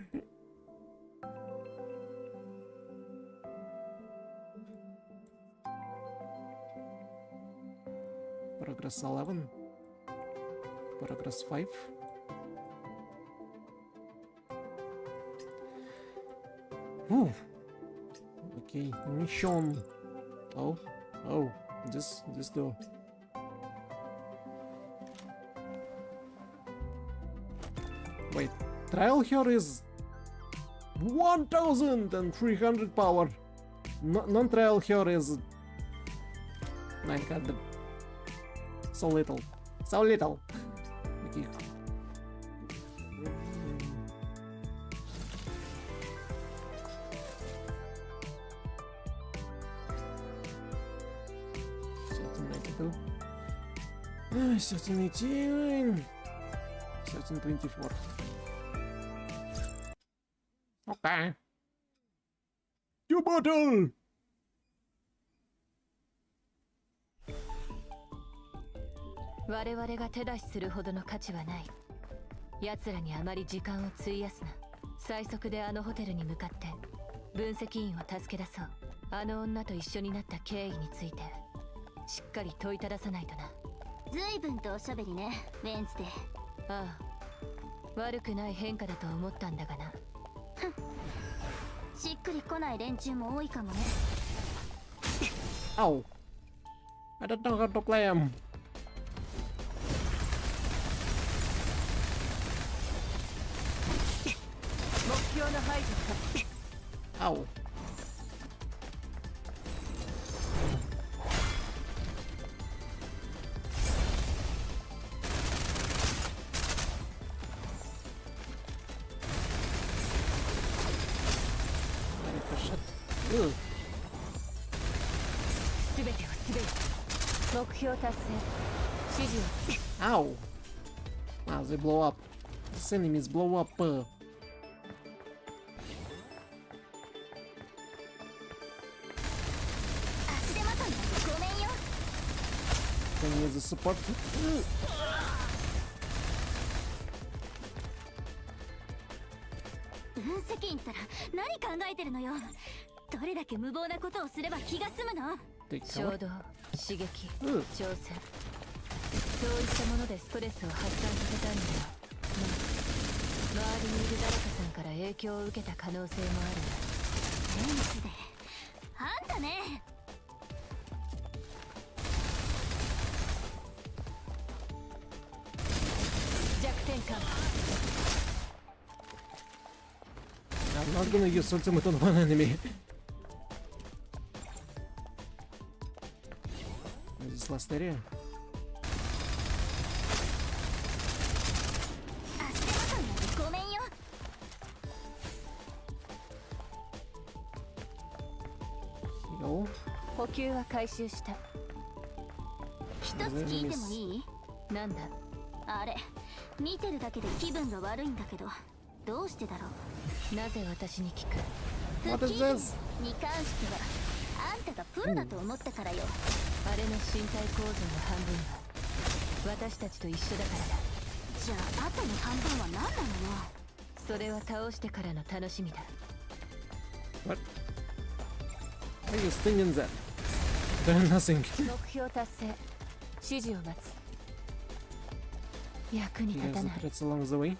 Progress 11. Progress 5. Whew. Okay, mission. Oh, this door. Wait, trial here is 1,300 power. Non-trial here is 900. So little. So little. Okay. $13.92. $13.18. $13.24. Okay. Your bottle! 我々が手出しするほどの価値はない。奴らにあまり時間を費やすな。最速であのホテルに向かって分析員を助け出そう。あの女と一緒になった経緯についてしっかり問いたださないとな。随分とおしゃべりね、ウェンズデー。ああ、悪くない変化だと思ったんだがな。しっくりこない連中も多いかもね。 Ow! I don't know how to play him. 目標の排除か。 Ow! Ugh. 全てを滑る。目標達成。指示を。 Ow! Ah, they blow up. These enemies blow up. 足手まといなんてごめんよ。 Can use the support. 分析員ったら何考えてるのよ。どれだけ無謀なことをすれば気が済むの。 Take 衝 cover. 動、刺激、 Ugh. 挑戦。そういったものでストレスを発散させたんだよ。まあ、周りにいる誰かさんから影響を受けた可能性もある。ウェンズデー、あんたね。弱点感。 I'm not gonna use ultimate on one enemy. This last area. 足手まといなんてごめんよ。 Go. 補給は回収した。一つ聞いてもいい？なんだ。あれ、見てるだけで気分が悪いんだけど、どうしてだろう。なぜ私に聞く。 What is this? に関してはあんたがプロだと思ったからよ。あれの身体構造の半分は私たちと一緒だからだ。じゃああとの半分は何なのよ。それは倒してからの楽しみだ。 What? Why are you stinging that? Doing nothing. 目標達成。指示を待つ。役に He 立た has な the い。 threats along the way.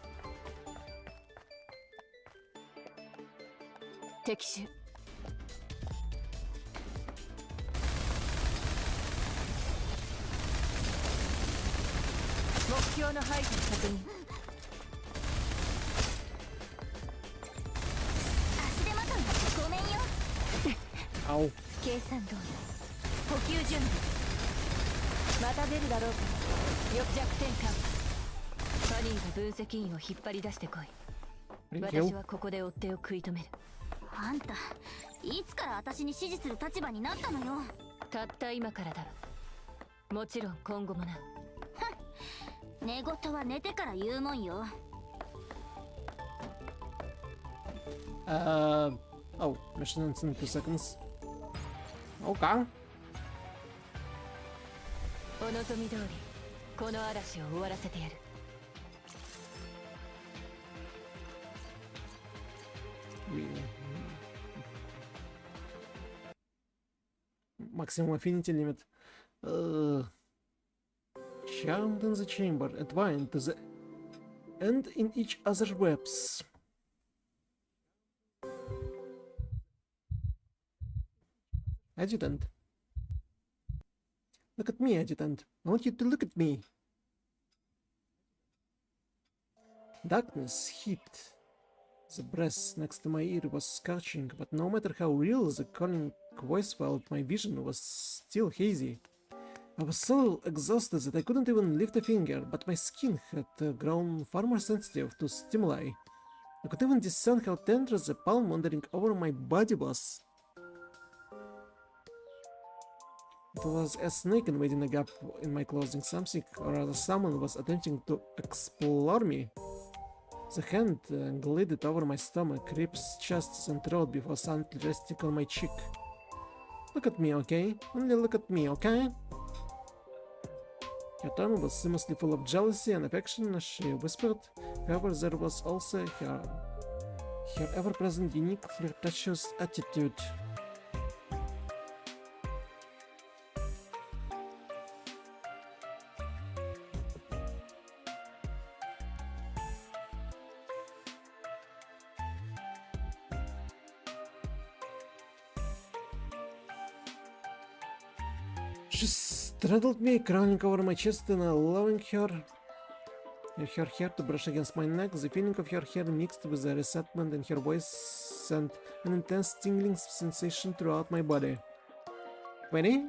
敵手。目標の排除確認。足手まといなんてごめんよ。 Ow. 計算通り。補給準備。また出るだろうか。よ弱点か。ファニーが分析員を引っ張り出してこい。 Thank 私 you. はここで追っ手を食い止める。あんたいつから私に指示する立場になったのよ。たった今からだ。もちろん今後もな。寝言は寝てから言うもんよ。 Oh, mission ends in 2 seconds. Okay. お望み通りこの嵐を終わらせてやる。 Maximum affinity limit. Charmed in the chamber, entwined to the end in each other's webs. Adjutant. Look at me, Adjutant. I want you to look at me. Darkness, heat. The breath next to my ear was scorching, but no matter how real the calling voice felt, my vision was still hazy. I was so exhausted that I couldn't even lift a finger, but my skin had grown far more sensitive to stimuli. I could even discern how tender the palm wandering over my body was. It was a snake invading a gap in my clothing, something or other someone was attempting to explore me. The hand glided over my stomach, ribs, chest and throat before silently resting on my cheek. Look at me, okay? Only look at me, okay? Her tone was seamlessly full of jealousy and affection as she whispered. However, there was also her ever-present unique flirtatious attitude. She straddled me, crawling over my chest and allowing her hair to brush against my neck. The feeling of her hair mixed with the resentment in her voice sent an intense tingling sensation throughout my body. Penny?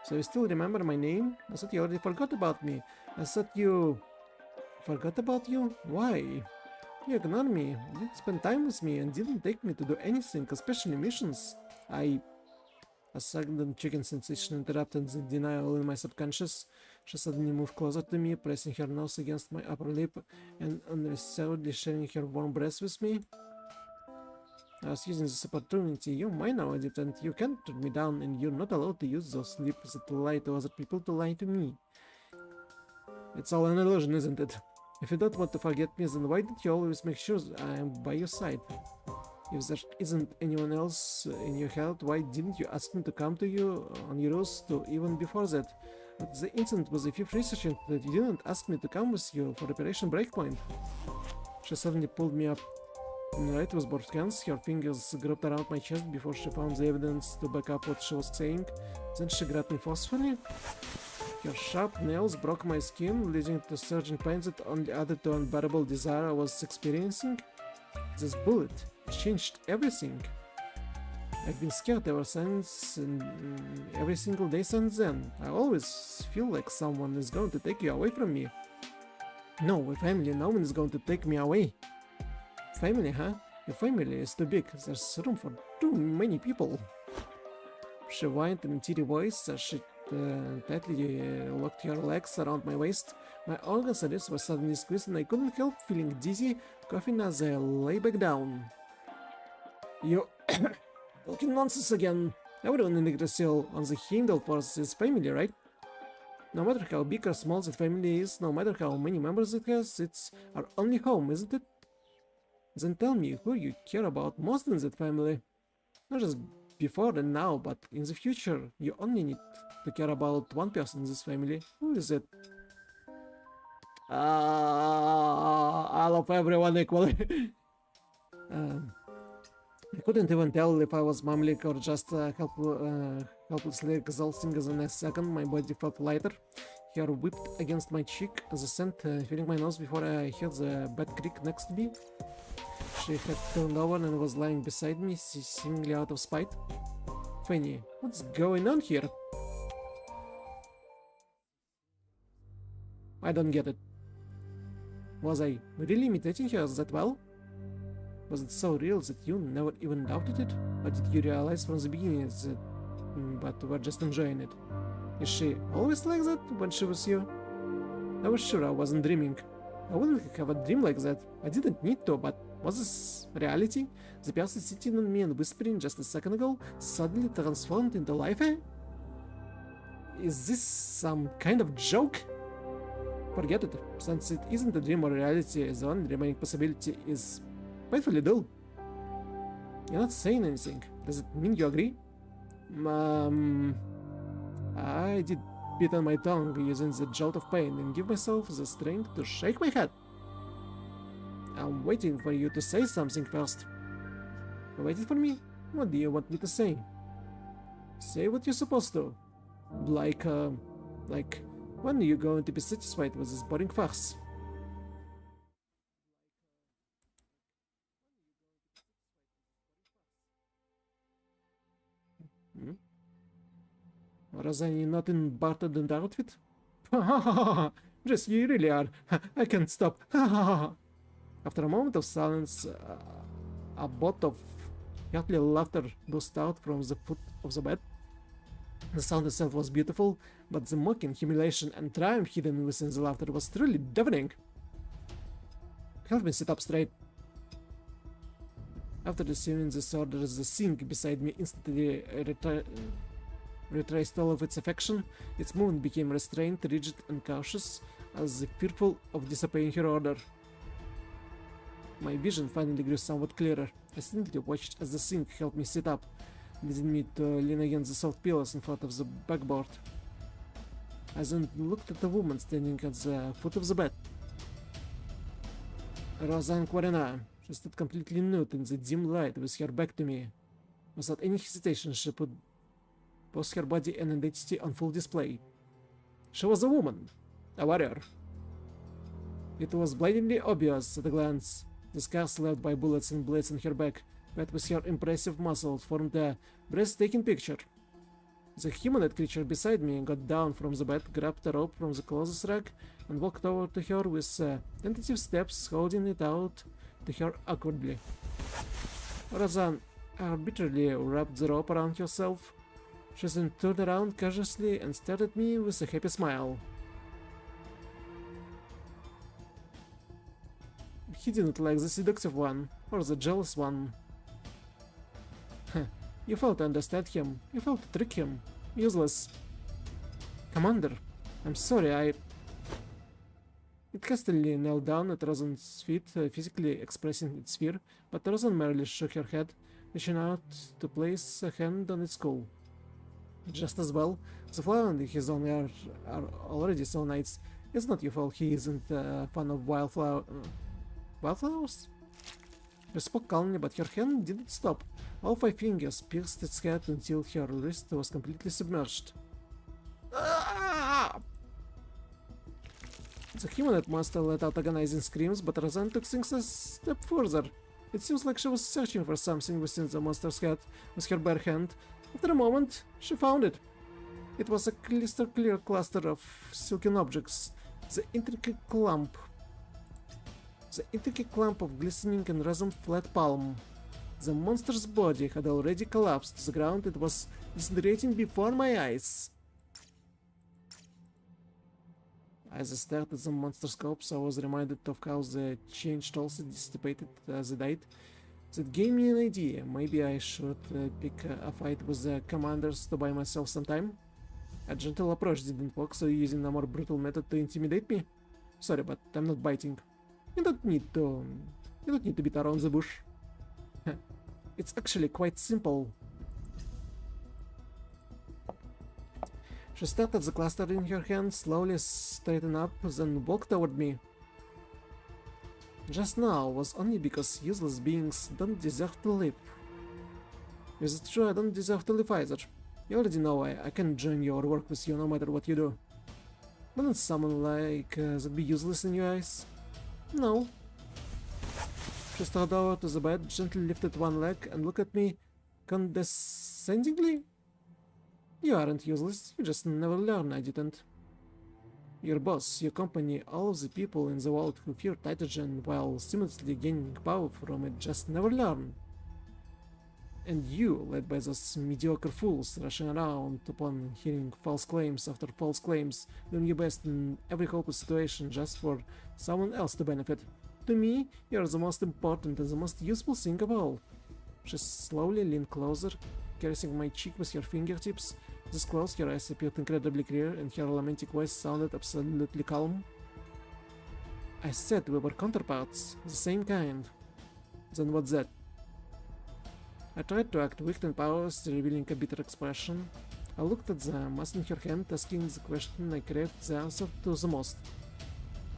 So you still remember my name? I thought you already forgot about me. I thought you... Forgot about you? Why? You ignored me, didn't spend time with me, and didn't take me to do anything, especially missions. A sudden chicken sensation interrupted the denial in my subconscious. She suddenly moved closer to me, pressing her nose against my upper lip and unreservedly sharing her warm breath with me. I was using this opportunity. You're mine now, Edith, and you can't turn me down, and you're not allowed to use those lips that lie to other people to lie to me. It's all an illusion, isn't it? If you don't want to forget me, then why don't you always make sure I am by your side? If there isn't anyone else in your head, why didn't you ask me to come to you on your roost even before that? But the incident was a fifth research that you didn't ask me to come with you for Operation Breakpoint. She suddenly pulled me up right with both hands, her fingers gripped around my chest before she found the evidence to back up what she was saying. Then she grabbed me forcefully. Her sharp nails broke my skin, leading to surging pains that only added to unbearable desire I was experiencing. This bullet changed everything. I've been scared ever since, and every single day since then. I always feel like someone is going to take you away from me. No, with family, no one is going to take me away. Family, huh? Your family is too big. There's room for too many people. She whined in a teary voice as she tightly locked her legs around my waist. My organs and wrists were suddenly squeezed and I couldn't help feeling dizzy, coughing as I lay back down. You talking nonsense again. Everyone in Yggdrasil on the Heimdall force is family, right? No matter how big or small that family is, no matter how many members it has, it's our only home, isn't it? Then tell me who you care about most in that family. Not just before and now, but in the future. You only need to care about one person in this family. Who is it? I love everyone equally. I couldn't even tell if I was mumbling or just helplessly exhausting. The next second, my body felt lighter. Hair whipped against my cheek, the scent filling my nose before I heard the bed creak next to me. She had turned over and was lying beside me, seemingly out of spite. Fanny, what's going on here? I don't get it. Was I really imitating her that well? Was it so real that you never even doubted it? Or did you realize from the beginning that but were just enjoying it? Is she always like that when she was you? I was sure I wasn't dreaming. I wouldn't have a dream like that. I didn't need to, but was this reality? The person sitting on me and whispering just a second ago suddenly transformed into life? Is this some kind of joke? Forget it. Since it isn't a dream or reality, the only remaining possibility is painfully dull. You're not saying anything. Does it mean you agree? I did bit on my tongue using the jolt of pain and give myself the strength to shake my head. I'm waiting for you to say something first. You waiting for me? What do you want me to say? Say what you're supposed to. Like, when are you going to be satisfied with this boring farce? Or is I not in bartered and outfit? Yes, you really are. I can't stop. After a moment of silence, a bout of hearty laughter burst out from the foot of the bed. The sound itself was beautiful, but the mocking humiliation and triumph hidden within the laughter was truly deafening. Help me sit up straight. After receiving this order, the sink beside me instantly retraced all of its affection. Its movement became restrained, rigid, and cautious, as if fearful of disobeying her order. My vision finally grew somewhat clearer. I simply watched as the sink helped me sit up, leading me to lean against the soft pillars in front of the backboard. I then looked at the woman standing at the foot of the bed. Rosanne Quarina. She stood completely nude in the dim light with her back to me. Without any hesitation, she put both her body and identity on full display. She was a woman, a warrior. It was blindingly obvious at a glance. The scars left by bullets and blades in her back, paired with her impressive muscles, formed a breathtaking picture. The humanoid creature beside me got down from the bed, grabbed a rope from the closest rack, and walked over to her with tentative steps, holding it out to her awkwardly. Rosanne arbitrarily wrapped the rope around herself. She then turned around cautiously and stared at me with a happy smile. He didn't like the seductive one, or the jealous one. You failed to understand him. You failed to trick him. Useless. Commander, I'm sorry, It hastily knelt down at Rosanne's feet, physically expressing its fear, but Rosanne merely shook her head, reaching out to place a hand on its skull. Just as well, the flower and his own are already so nice. It's not your fault he isn't a fan of wildflowers? She spoke calmly, but her hand didn't stop. All 5 fingers pierced its head until her wrist was completely submerged. Ah! The humanoid monster let out agonizing screams, but Rosanne took things a step further. It seems like she was searching for something within the monster's head with her bare hand. After a moment, she found it. It was a crystal-clear cluster of silken objects, the intricate clump of glistening and resin flat palm. The monster's body had already collapsed to the ground. It was disintegrating before my eyes. As I stared at the monster's corpse, I was reminded of how the change also dissipated as it died. That gave me an idea. Maybe I should pick a fight with the commanders to buy myself some time. A gentle approach didn't work, so using a more brutal method to intimidate me. Sorry, but I'm not biting. You don't need to beat around the bush. It's actually quite simple. She stared at the cluster in her hand, slowly straightened up, then walked toward me. Just now was only because useless beings don't deserve to live. Is it true I don't deserve to live either? You already know I can't join you or work with you no matter what you do. Wouldn't someone like that be useless in your eyes? No. She strode over to the bed, gently lifted one leg, and looked at me condescendingly. You aren't useless, you just never learn, adjutant. Your boss, your company, all of the people in the world who fear Titagen while simultaneously gaining power from it just never learn. And you, led by those mediocre fools rushing around upon hearing false claims after false claims, doing your best in every hopeless situation just for someone else to benefit. To me, you are the most important and the most useful thing of all. She slowly leaned closer, caressing my cheek with her fingertips. This close, her eyes appeared incredibly clear, and her romantic voice sounded absolutely calm. I said we were counterparts, the same kind. Then what's that? I tried to act weak and powerless, revealing a bitter expression. I looked at the mask in her hand, asking the question I craved the answer to the most.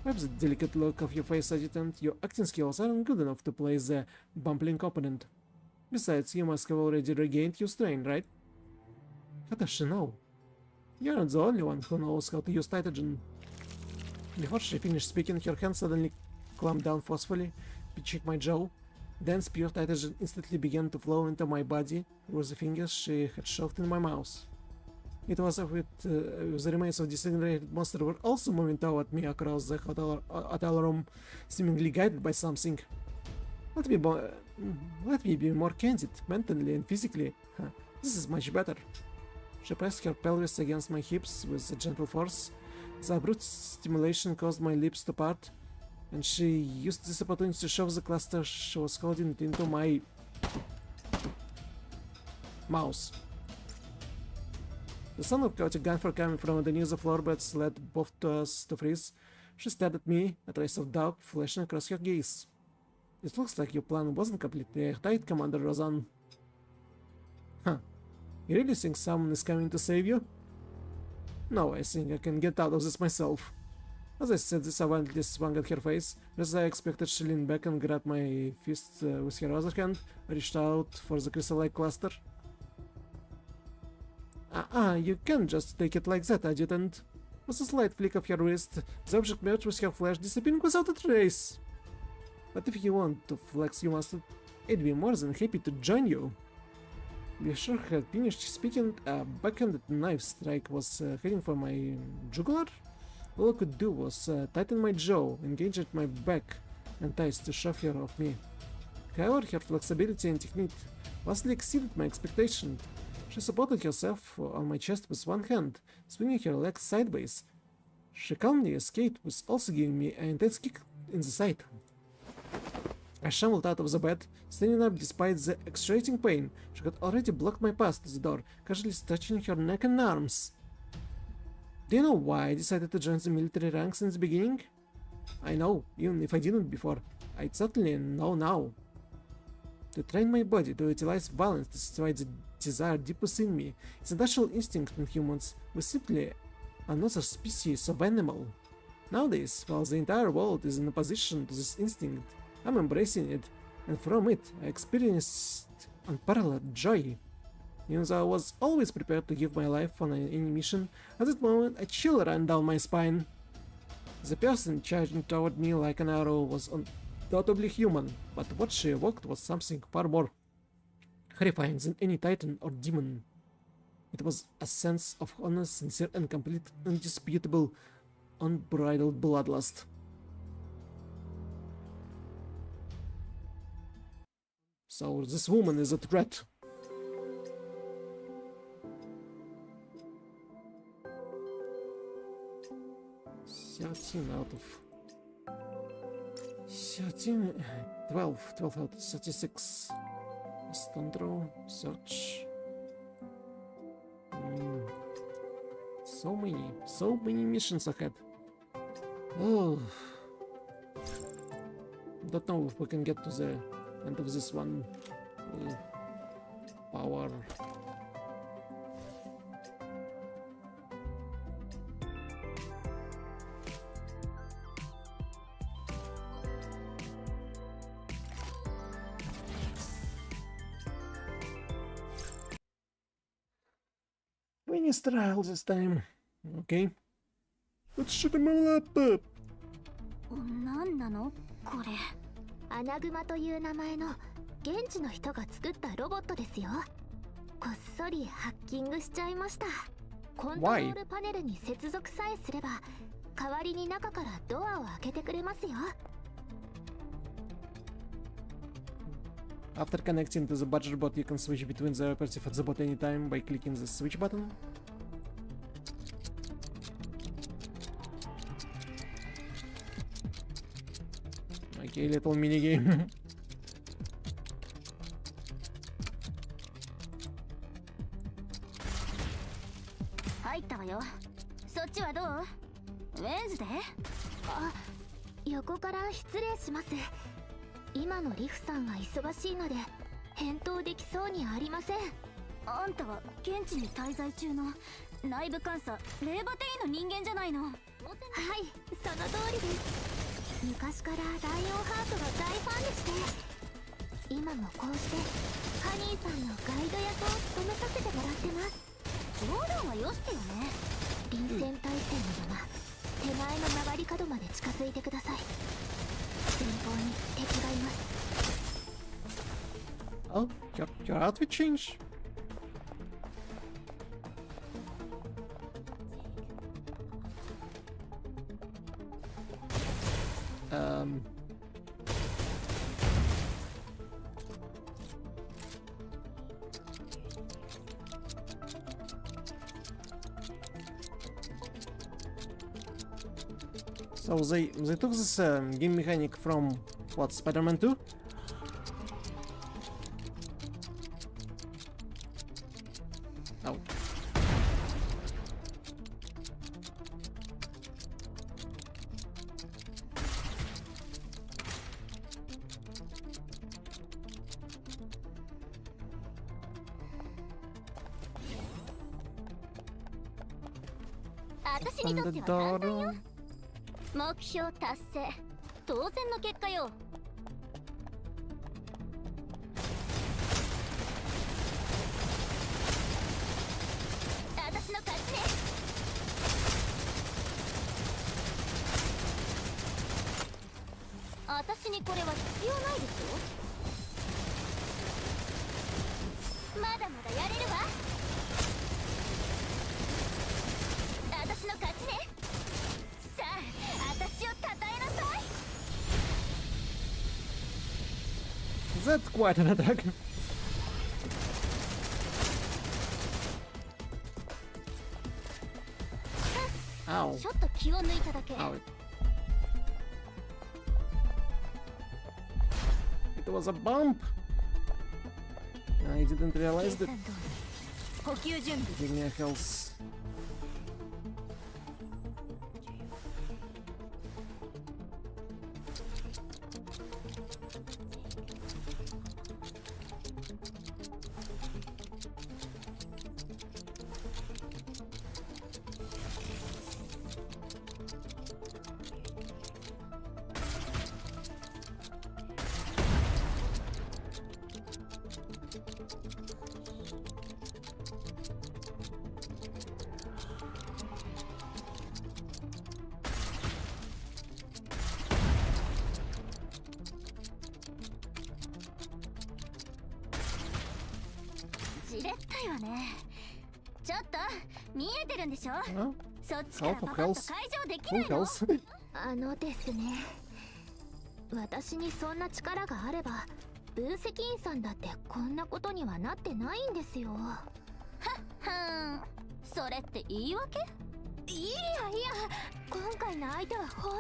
Wipe the delicate look of your face, adjutant. Your acting skills aren't good enough to play the bumbling opponent. Besides, you must have already regained your strength, right? How does she know? You aren't the only one who knows how to use Titagen. Before she finished speaking, her hand suddenly clamped down forcefully, pinching my jaw. Dense pure Titagen instantly began to flow into my body through the fingers she had shoved in my mouth. It was as if the remains of the disintegrated monster were also moving toward me across the hotel room, seemingly guided by something. Let me be more candid, mentally and physically. This is much better. She pressed her pelvis against my hips with a gentle force. The abrupt stimulation caused my lips to part, and she used this opportunity to shove the cluster she was holding into my mouth. The sound of chaotic gunfire coming from underneath the floorboards led both of us to freeze. She stared at me, a trace of doubt flashing across her gaze. It looks like your plan wasn't completely airtight, Commander Rozan. Huh. You really think someone is coming to save you? No, I think I can get out of this myself. As I said this, I violently swung at her face. As I expected, she leaned back and grabbed my fist with her other hand, reached out for the crystal-like cluster. You can't just take it like that, Adjutant. With a slight flick of her wrist, the object merged with her flash, disappearing without a trace. But if you want to flex, you must. I'd be more than happy to join you. Before she had finished speaking, a backhanded knife strike was heading for my jugular. All I could do was tighten my jaw, engage at my back, and thighs to shove her off me. However, her flexibility and technique vastly exceeded my expectations. She supported herself on my chest with one hand, swinging her legs sideways. She calmly escaped, with also giving me an intense kick in the side. I shambled out of the bed, standing up despite the excruciating pain. She had already blocked my path to the door, casually touching her neck and arms. Do you know why I decided to join the military ranks in the beginning? I know, even if I didn't before. I certainly know now. To train my body to utilize violence to satisfy the desire deep within me. It's a natural instinct in humans. We're simply another species of animal. Nowadays, while the entire world is in opposition to this instinct, I'm embracing it, and from it I experienced unparalleled joy. Even though I was always prepared to give my life on any mission, at that moment a chill ran down my spine. The person charging toward me like an arrow was undoubtedly human, but what she evoked was something far more horrifying than any titan or demon. It was a sense of honest, sincere, and complete, indisputable, unbridled bloodlust. So this woman is a threat. Out of 13, 12 out of 36. Stondro, search. So many missions ahead. Oh, don't know if we can get to the end of this one. Power. Finish trial this time. Okay. Let's shoot him all up. 何なのこれ。アナグマという名前の現地の人が作ったロボットですよ。こっそりハッキングしちゃいました。コントロールパネルに接続さえすれば代わりに中からドアを開けてくれますよ。After connecting to the badger bot, you can switch between the operative and the bot anytime by clicking the switch button. Okay, little minigame. 入ったわよ。そっちはどう？ウェンズデー？あ、横から失礼します。今のリフさんが忙しいので返答できそうにありません。あんたは現地に滞在中の内部監査レーバテイの人間じゃないの？はい、その通りです。昔からライオンハートが大ファンでして、今もこうしてハニーさんのガイド役を務めさせてもらってます。冗談はよしてよね。臨戦態勢のまま手前の曲がり角まで近づいてください。前方に敵がいます。Oh, your outfit change? So they took this game mechanic from what, Spider-Man 2? Oh. 私にと Open っ the ては簡単よ。 door. 目標達成、当然の結果よ。私の勝ちね。私にこれは必要ないでしょ。まだまだやれるわ。私の勝ちね。さあ、私を称えなさい。 Is that quite an attack? ちょっと気を抜いただけ。 Ow. It was a bump. I didn't realize 計 that. 算通り補給準備 Give me a health. Huh? そっちからパパッと解錠できな Who いの？ else? ですね、私にそんな力があれば分析員さんだってこんなことにはなってないんですよ。はっ、それって言い訳？いやいや、今回の相手は本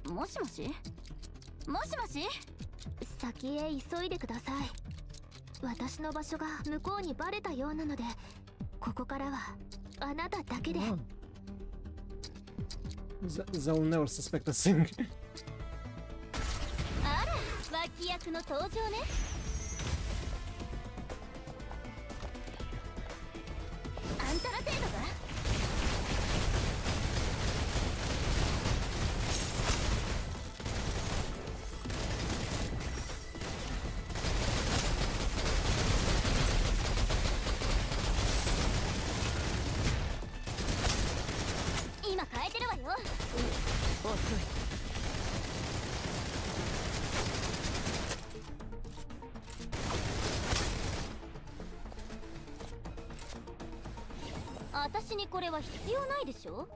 当に。もしもしもしもし、先へ急いでください。私の場所が向こうにバレたようなので、ここからはあなただけで。 Oh. They'll never suspect a thing. あら、脇役の登場ね。あんたら程度が？今変えてるわよ。遅い。私にこれは必要ないでしょ。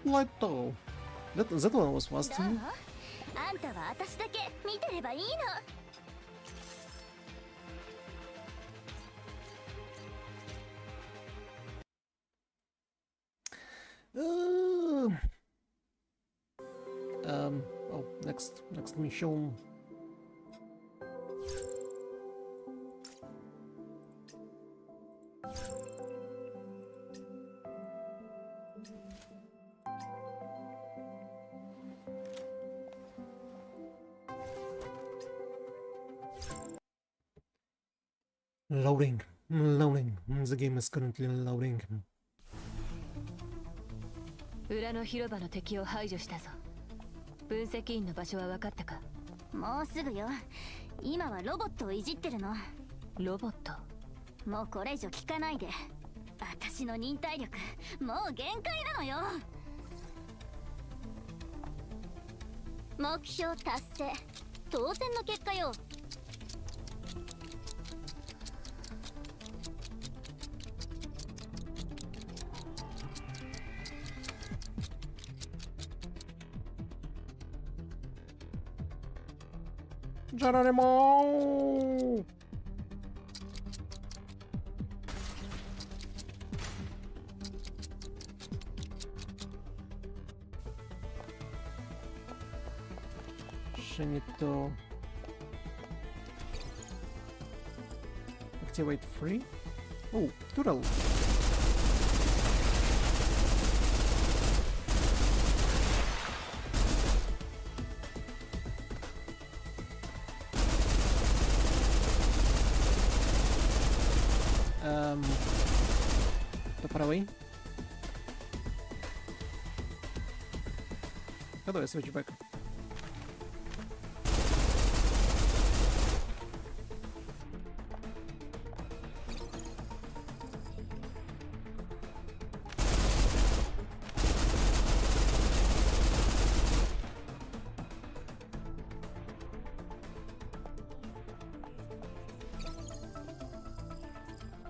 Light though. That one was だ fast. わ、あんたは私だけ見てればいいの。Oh, next mission. Loading. The game is currently loading. 裏の広場の敵を排除したぞ。分析員の場所は分かったか？もうすぐよ。今はロボットをいじってるの。ロボット。もうこれ以上聞かないで。私の忍耐力もう限界なのよ。目標達成、当然の結果よ。Geronimo! She need to activate free. Oh, Tural. To prawej. How do I switch back?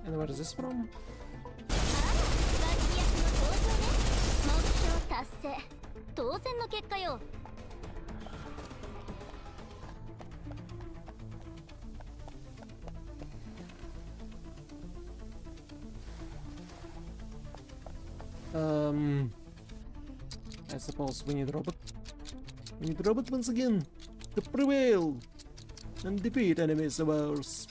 And where is this from? 脇役の登場ね。目標達成。当然の結果よ。I suppose we need robot. We need robot once again to prevail and defeat enemies of ours.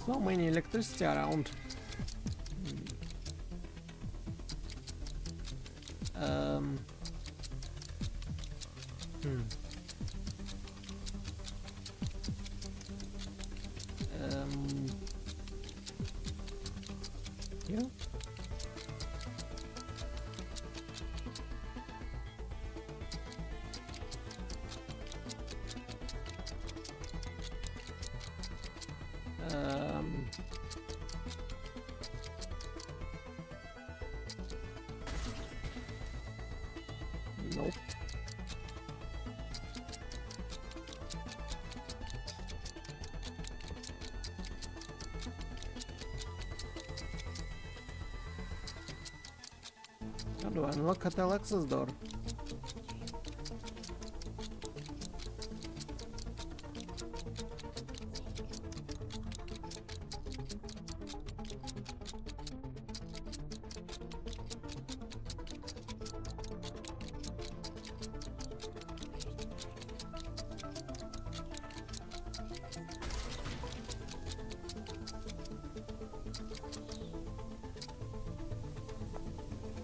So many electricity around. Um. Hmm. Yeah. Nope. How do I unlock Hotel access door?「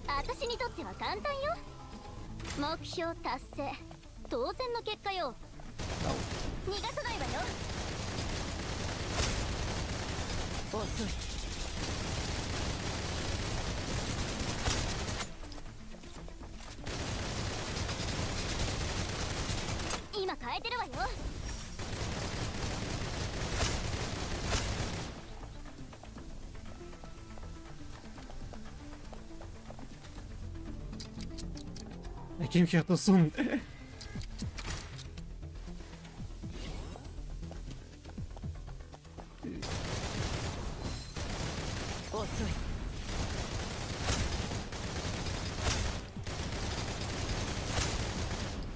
私にとっては簡単よ。目標達成。当然の結果よ。逃がさないわよ。遅い。今変えてるわよ。I came here too soon. 遅い。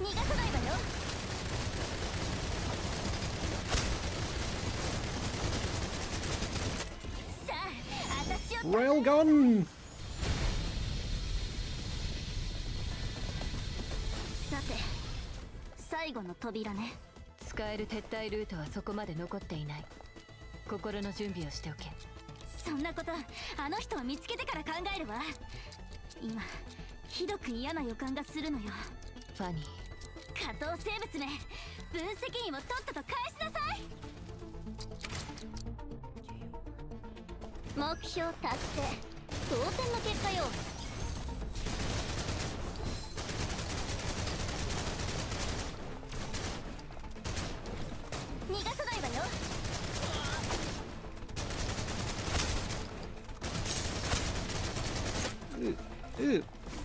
逃がさないわよ。さあ、私を Railgun! さて、最後の扉ね。使える撤退ルートはそこまで残っていない。心の準備をしておけ。そんなこと、あの人を見つけてから考えるわ。今、ひどく嫌な予感がするのよ。ファニー、下等生物め、分析員をとっとと返しなさい。目標達成。当然の結果よ。逃がさないわよ。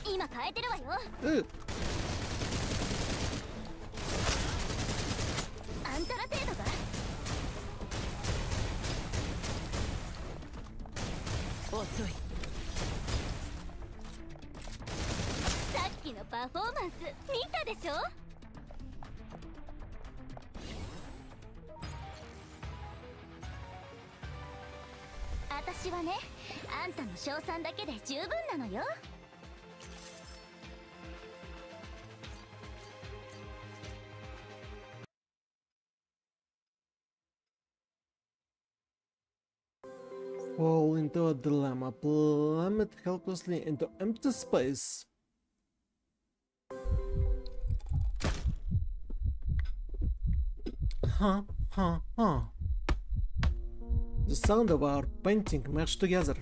今変えてるわよ。あんたら程度が。遅い。さっきのパフォーマンス見たでしょ。私はね、あんたの称賛だけで十分なのよ。Fall into a dilemma. Plummet helplessly into empty space. Huh? Huh, huh. The sound of our painting meshed together,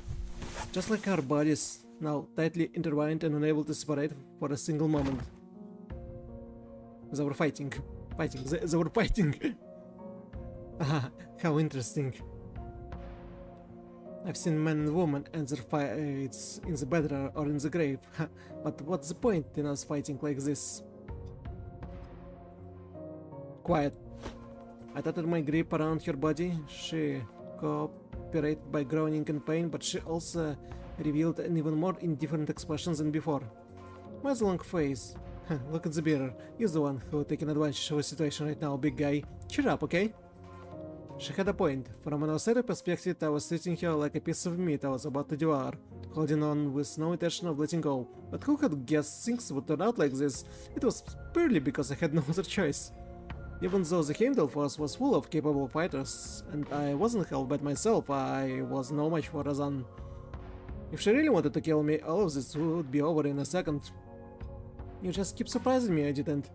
just like our bodies, now tightly intertwined and unable to separate for a single moment. They were fighting. They were fighting. Ah, how interesting. I've seen men and women end their fights in the bed or in the grave, but what's the point in us fighting like this? Quiet. I tightened my grip around her body. She cooperated by groaning in pain, but she also revealed an even more indifferent expression than before. Why the long face? Look at the mirror. You're the one who taking advantage of the situation right now, big guy. Cheer up, okay? She had a point. From an outsider perspective, I was treating her like a piece of meat I was about to devour, holding on with no intention of letting go. But who had guessed things would turn out like this? It was purely because I had no other choice. Even though the Heimdall force was full of capable fighters, and I wasn't held by myself, I was no match for Razan. If she really wanted to kill me, all of this would be over in a second. You just keep surprising me, Adjutant.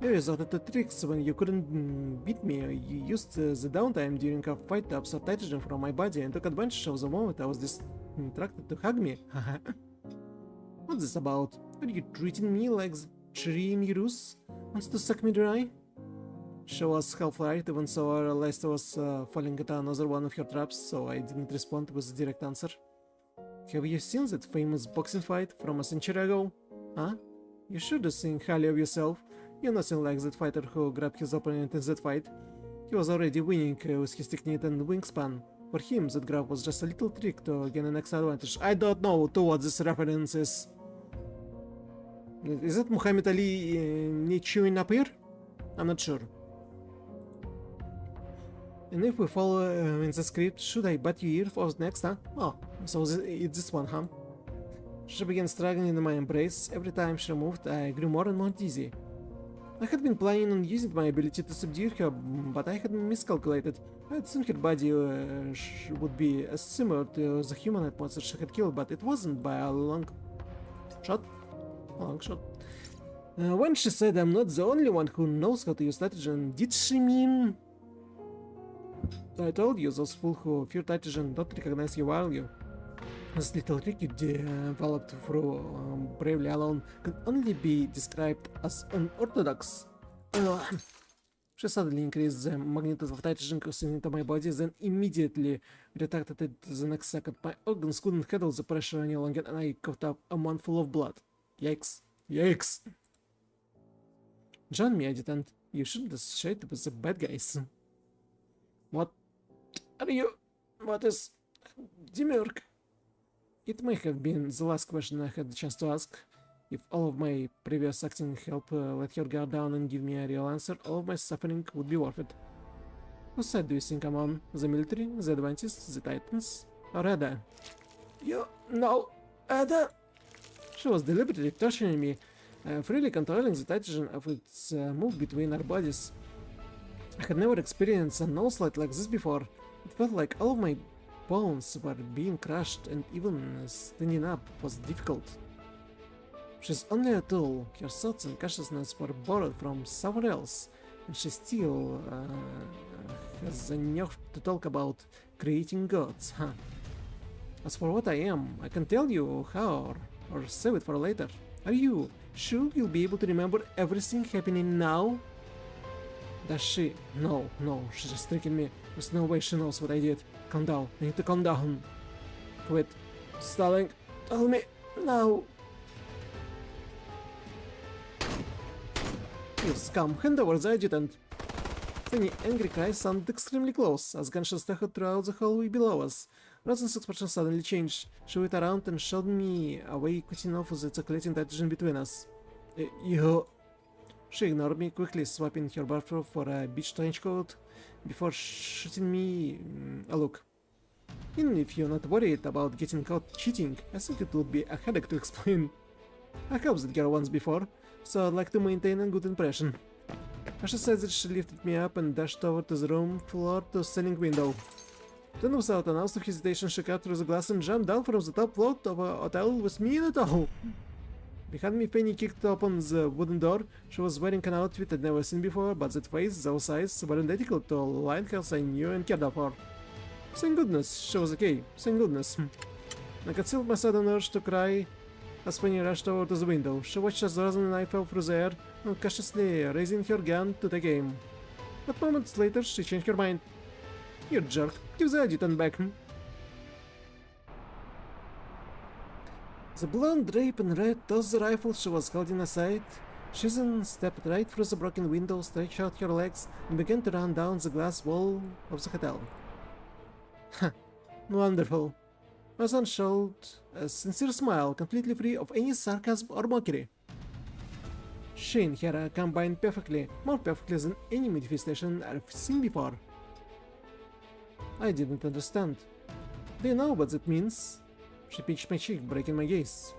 You resorted to tricks when you couldn't beat me. You used the downtime during a fight to absorb nitrogen from my body and took advantage of the moment I was distracted to hug me. What's this about? Are you treating me like the tree in your roots wants to suck me dry? She was half right, even so I realized I was falling into another one of her traps, so I didn't respond with a direct answer. Have you seen that famous boxing fight from a century ago? Huh? You should have seen highly of yourself. You're nothing like that fighter who grabbed his opponent in that fight. He was already winning with his technique and wingspan. For him, that grab was just a little trick to gain an extra advantage. I don't know to what this reference is. Is it Muhammad Ali chewing up here? I'm not sure. And if we follow in the script, should I bat your ear for next, huh? Oh, so it's this one, huh? She began struggling in my embrace. Every time she moved, I grew more and more dizzy. I had been planning on using my ability to subdue her, but I had miscalculated. I had seen her body would be as similar to the humanoid monster she had killed, but it wasn't by a long shot. When she said I'm not the only one who knows how to use nitrogen, did she mean... I told you, those fools who fear nitrogen don't recognize your value. This little trick you developed through bravely alone can only be described as unorthodox. She suddenly increased the magnitude of nitrogen coursing into my body, then immediately retracted it the next second. My organs couldn't handle the pressure any longer, and I coughed up a mouthful of blood. Yikes. Yikes. Join me, Adjutant. You shouldn't associate with the bad guys. What are you? What is... Demurk? It may have been the last question I had the chance to ask. If all of my previous acting helped let her guard down and give me a real answer, all of my suffering would be worth it. Whose side do you think I'm on? The military, the Adventists, the Titans, or Ada? You know, Ada? She was deliberately torturing me, freely controlling the nitrogen of its move between our bodies. I had never experienced a nose slide like this before. It felt like all of my bones were being crushed, and even standing up was difficult. She's only a tool. Her thoughts and consciousness were borrowed from somewhere else, and she still has the nerve to talk about creating gods, huh? As for what I am, I can tell you how, or save it for later. Are you sure you'll be able to remember everything happening now? Does she? No, she's just tricking me. There's no way she knows what I did. Calm down, I need to calm down. Quit stalling. Tell me now. You scum, hand over the Adjutant. Tiny angry cries sounded extremely close, as gunshots echoed throughout the hallway below us. Rosen's expression suddenly changed. She went around and showed me a way cutting off the circulating nitrogen between us. You... She ignored me, quickly swapping her bathrobe for a beach trench coat before shooting me a look. Even if you're not worried about getting caught cheating, I think it would be a headache to explain. I helped that girl once before, so I'd like to maintain a good impression. She said that she lifted me up and dashed over to the room floor to the ceiling window. Then without an ounce of hesitation she cut through the glass and jumped down from the top floor of a hotel with me in a tow. Behind me, Fanny kicked open the wooden door. She was wearing an outfit I'd never seen before, but that face, those eyes, were identical to all Lionhearts I knew and cared for. Thank goodness, she was okay. Thank goodness. I concealed my sudden urge to cry as Fanny rushed over to the window. She watched as Rosen and I fell through the air, unconsciously raising her gun to take aim. But moments later, she changed her mind. You jerk, give the adjutant back. The blonde drape in red tossed the rifle she was holding aside. Shizen stepped right through the broken window, stretched out her legs, and began to run down the glass wall of the hotel. Ha! Wonderful. My son showed a sincere smile, completely free of any sarcasm or mockery. She and Hera combined perfectly, more perfectly than any manifestation I've seen before. I didn't understand. Do you know what that means? She pinched my cheek, breaking my gaze.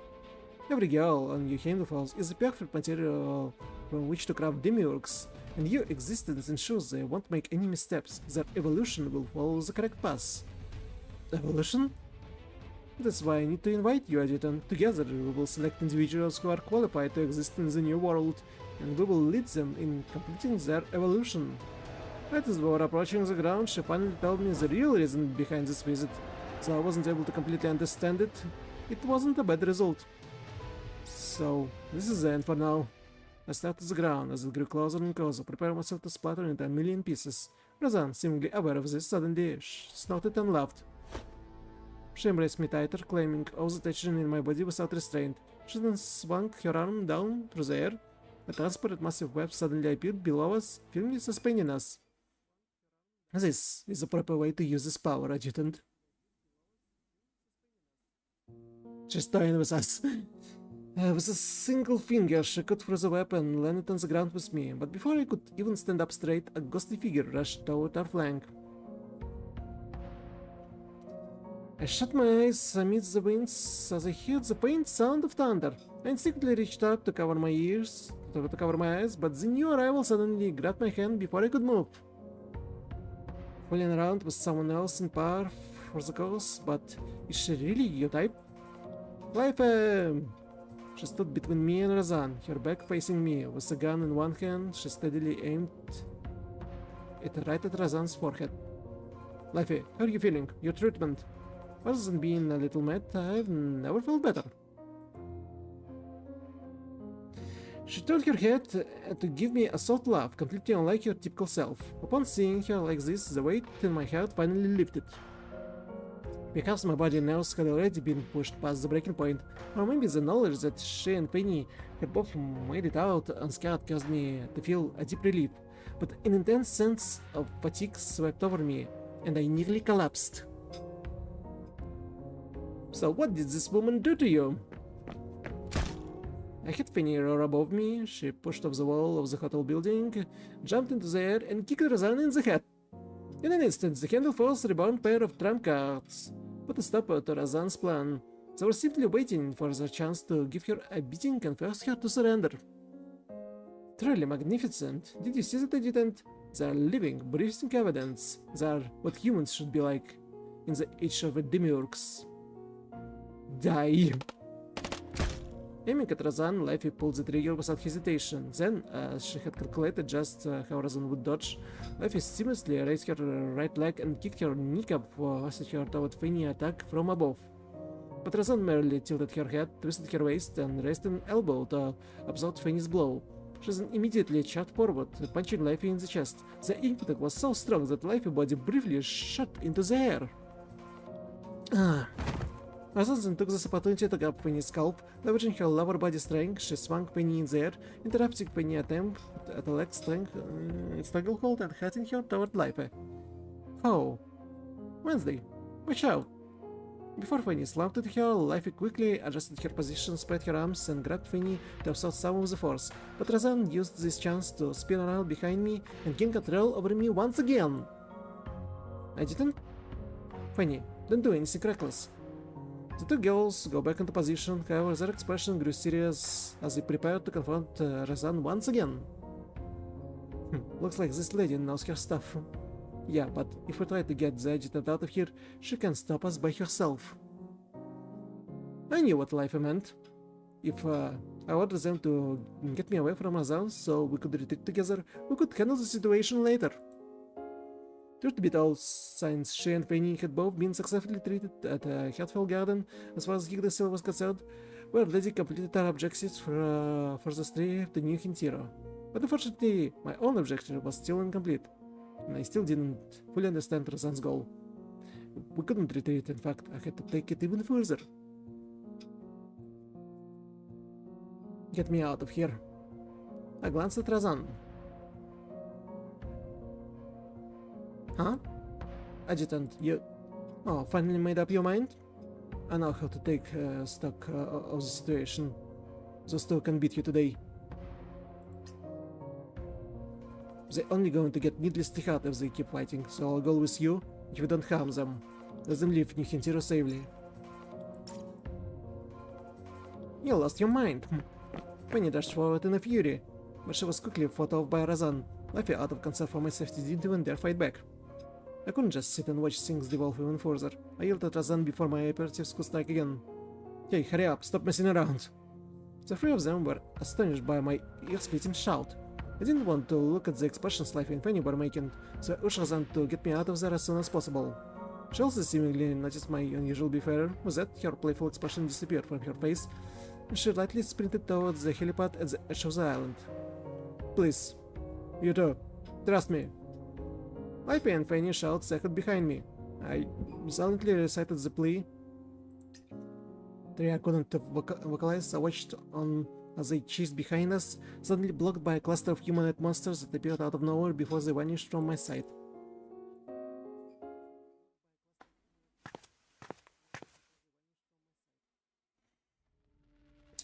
Every girl on your Falls is the perfect material from which to craft demiurgs, and your existence ensures they won't make any missteps. Their evolution will follow the correct path. Evolution? That's why I need to invite you, Adjutant. Together we will select individuals who are qualified to exist in the new world, and we will lead them in completing their evolution. Right as we were approaching the ground, she finally told me the real reason behind this visit. So I wasn't able to completely understand it. It wasn't a bad result. So, this is the end for now. I stepped to the ground as it grew closer and closer, preparing myself to splatter into a million pieces. Razan, seemingly aware of this, suddenly snorted and laughed. She embraced me tighter, claiming all the tension in my body without restraint. She then swung her arm down through the air. A transparent massive web suddenly appeared below us, firmly suspending us. This is the proper way to use this power, Adjutant. She's toying with us. With a single finger, she cut through the web and landed on the ground with me, but before I could even stand up straight, a ghostly figure rushed toward our flank. I shut my eyes amidst the winds as I heard the faint sound of thunder. I instinctively reached up to cover my ears, to cover my eyes, but the new arrival suddenly grabbed my hand before I could move. Fooling around with someone else in par for the cause, but is she really your type? Life, She stood between me and Razan, her back facing me. With a gun in one hand, she steadily aimed it right at Razan's forehead. Lifey, how are you feeling? Your treatment? Other than being a little mad, I've never felt better. She turned her head to give me a soft laugh, completely unlike her typical self. Upon seeing her like this, the weight in my heart finally lifted. Perhaps my body nerves had already been pushed past the breaking point, or maybe the knowledge that she and Penny had both made it out unscarred caused me to feel a deep relief, but an intense sense of fatigue swept over me, and I nearly collapsed. So what did this woman do to you? I had Penny roar above me. She pushed off the wall of the hotel building, jumped into the air, and kicked Razan in the head. In an instant, the handle forced a rebound pair of trump cards, put a stopper to Razan's plan. They were simply waiting for the chance to give her a beating and force her to surrender. Truly magnificent. Did you see that, Adjutant? They are living, breathing evidence. They are what humans should be like in the age of demiurgs. Die! Aiming at Razan, Lifey pulled the trigger without hesitation. Then, as she had calculated just how Razan would dodge, Lifey seamlessly raised her right leg and kicked her kneecap, forcing her toward Fanny attack from above. But Razan merely tilted her head, twisted her waist, and raised an elbow to absorb Fanny's blow. Razan immediately charged forward, punching Lifey in the chest. The impact was so strong that Lifey's body briefly shot into the air. Razan then took this opportunity to grab Penny's scalp. Leveraging her lower body strength, she swung Penny in the air, interrupting Penny's attempt at a leg stranglehold and heading her toward Lifey. Oh. Wednesday. Watch out. Before Penny slumped at her, Lifey quickly adjusted her position, spread her arms, and grabbed Penny to absorb some of the force. But Razan used this chance to spin around behind me and gain control over me once again. I didn't? Penny, don't do anything reckless. The two girls go back into position, however their expression grew serious as they prepared to confront Razan once again. Looks like this lady knows her stuff. Yeah, but if we try to get the adjutant out of here, she can stop us by herself. I knew what Lifey meant. If I ordered them to get me away from Razan so we could retreat together. We could handle the situation later. Truth to be told, since she and Fanny had both been successfully treated at Hatfield Garden, as far as Gilda Silver was concerned, we already completed our objectives for the stray of the new Hintiro. But unfortunately, my own objective was still incomplete, and I still didn't fully understand Razan's goal. We couldn't retreat, in fact, I had to take it even further. Get me out of here. I glanced at Razan. Huh? Adjutant, you... Oh, finally made up your mind? I know how to take stock of the situation. Those two can beat you today. They're only going to get needlessly hurt if they keep fighting, so I'll go with you if you don't harm them. Let them leave New Hintiro safely. You lost your mind. Penny dashed forward in a fury, but she was quickly fought off by Razan. I feel out of concern for my safety didn't even dare fight back. I couldn't just sit and watch things devolve even further. I yelled at Razan before my operatives could strike again. Hey, hurry up, stop messing around. The three of them were astonished by my ear-splitting shout. I didn't want to look at the expressions Life and Fanny were making, so I urged Razan to get me out of there as soon as possible. She also seemingly noticed my unusual behavior. With that, her playful expression disappeared from her face, and she lightly sprinted towards the helipad at the edge of the island. Please, you two, trust me. Life and Fanny shouts echoed behind me. I silently recited the plea. I couldn't vocalize. I watched on as they chased behind us, suddenly blocked by a cluster of humanoid monsters that appeared out of nowhere before they vanished from my sight.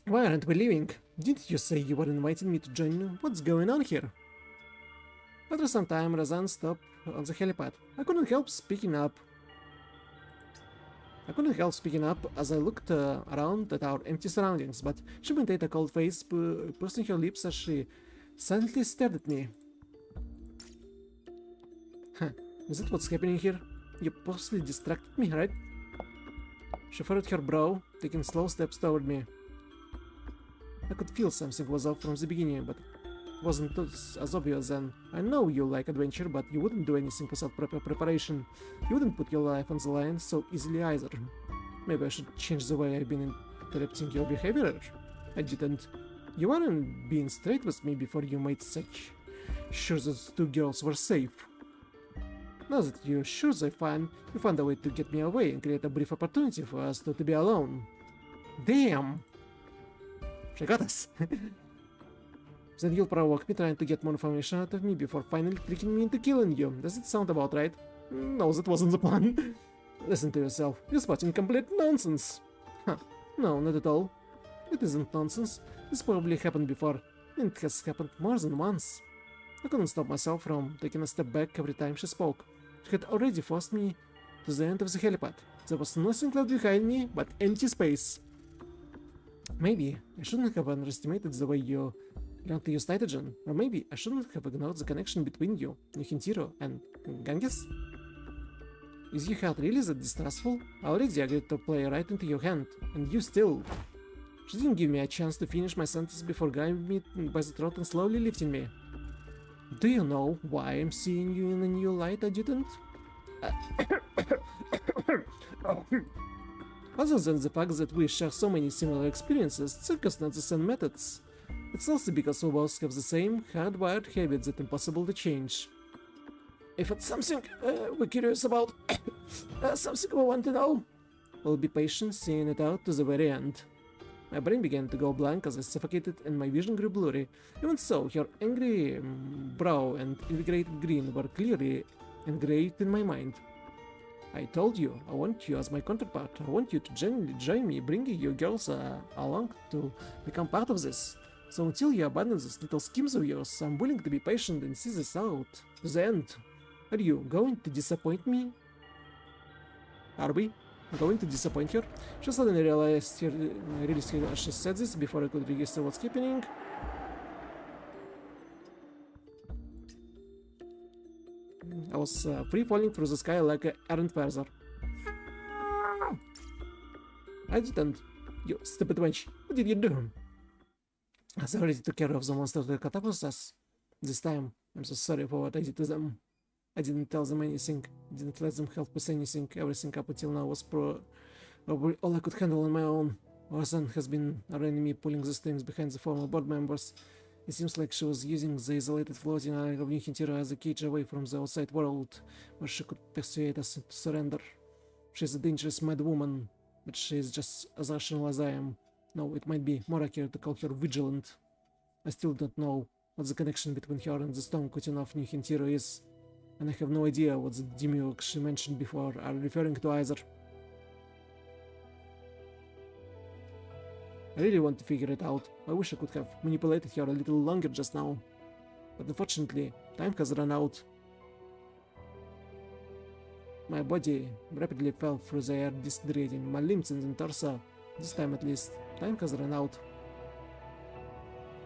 Why aren't we leaving? Didn't you say you were inviting me to join you? What's going on here? After some time, Razan stopped on the helipad. I couldn't help speaking up as I looked around at our empty surroundings, but she maintained a cold face, pursing her lips as she silently stared at me. Huh, is that what's happening here? You purposely distracted me, right? She furrowed her brow, taking slow steps toward me. I could feel something was off from the beginning, but it wasn't as obvious then. I know you like adventure, but you wouldn't do anything without proper preparation. You wouldn't put your life on the line so easily either. Maybe I should change the way I've been interrupting your behavior. I didn't. You weren't being straight with me before you made such sure those two girls were safe. Now that you're sure they're fine, you found a way to get me away and create a brief opportunity for us to be alone. Damn! She got us. Then you'll provoke me trying to get more information out of me before finally tricking me into killing you. Does it sound about right? No, that wasn't the plan. Listen to yourself. You're spouting complete nonsense. Huh. No, not at all. It isn't nonsense. This probably happened before. And it has happened more than once. I couldn't stop myself from taking a step back every time she spoke. She had already forced me to the end of the helipad. There was nothing left behind me but empty space. Maybe I shouldn't have underestimated the way you learned to use nitrogen, or maybe I shouldn't have ignored the connection between you, Hintiro, and Ganges. Is your heart really that distrustful? I already agreed to play right into your hand, and you still... She didn't give me a chance to finish my sentence before grabbing me by the throat and slowly lifting me. Do you know why I'm seeing you in a new light, Adjutant? Other than the fact that we share so many similar experiences, circumstances and methods, it's also because we both have the same hardwired habits that are impossible to change. If it's something we're curious about, something we want to know, we'll be patient seeing it out to the very end. My brain began to go blank as I suffocated and my vision grew blurry. Even so, her angry brow and invigorated grin were clearly engraved in my mind. I told you, I want you as my counterpart. I want you to genuinely join me, bringing your girls along to become part of this. So until you abandon these little schemes of yours, I'm willing to be patient and see this out to the end. Are you going to disappoint me? Are we going to disappoint her? She suddenly realized she said this before I could register what's happening. I was free falling through the sky like an errant feather. I didn't. You stupid wench. What did you do? As I already took care of the monster that catapulted us. This time, I'm so sorry for what I did to them. I didn't tell them anything, didn't let them help with anything. Everything up until now was probably all I could handle on my own. Our son has been our enemy, pulling the strings behind the former board members. It seems like she was using the isolated floating island of New Hintira as a cage away from the outside world, where she could persuade us to surrender. She's a dangerous mad woman, but she is just as rational as I am. No, it might be more accurate to call her vigilant. I still don't know what the connection between her and the stone cutting off New Hintiro is, and I have no idea what the demiurge she mentioned before are referring to either. I really want to figure it out. I wish I could have manipulated her a little longer just now, but unfortunately, time has run out. My body rapidly fell through the air, disintegrating my limbs and the torso. This time at least, time has run out.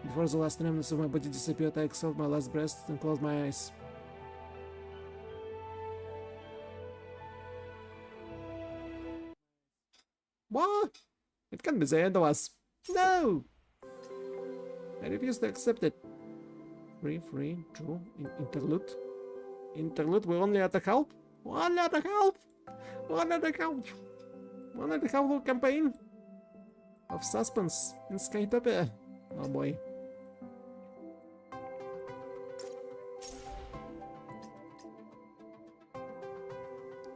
Before the last remnants of my body disappeared, I exhaled my last breath and closed my eyes. What? It can't be the end of us. No! I refuse to accept it. Free, true. Interlude. Interlude, we're only at the help? Only at the help? Only at the help? Only at the help campaign? Of suspense in Skytopia. Oh boy.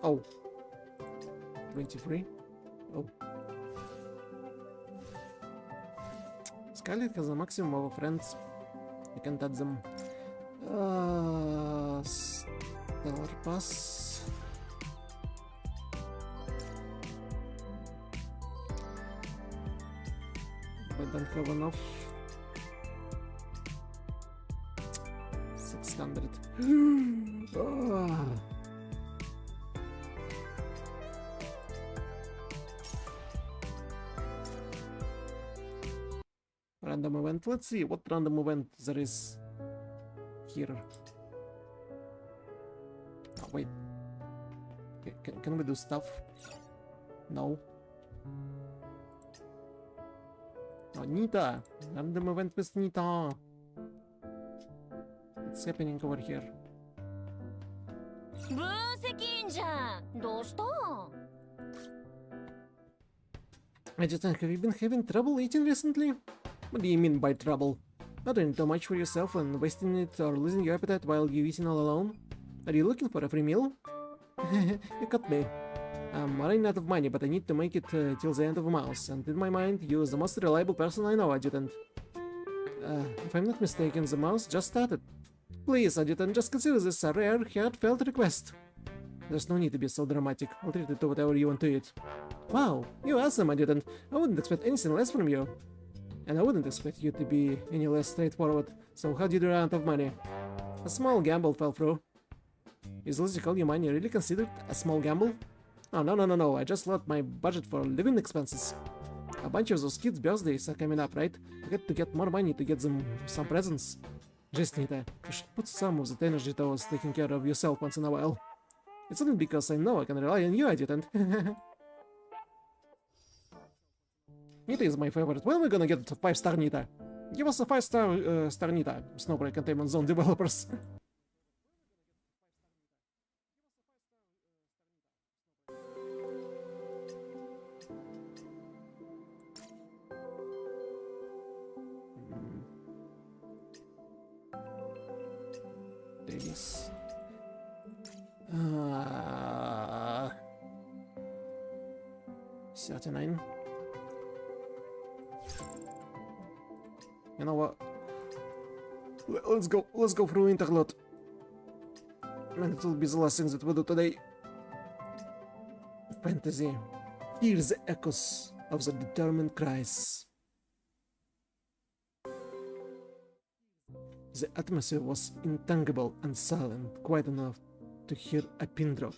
Oh. 23. Oh. Scarlet has a maximum of friends. You can touch them. Stellar Pass. I don't have enough. 600. Random event. Let's see what random event there is here. Oh, wait. Can we do stuff? No. Oh, Nita! Random event with Nita! What's happening over here? 分析員じゃん。どうした？ I just have you been having trouble eating recently? What do you mean by trouble? Not doing too much for yourself and wasting it or losing your appetite while you're eating all alone? Are you looking for a free meal? You got me. I'm running out of money, but I need to make it till the end of the month, and in my mind, you're the most reliable person I know, Adjutant. If I'm not mistaken, the mouse just started. Please, Adjutant, just consider this a rare, heartfelt request. There's no need to be so dramatic. I'll treat it to whatever you want to eat. Wow, you're awesome, Adjutant. I wouldn't expect anything less from you. And I wouldn't expect you to be any less straightforward. So how did you run out of money? A small gamble fell through. Is losing all your money really considered a small gamble? Oh, no. I just lost my budget for living expenses. A bunch of those kids' birthdays are coming up, right? I got to get more money to get them some presents. Just Nita, you should put some of that energy towards taking care of yourself once in a while. It's only because I know I can rely on you, Adjutant. Nita is my favorite. When are we gonna get 5-star Nita? Give us a 5-star star Nita, Snowbreak Containment Zone developers. Davis. 39. You know what? Let's go through interlude. And it will be the last thing that we do today. Fantasy. Hear the echoes of the determined cries. The atmosphere was intangible and silent, quite enough to hear a pin drop.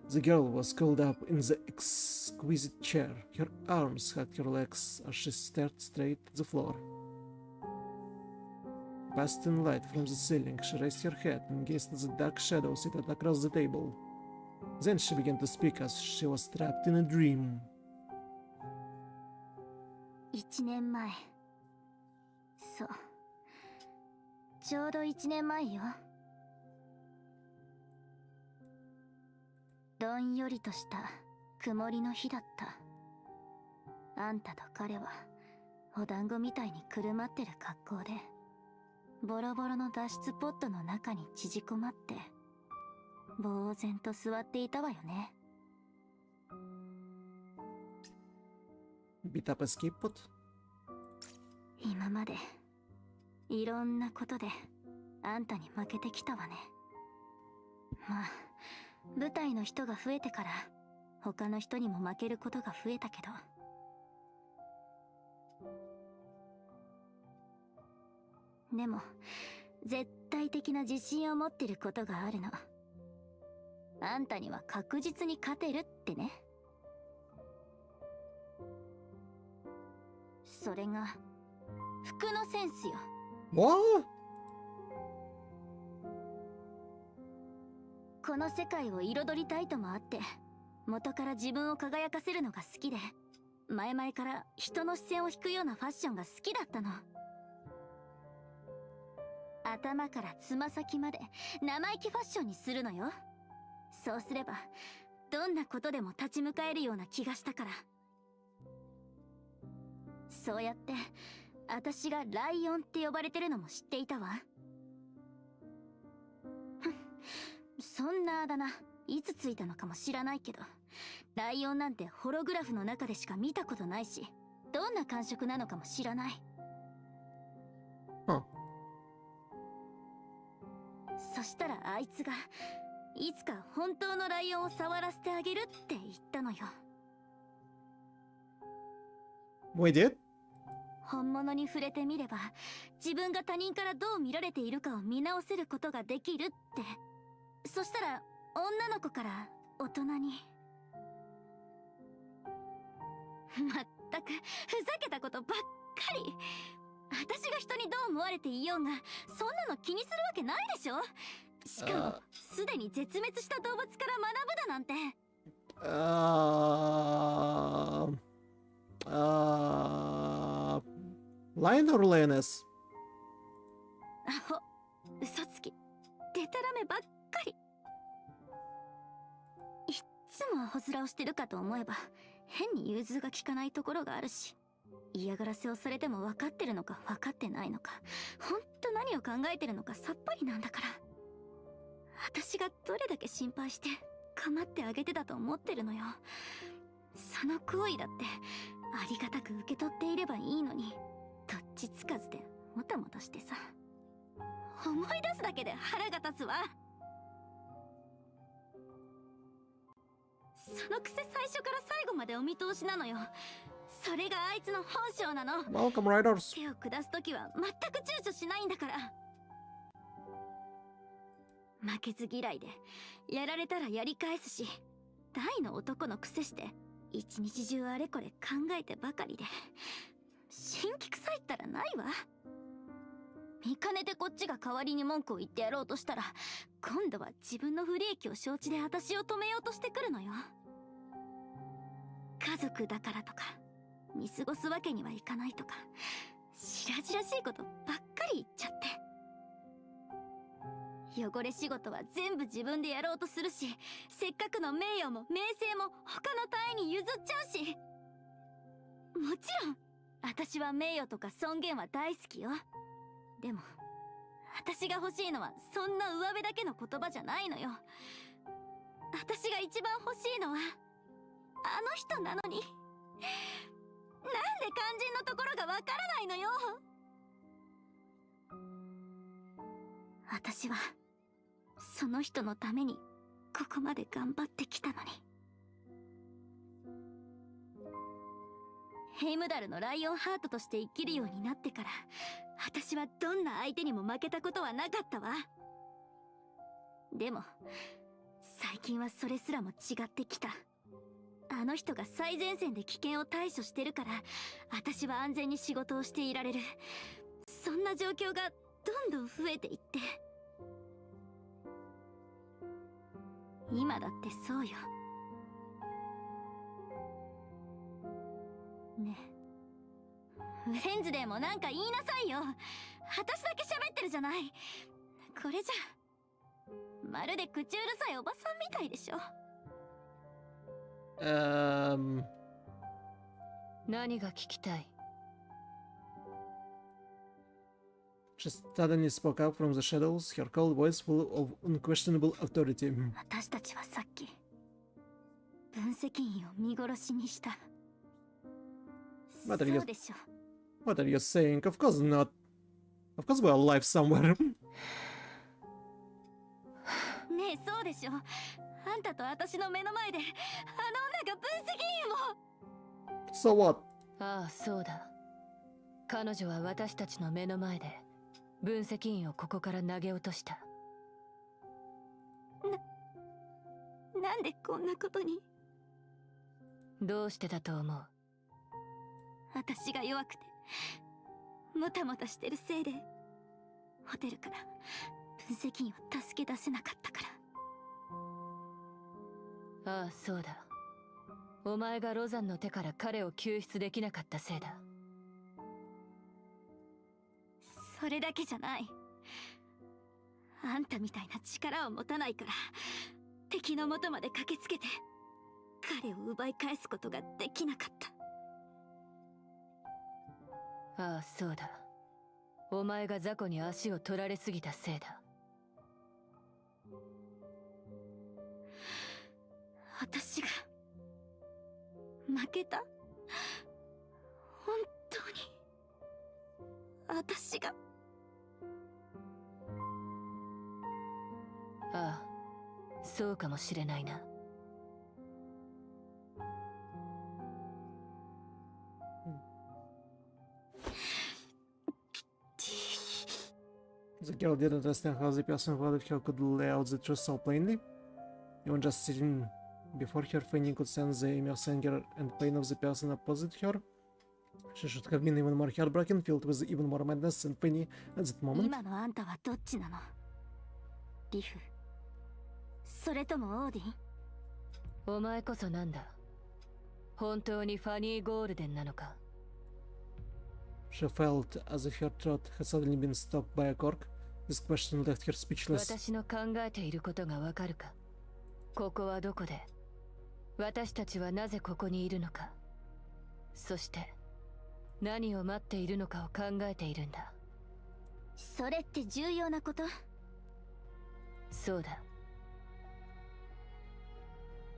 The girl was curled up in the exquisite chair. Her arms hugged her legs as she stared straight at the floor. Bathed in light from the ceiling, she raised her head and gazed at the dark shadow seated across the table. Then she began to speak as she was trapped in a dream. 1年前。そう。ちょうど1年前よ。どんよりとした曇りの日だった。あんたと彼はお団子みたいにくるまってる格好で、ボロボロの脱出ポットの中に縮こまって、呆然と座っていたわよね。Beat up escape pod? 今までいろんなことであんたに負けてきたわね。まあ舞台の人が増えてから他の人にも負けることが増えたけど、でも絶対的な自信を持ってることがあるの。あんたには確実に勝てるってね。それが服のセンスよ。What? この世界を彩りたいともあって、元から自分を輝かせるのが好きで、前々から人の視線を引くようなファッションが好きだったの。頭からつま先まで生意気ファッションにするのよ。そうすればどんなことでも立ち向かえるような気がしたから。そうやって私がライオンって呼ばれてるのも知っていたわ。そんなあだ名いつついたのかも知らないけど、ライオンなんてホログラフの中でしか見たことないし、どんな感触なのかも知らない。そしたらあいつがいつか本当のライオンを触らせてあげるって言ったのよ。We did? 本物に触れてみれば自分が他人からどう見られているかを見直せることができるって。そしたら女の子から大人に。まったくふざけたことばっかり。私が人にどう思われていようがそんなの気にするわけないでしょ。しかもすでに絶滅した動物から学ぶだなんて。Lion or lioness? アホ、嘘つき、デタラメばっかり。いっつもアホ面をしてるかと思えば変に融通が利かないところがあるし、嫌がらせをされても分かってるのか分かってないのか、ほんと何を考えてるのかさっぱりなんだから。私がどれだけ心配して構ってあげてたと思ってるのよ。その行為だってありがたく受け取っていればいいのに、どっちつかずでもたもたしてさ。思い出すだけで腹が立つわ。そのくせ最初から最後までお見通しなのよ。それがあいつの本性なの。 Welcome, Riders. 手を下すときは全く躊躇しないんだから。負けず嫌いでやられたらやり返すし、大の男の癖して一日中あれこれ考えてばかりで、辛気臭いったらないわ。見かねてこっちが代わりに文句を言ってやろうとしたら、今度は自分の不利益を承知で私を止めようとしてくるのよ。家族だからとか見過ごすわけにはいかないとか、白々しいことばっかり言っちゃって。汚れ仕事は全部自分でやろうとするし、せっかくの名誉も名声も他の隊員に譲っちゃうし。もちろん私は名誉とか尊厳は大好きよ。でも私が欲しいのはそんな上辺だけの言葉じゃないのよ。私が一番欲しいのはあの人なのに、なんで肝心のところがわからないのよ。私はその人のためにここまで頑張ってきたのに。ヘイムダルのライオンハートとして生きるようになってから、私はどんな相手にも負けたことはなかったわ。でも最近はそれすらも違ってきた。あの人が最前線で危険を対処してるから、私は安全に仕事をしていられる。そんな状況がどんどん増えていって、今だってそうよ。ねえ、ウェンズデーもなんか言いなさいよ。私だけ喋ってるじゃない。これじゃまるで口うるさいおばさんみたいでしょ。何が聞きたい？ She suddenly spoke up from the shadows, her cold voice full of unquestionable authority. 私たちはさっき分析員を見殺しにした。まだそうでしょ。 What are you saying? Of course not. Of course we're alive somewhere. ねえ、そうでしょ。あんたと私の目の前であの女が分析員を。 So what? ああ、そうだ。彼女は私たちの目の前で分析員をここから投げ落とした。なんでこんなことに。どうしてだと思う？私が弱くてもたもたしてるせいでホテルから分析員を助け出せなかったから。ああ、そうだ。お前がロザンの手から彼を救出できなかったせいだ。それだけじゃない。あんたみたいな力を持たないから敵の元まで駆けつけて彼を奪い返すことができなかった。ああ、そうだ。お前が雑魚に足を取られすぎたせいだ。私が負けた？本当に私が。ああ、そうかもしれないな。The girl didn't understand how the person who loved her could lay out the truth so plainly. Even just sitting before her, Fanny could sense the immense anger and pain of the person opposite her. She should have been even more heartbroken, filled with even more madness than Fanny at that moment. 今のあんたはどっちなの？リフ、それともオーディン？お前こそなんだ？本当にファニー・ゴールデンなのか？ She felt as if her throat had suddenly been stopped by a cork. This question left her speechless. 私の考えていることがわかるか？ここはどこで、私たちはなぜここにいるのか、そして何を待っているのかを考えているんだ。それって重要なこと？そうだ。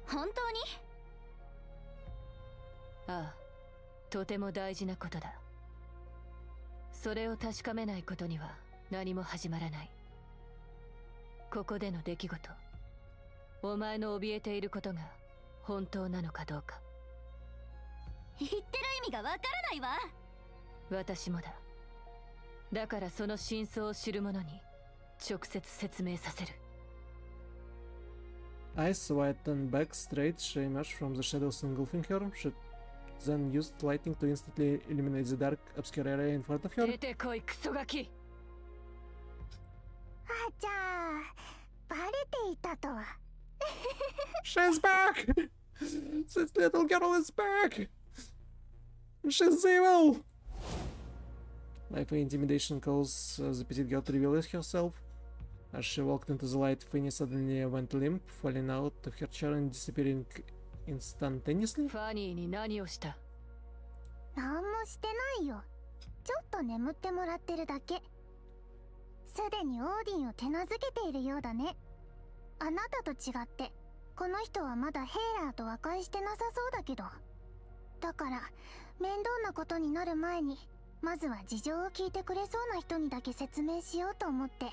本当に？ああ、とても大事なことだ。それを確かめないことには何も始まらない。ここでの出来事、お前の怯えていることが本当なのかどうか。言ってる意味がわからないわ。私もだ。だからその真相を知る者に直接説明させる。Eyes wide and back straight, she emerged from the shadows engulfing her. She then used lighting to instantly illuminate the dark, obscure area in front of her. 出てこい、クソガキ。あ、じゃあバレていたとは。She's back! This little girl is back! She's evil! Like for intimidation calls, the petite girl revealed herself. As she walked into the light, Fanny suddenly went limp, falling out of her chair and disappearing instantaneously. ファニーに何をした？何もしてないよ。ちょっと眠ってもらってるだけ。すでにオーディンを手なずけているようだね。あなたと違ってこの人はまだヘイラーと和解してなさそうだけど。だから面倒なことになる前にまずは事情を聞いてくれそうな人にだけ説明しようと思って。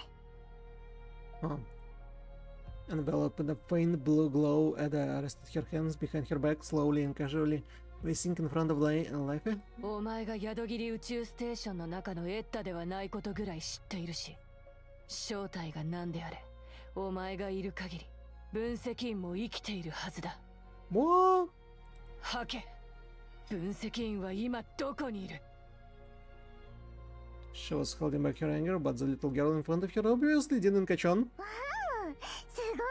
Enveloped in a faint blue glow, Ada rested her hands behind her back, slowly and casually, pacing in front of Life. お前が宿切り宇宙ステーションの中のエッタではないことぐらい知っているし、正体が何であれ、お前がいる限り分析員も生きているはずだ。What? はけ。分析員は今どこにいる？ She was holding back her anger, but the little girl in front of her obviously didn't catch on. わあ、すごいね。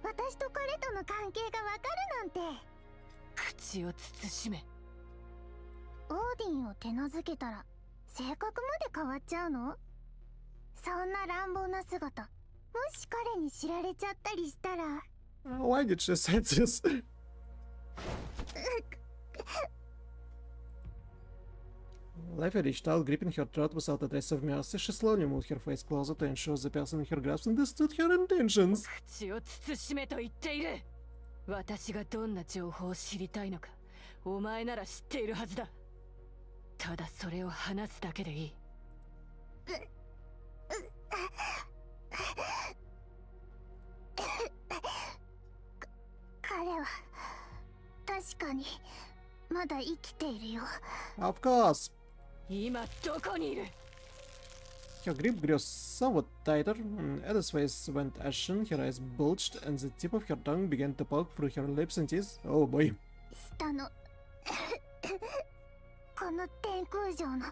私と彼との関係がわかるなんて。口を慎め。オーディンを手なずけたら性格まで変わっちゃうの？そんな乱暴な姿、もし彼に知られちゃったりしたら。 Why did she say this? Life reached out, gripping her throat without a trace of mercy. She slowly moved her face closer to ensure the person in her grasp understood her intentions. 口を慎めと言っている。私がどんな情報を知りたいのか、お前なら知っているはずだ。ただそれを話すだけでいい。彼は確かにまだ生きているよ。 Of course. 今どこにいる？ Her grip grew somewhat tighter. Eda's face went ashen, her eyes bulged, and the tip of her tongue began to poke through her lips and teeth. Oh boy. 下のこの天空城の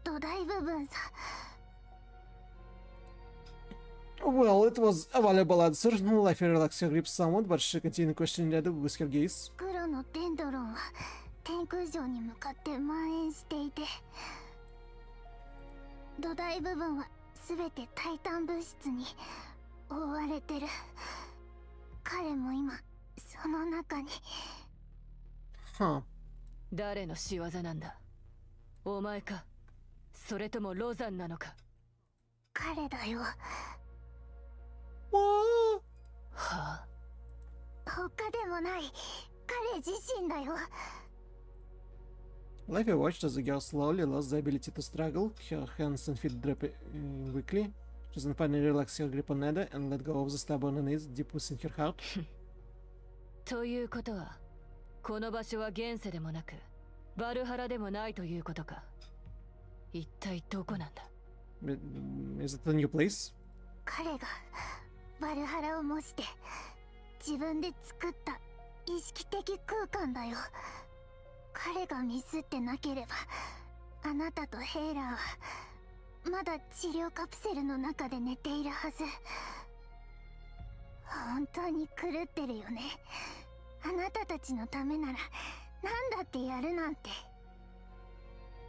土台部分さ。 Well, it was a valuable answer. Life relaxed her grip somewhat, but she continued questioning Eda with her gaze. 黒のデンドロンは天空城に向かって蔓延していて、土台部分は全てタイタン物質に覆われてる。彼も今その中に。 Huh. 誰の仕業なんだ？お前か？それともロザンなのか？彼だよ。 What? はあ？他でもない彼自身だよ。 Life watched as the girl slowly lost the ability to struggle, her hands and feet dropped weakly. She then finally relaxed her grip on Eda and let go of the stubborn unease deep within her heart. ということは、この場所は現世でもなく、バルハラでもないということか。一体どこなんだ？ Is it a new place? 彼がバルハラを模して自分で作った意識的空間だよ。彼がミスってなければ、あなたとヘイラーはまだ治療カプセルの中で寝ているはず。本当に狂ってるよね。あなたたちのためなら何だってやるなんて。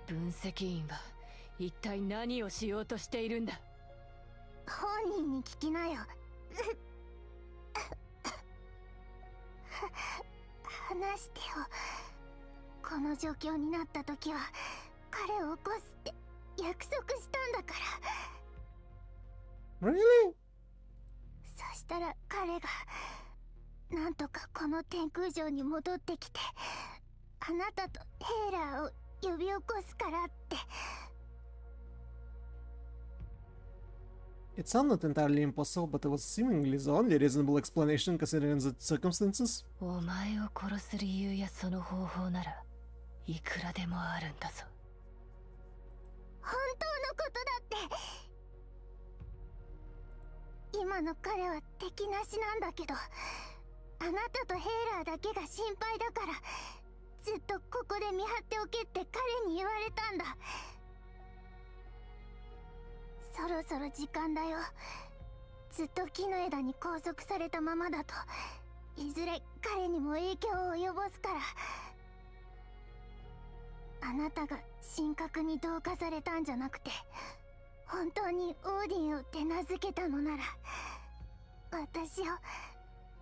分析員は一体何をしようとしているんだ？本人に聞きなよ。話してよ。この状況になった時は彼を起こすって約束したんだから。 Really? そしたら彼がなんとかこの天空城に戻ってきて、あなたとヘイラーを呼び起こすからって。 It sounded entirely impossible, but it was seemingly the only reasonable explanation considering the circumstances. お前を殺す理由やその方法ならいくらでもあるんだぞ。本当のことだって。今の彼は敵なしなんだけど、あなたとヘイラーだけが心配だからずっとここで見張っておけって彼に言われたんだ。そろそろ時間だよ。ずっと木の枝に拘束されたままだといずれ彼にも影響を及ぼすから。あなたが神格に同化されたんじゃなくて、本当にオーディンを手なずけたのなら私を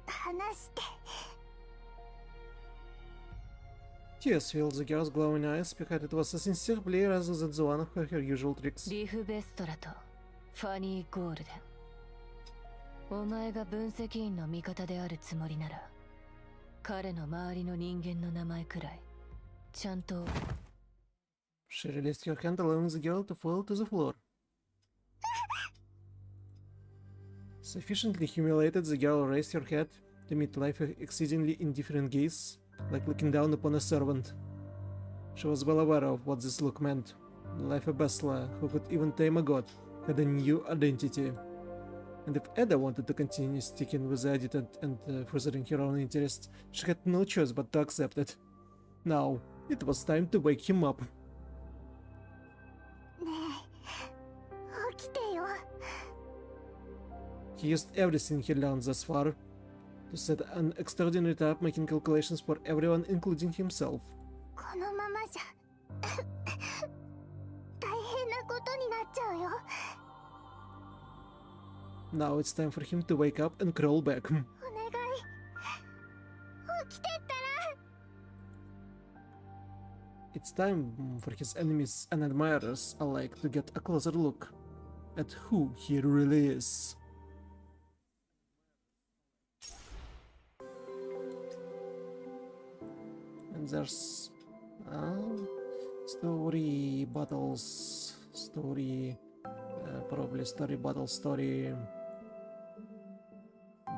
話して。 Tears filled the girl's glowing eyes, because it was a sincere plea rather than the one of her usual tricks. リフ・ベストラとファニー・ゴールデン。お前が分析員の味方であるつもりなら、彼の周りの人間の名前くらいちゃんと。 She released her hand, allowing the girl to fall to the floor. Sufficiently humiliated, the girl raised her head to meet life exceedingly indifferent gaze, like looking down upon a servant. She was well aware of what this look meant. Life a bustler who could even tame a god had a new identity. And if Ada wanted to continue sticking with the edited and furthering her own interests, she had no choice but to accept it. Now, it was time to wake him up. ねえ、起きてよ。 He used everything he learned thus far to set an extraordinary trap, making calculations for everyone, including himself. このままじゃなことになっちゃうよ。 Now it's time for him to wake up and crawl back. お願い起きてったら。 It's time for his enemies and admirers alike to get a closer look at who he really is. And there's story battles, probably story battle,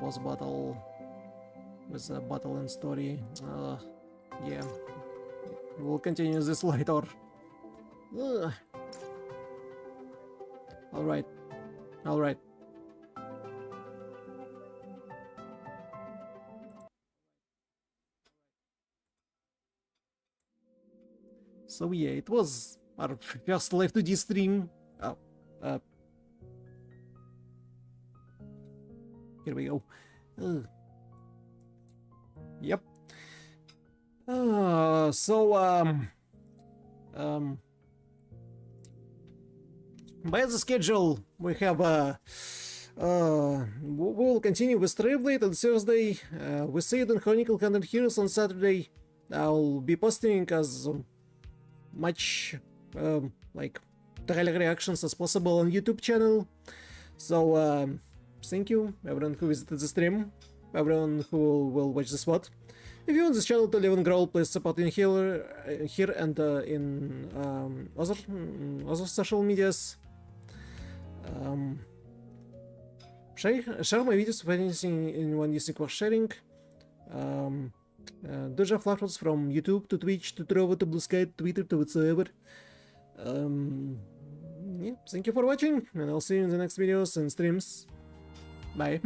boss battle with a battle and story. Yeah, we'll continue this later. Alright. So yeah, it was our first Live 2D stream. Here we go. Yep. By the schedule, we have we will continue with Trailblade on Thursday. We see it on Chronicle Content Heroes on Saturday. I'll be posting as much like trailer reactions as possible on YouTube channel. So thank you everyone who visited the stream, everyone who will watch this VOD. If you want this channel to live and grow, please support in here and in other social medias. Share my videos if anyone you think worth sharing. Do share flash from YouTube to Twitch to Trovo to Blue Sky, Twitter to whatsoever. Yeah, thank you for watching, and I'll see you in the next videos and streams. Bye.